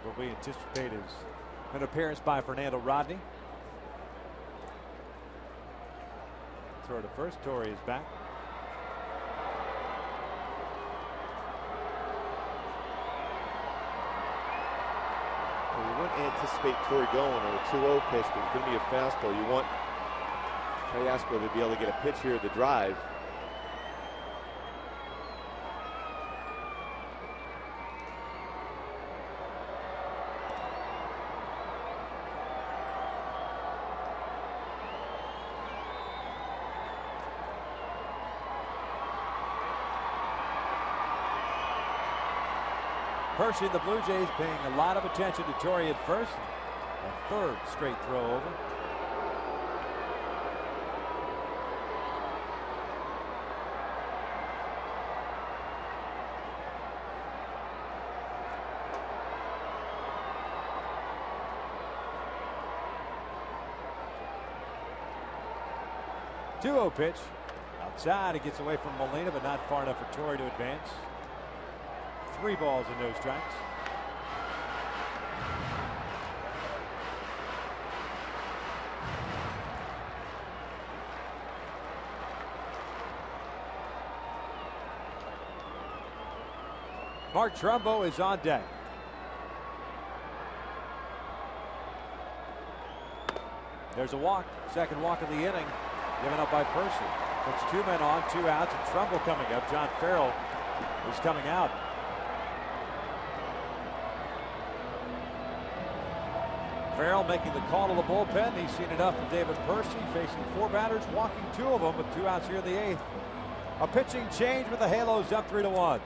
What we anticipate is an appearance by Fernando Rodney. Throw to first. Torrey is back. You wouldn't anticipate Torrey going on a 2-0 pitch, but it's going to be a fastball. You want Callasco to be able to get a pitch here at the drive. Hershey and the Blue Jays paying a lot of attention to Torrey at first. A 3rd straight throw over. Two-0 pitch. Outside, it gets away from Molina, but not far enough for Torrey to advance. 3 balls and no strikes. Mark Trumbo is on deck. There's a walk. Second walk of the inning given up by Percy. Puts 2 men on, 2 outs, and Trumbo coming up. John Farrell is coming out. Farrell making the call to the bullpen. He's seen enough of David Percy, facing 4 batters, walking 2 of them with 2 outs here in the 8th. A pitching change with the Halos up 3-1.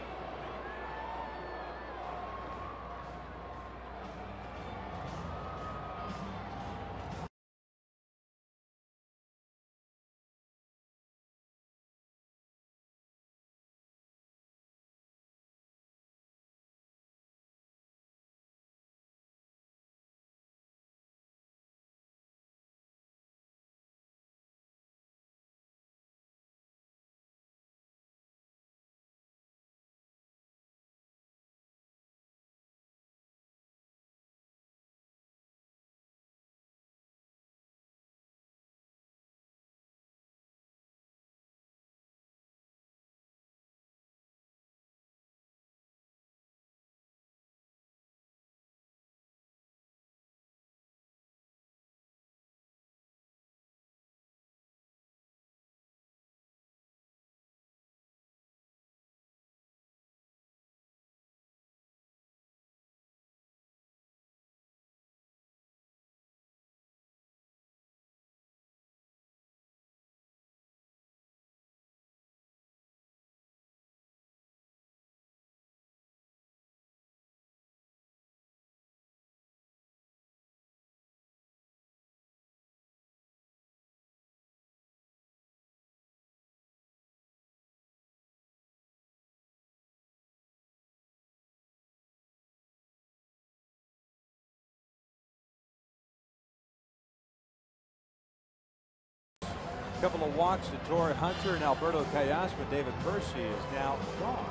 couple of walks to Torrey Hunter and Alberto Callas, but David Percy is now gone.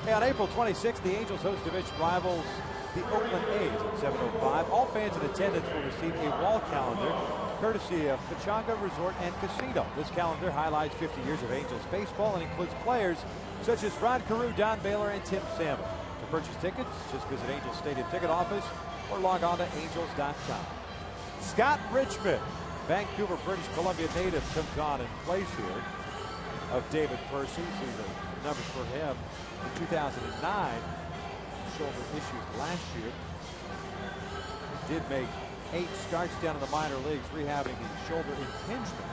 Hey, on April 26th, the Angels host division rivals the Oakland A's at 7:05. All fans in attendance will receive a wall calendar courtesy of Pechanga Resort and Casino. This calendar highlights 50 years of Angels baseball and includes players such as Rod Carew, Don Baylor, and Tim Salmon. To purchase tickets, just visit Angels Stadium ticket office or log on to angels.com. Scott Richmond, Vancouver, British Columbia native, comes on in place here of David Percy. See the numbers for him in 2009. Shoulder issues last year. He did make 8 starts down in the minor leagues, rehabbing the shoulder impingement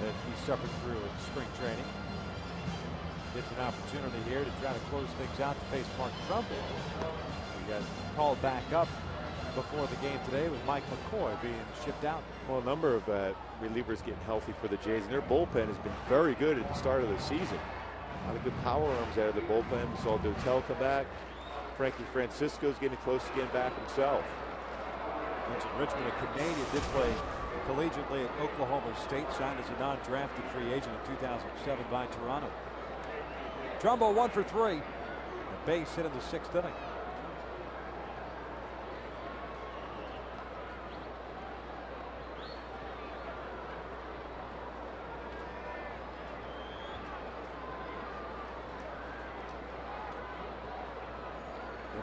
that he suffered through in spring training. Gets an opportunity here to try to close things out to face Mark Trumbo. He got called back up before the game today with Mike McCoy being shipped out. Well, a number of relievers getting healthy for the Jays, and their bullpen has been very good at the start of the season. A lot of good power arms out of the bullpen. We saw Dotel come back. Frankie Francisco's getting close to getting back himself. Mentioned Richmond, a Canadian, did play collegiately at Oklahoma State, signed as a non-drafted free agent in 2007 by Toronto. Trumbo 1 for 3. A base hit in the 6th inning.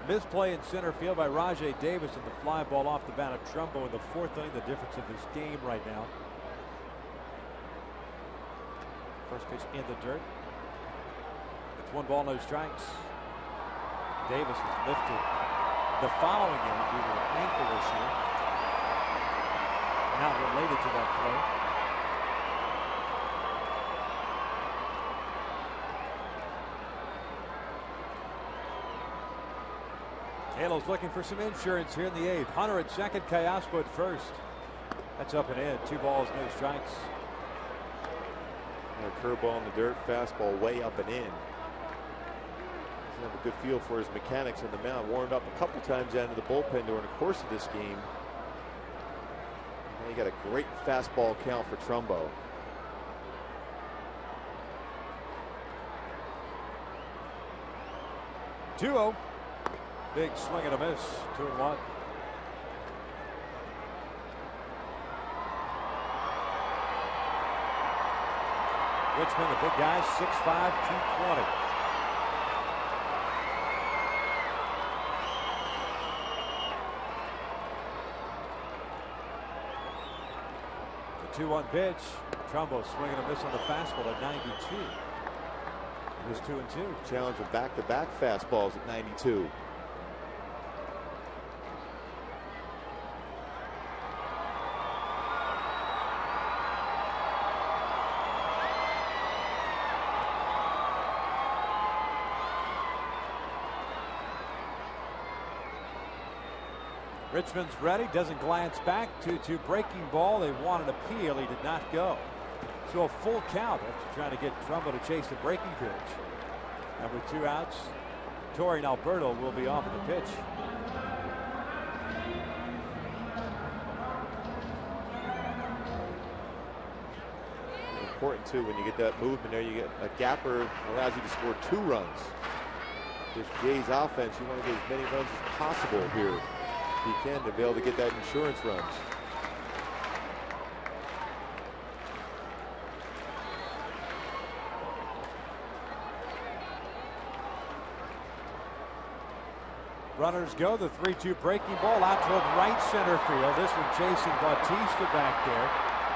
Misplay in center field by Rajay Davis, and the fly ball off the bat of Trumbo in the 4th inning, the difference of this game right now. First pitch in the dirt. It's 1 ball, no strikes. Davis was lifted the following inning due to an ankle issue. Not related to that play. Halo's looking for some insurance here in the 8th. Hunter at second, Callaspo at first. That's up and in. 2 balls, no strikes. And a curveball in the dirt, fastball way up and in. Doesn't have a good feel for his mechanics on the mound. Warmed up a couple times out of the bullpen during the course of this game. Now you got a great fastball count for Trumbo. Two-0. Big swing and a miss. 2-1. Richmond, the big guy, 6'5", 220. The 2-1 pitch. Trumbo swinging a miss on the fastball at 92. It was 2-2. Challenge of back-to-back fastballs at 92. Richmond's ready, doesn't glance back. 2-2 breaking ball. They wanted a peel. He did not go. So a full count after trying to get Trumbo to chase the breaking pitch. And with 2 outs, Torrey and Alberto will be off of the pitch. Important too, when you get that movement there, you get a gapper, allows you to score 2 runs. This Jays offense, you want to get as many runs as possible here. You can to be able to get that insurance runs. Runners go. The 3-2 breaking ball out toward right center field. This one chasing Bautista back there.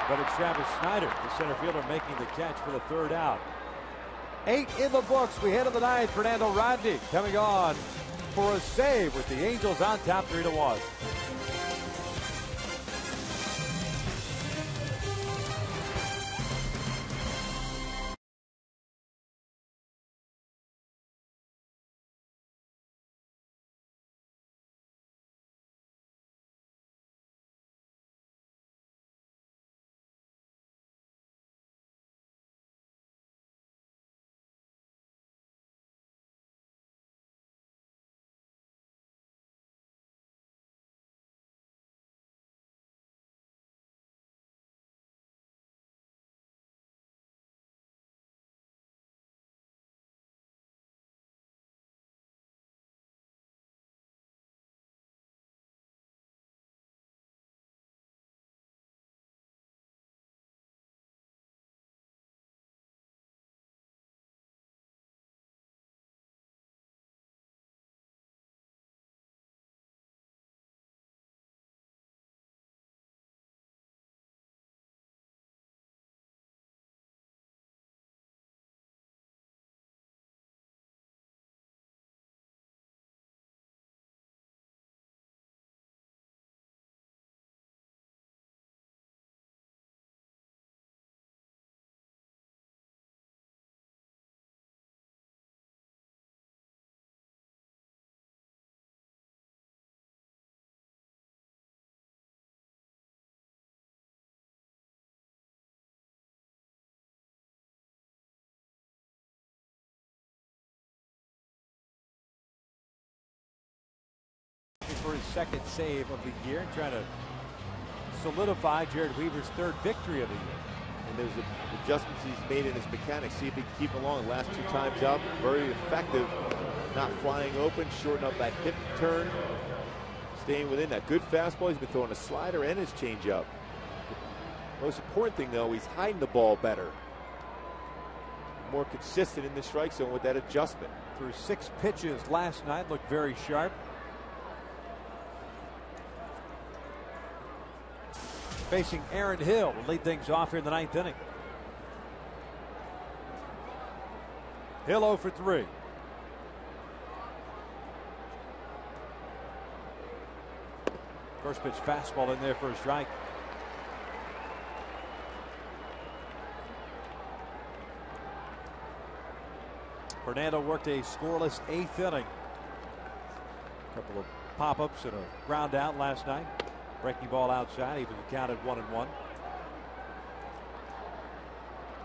But it's Travis Snyder, the center fielder, making the catch for the 3rd out. 8 in the books. We head to the 9th. Fernando Rodney coming on for a save with the Angels on top 3-1. looking for his second save of the year and trying to solidify Jared Weaver's third victory of the year. And there's adjustments he's made in his mechanics. See if he can keep along. Last 2 times out, very effective. Not flying open, shorten up that hip turn, staying within that good fastball. He's been throwing a slider and his changeup. Most important thing, though, he's hiding the ball better. More consistent in the strike zone with that adjustment. Through 6 pitches last night, looked very sharp. Facing Aaron Hill will lead things off here in the 9th inning. Hill 0 for 3. First pitch fastball in there for a strike. Fernando worked a scoreless 8th inning. A couple of pop-ups and a ground out last night. Breaking ball outside. He was counted 1-1.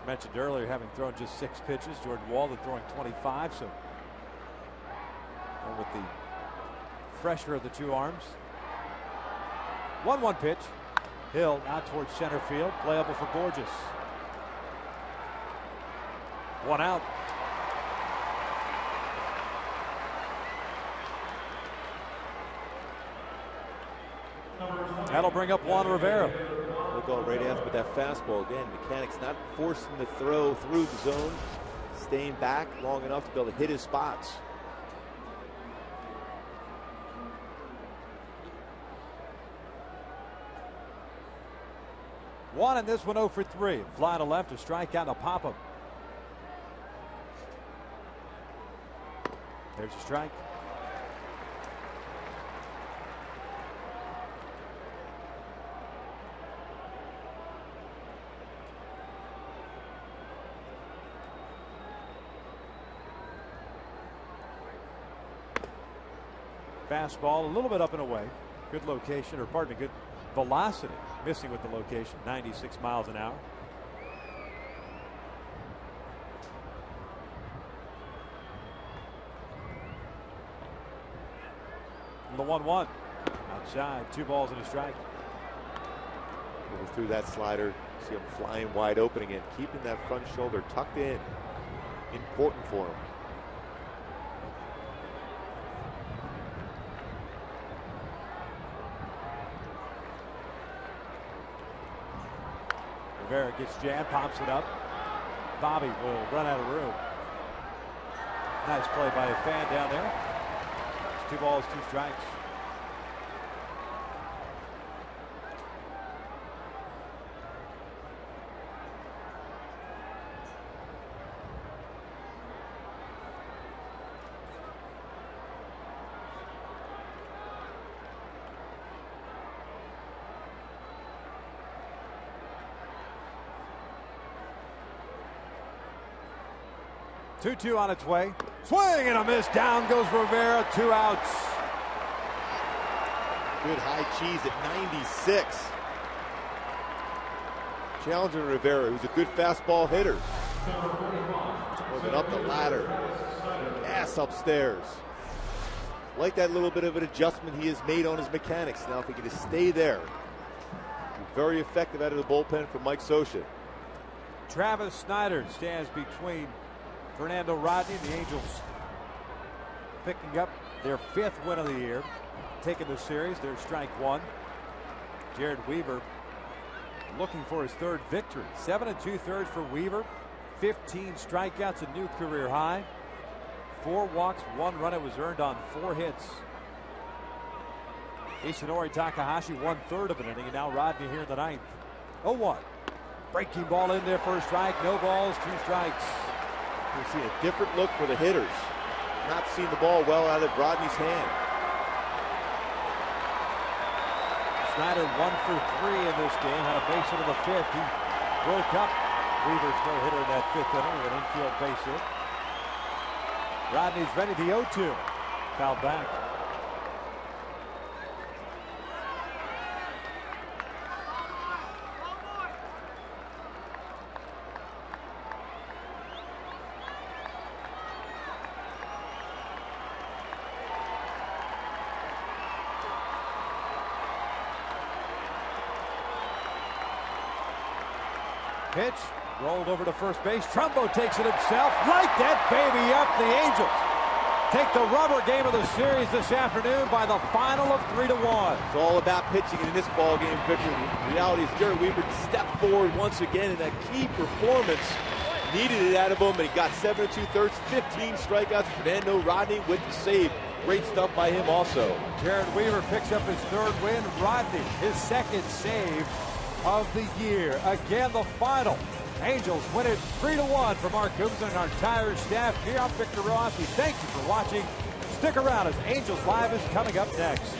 Mentioned earlier having thrown just 6 pitches. Jordan Walden throwing 25. So and with the fresher of the 2 arms. 1-1 pitch. Hill out towards center field. Playable for Borges. 1 out. That'll bring up Juan Rivera. We'll go right after with that fastball again. Mechanics not forcing the throw through the zone, staying back long enough to be able to hit his spots. One in this one, 0 for 3. Fly to left, a strikeout, and a pop-up. There's a strike. Fastball a little bit up and away. Good location, or pardon me, good velocity. Missing with the location, 96 miles an hour. And the 1-1. Outside, 2 balls and a strike. Through that slider, see him flying wide open again, keeping that front shoulder tucked in. Important for him. Rivera gets jammed, pops it up. Bobby will run out of room. Nice play by a fan down there. It's 2 balls, 2 strikes. Two on its way. Swing and a miss. Down goes Rivera. 2 outs. Good high cheese at 96. Challenging Rivera, who's a good fastball hitter. Moving up the ladder. Ass upstairs. Like that little bit of an adjustment he has made on his mechanics. Now if he can just stay there. Very effective out of the bullpen for Mike Scioscia. Travis Snyder stands between Fernando Rodney and the Angels, picking up their 5th win of the year, taking the series. There's strike 1. Jared Weaver looking for his 3rd victory. 7 2/3 for Weaver. 15 strikeouts, a new career high. 4 walks, 1 run. It was earned on 4 hits. Isanori Takahashi 1/3 of an inning, and now Rodney here in the 9th. 0-1. Breaking ball in there for a strike. No balls, 2 strikes. We see a different look for the hitters. Not seeing the ball well out of Rodney's hand. Snyder 1 for 3 in this game. Had a base hit in the 5th. He broke up Weaver's no-hitter in that 5th inning with an infield base hit. Rodney's ready. The 0-2. Fouled back. pitch. Rolled over to first base. Trumbo takes it himself. Light that baby up. The Angels take the rubber game of the series this afternoon by the final of 3-1. It's all about pitching in this ball game, Victor. The reality is Jared Weaver stepped forward once again in that key performance. Needed it out of him, and he got 7 2/3, 15 strikeouts. Fernando Rodney with the save. Great stuff by him also. Jared Weaver picks up his third win. Rodney, his second save of the year. Again, the final. Angels win it 3-1 from Mark Coombs and our entire staff here. I'm Victor Ross. We thank you for watching. Stick around as Angels Live is coming up next.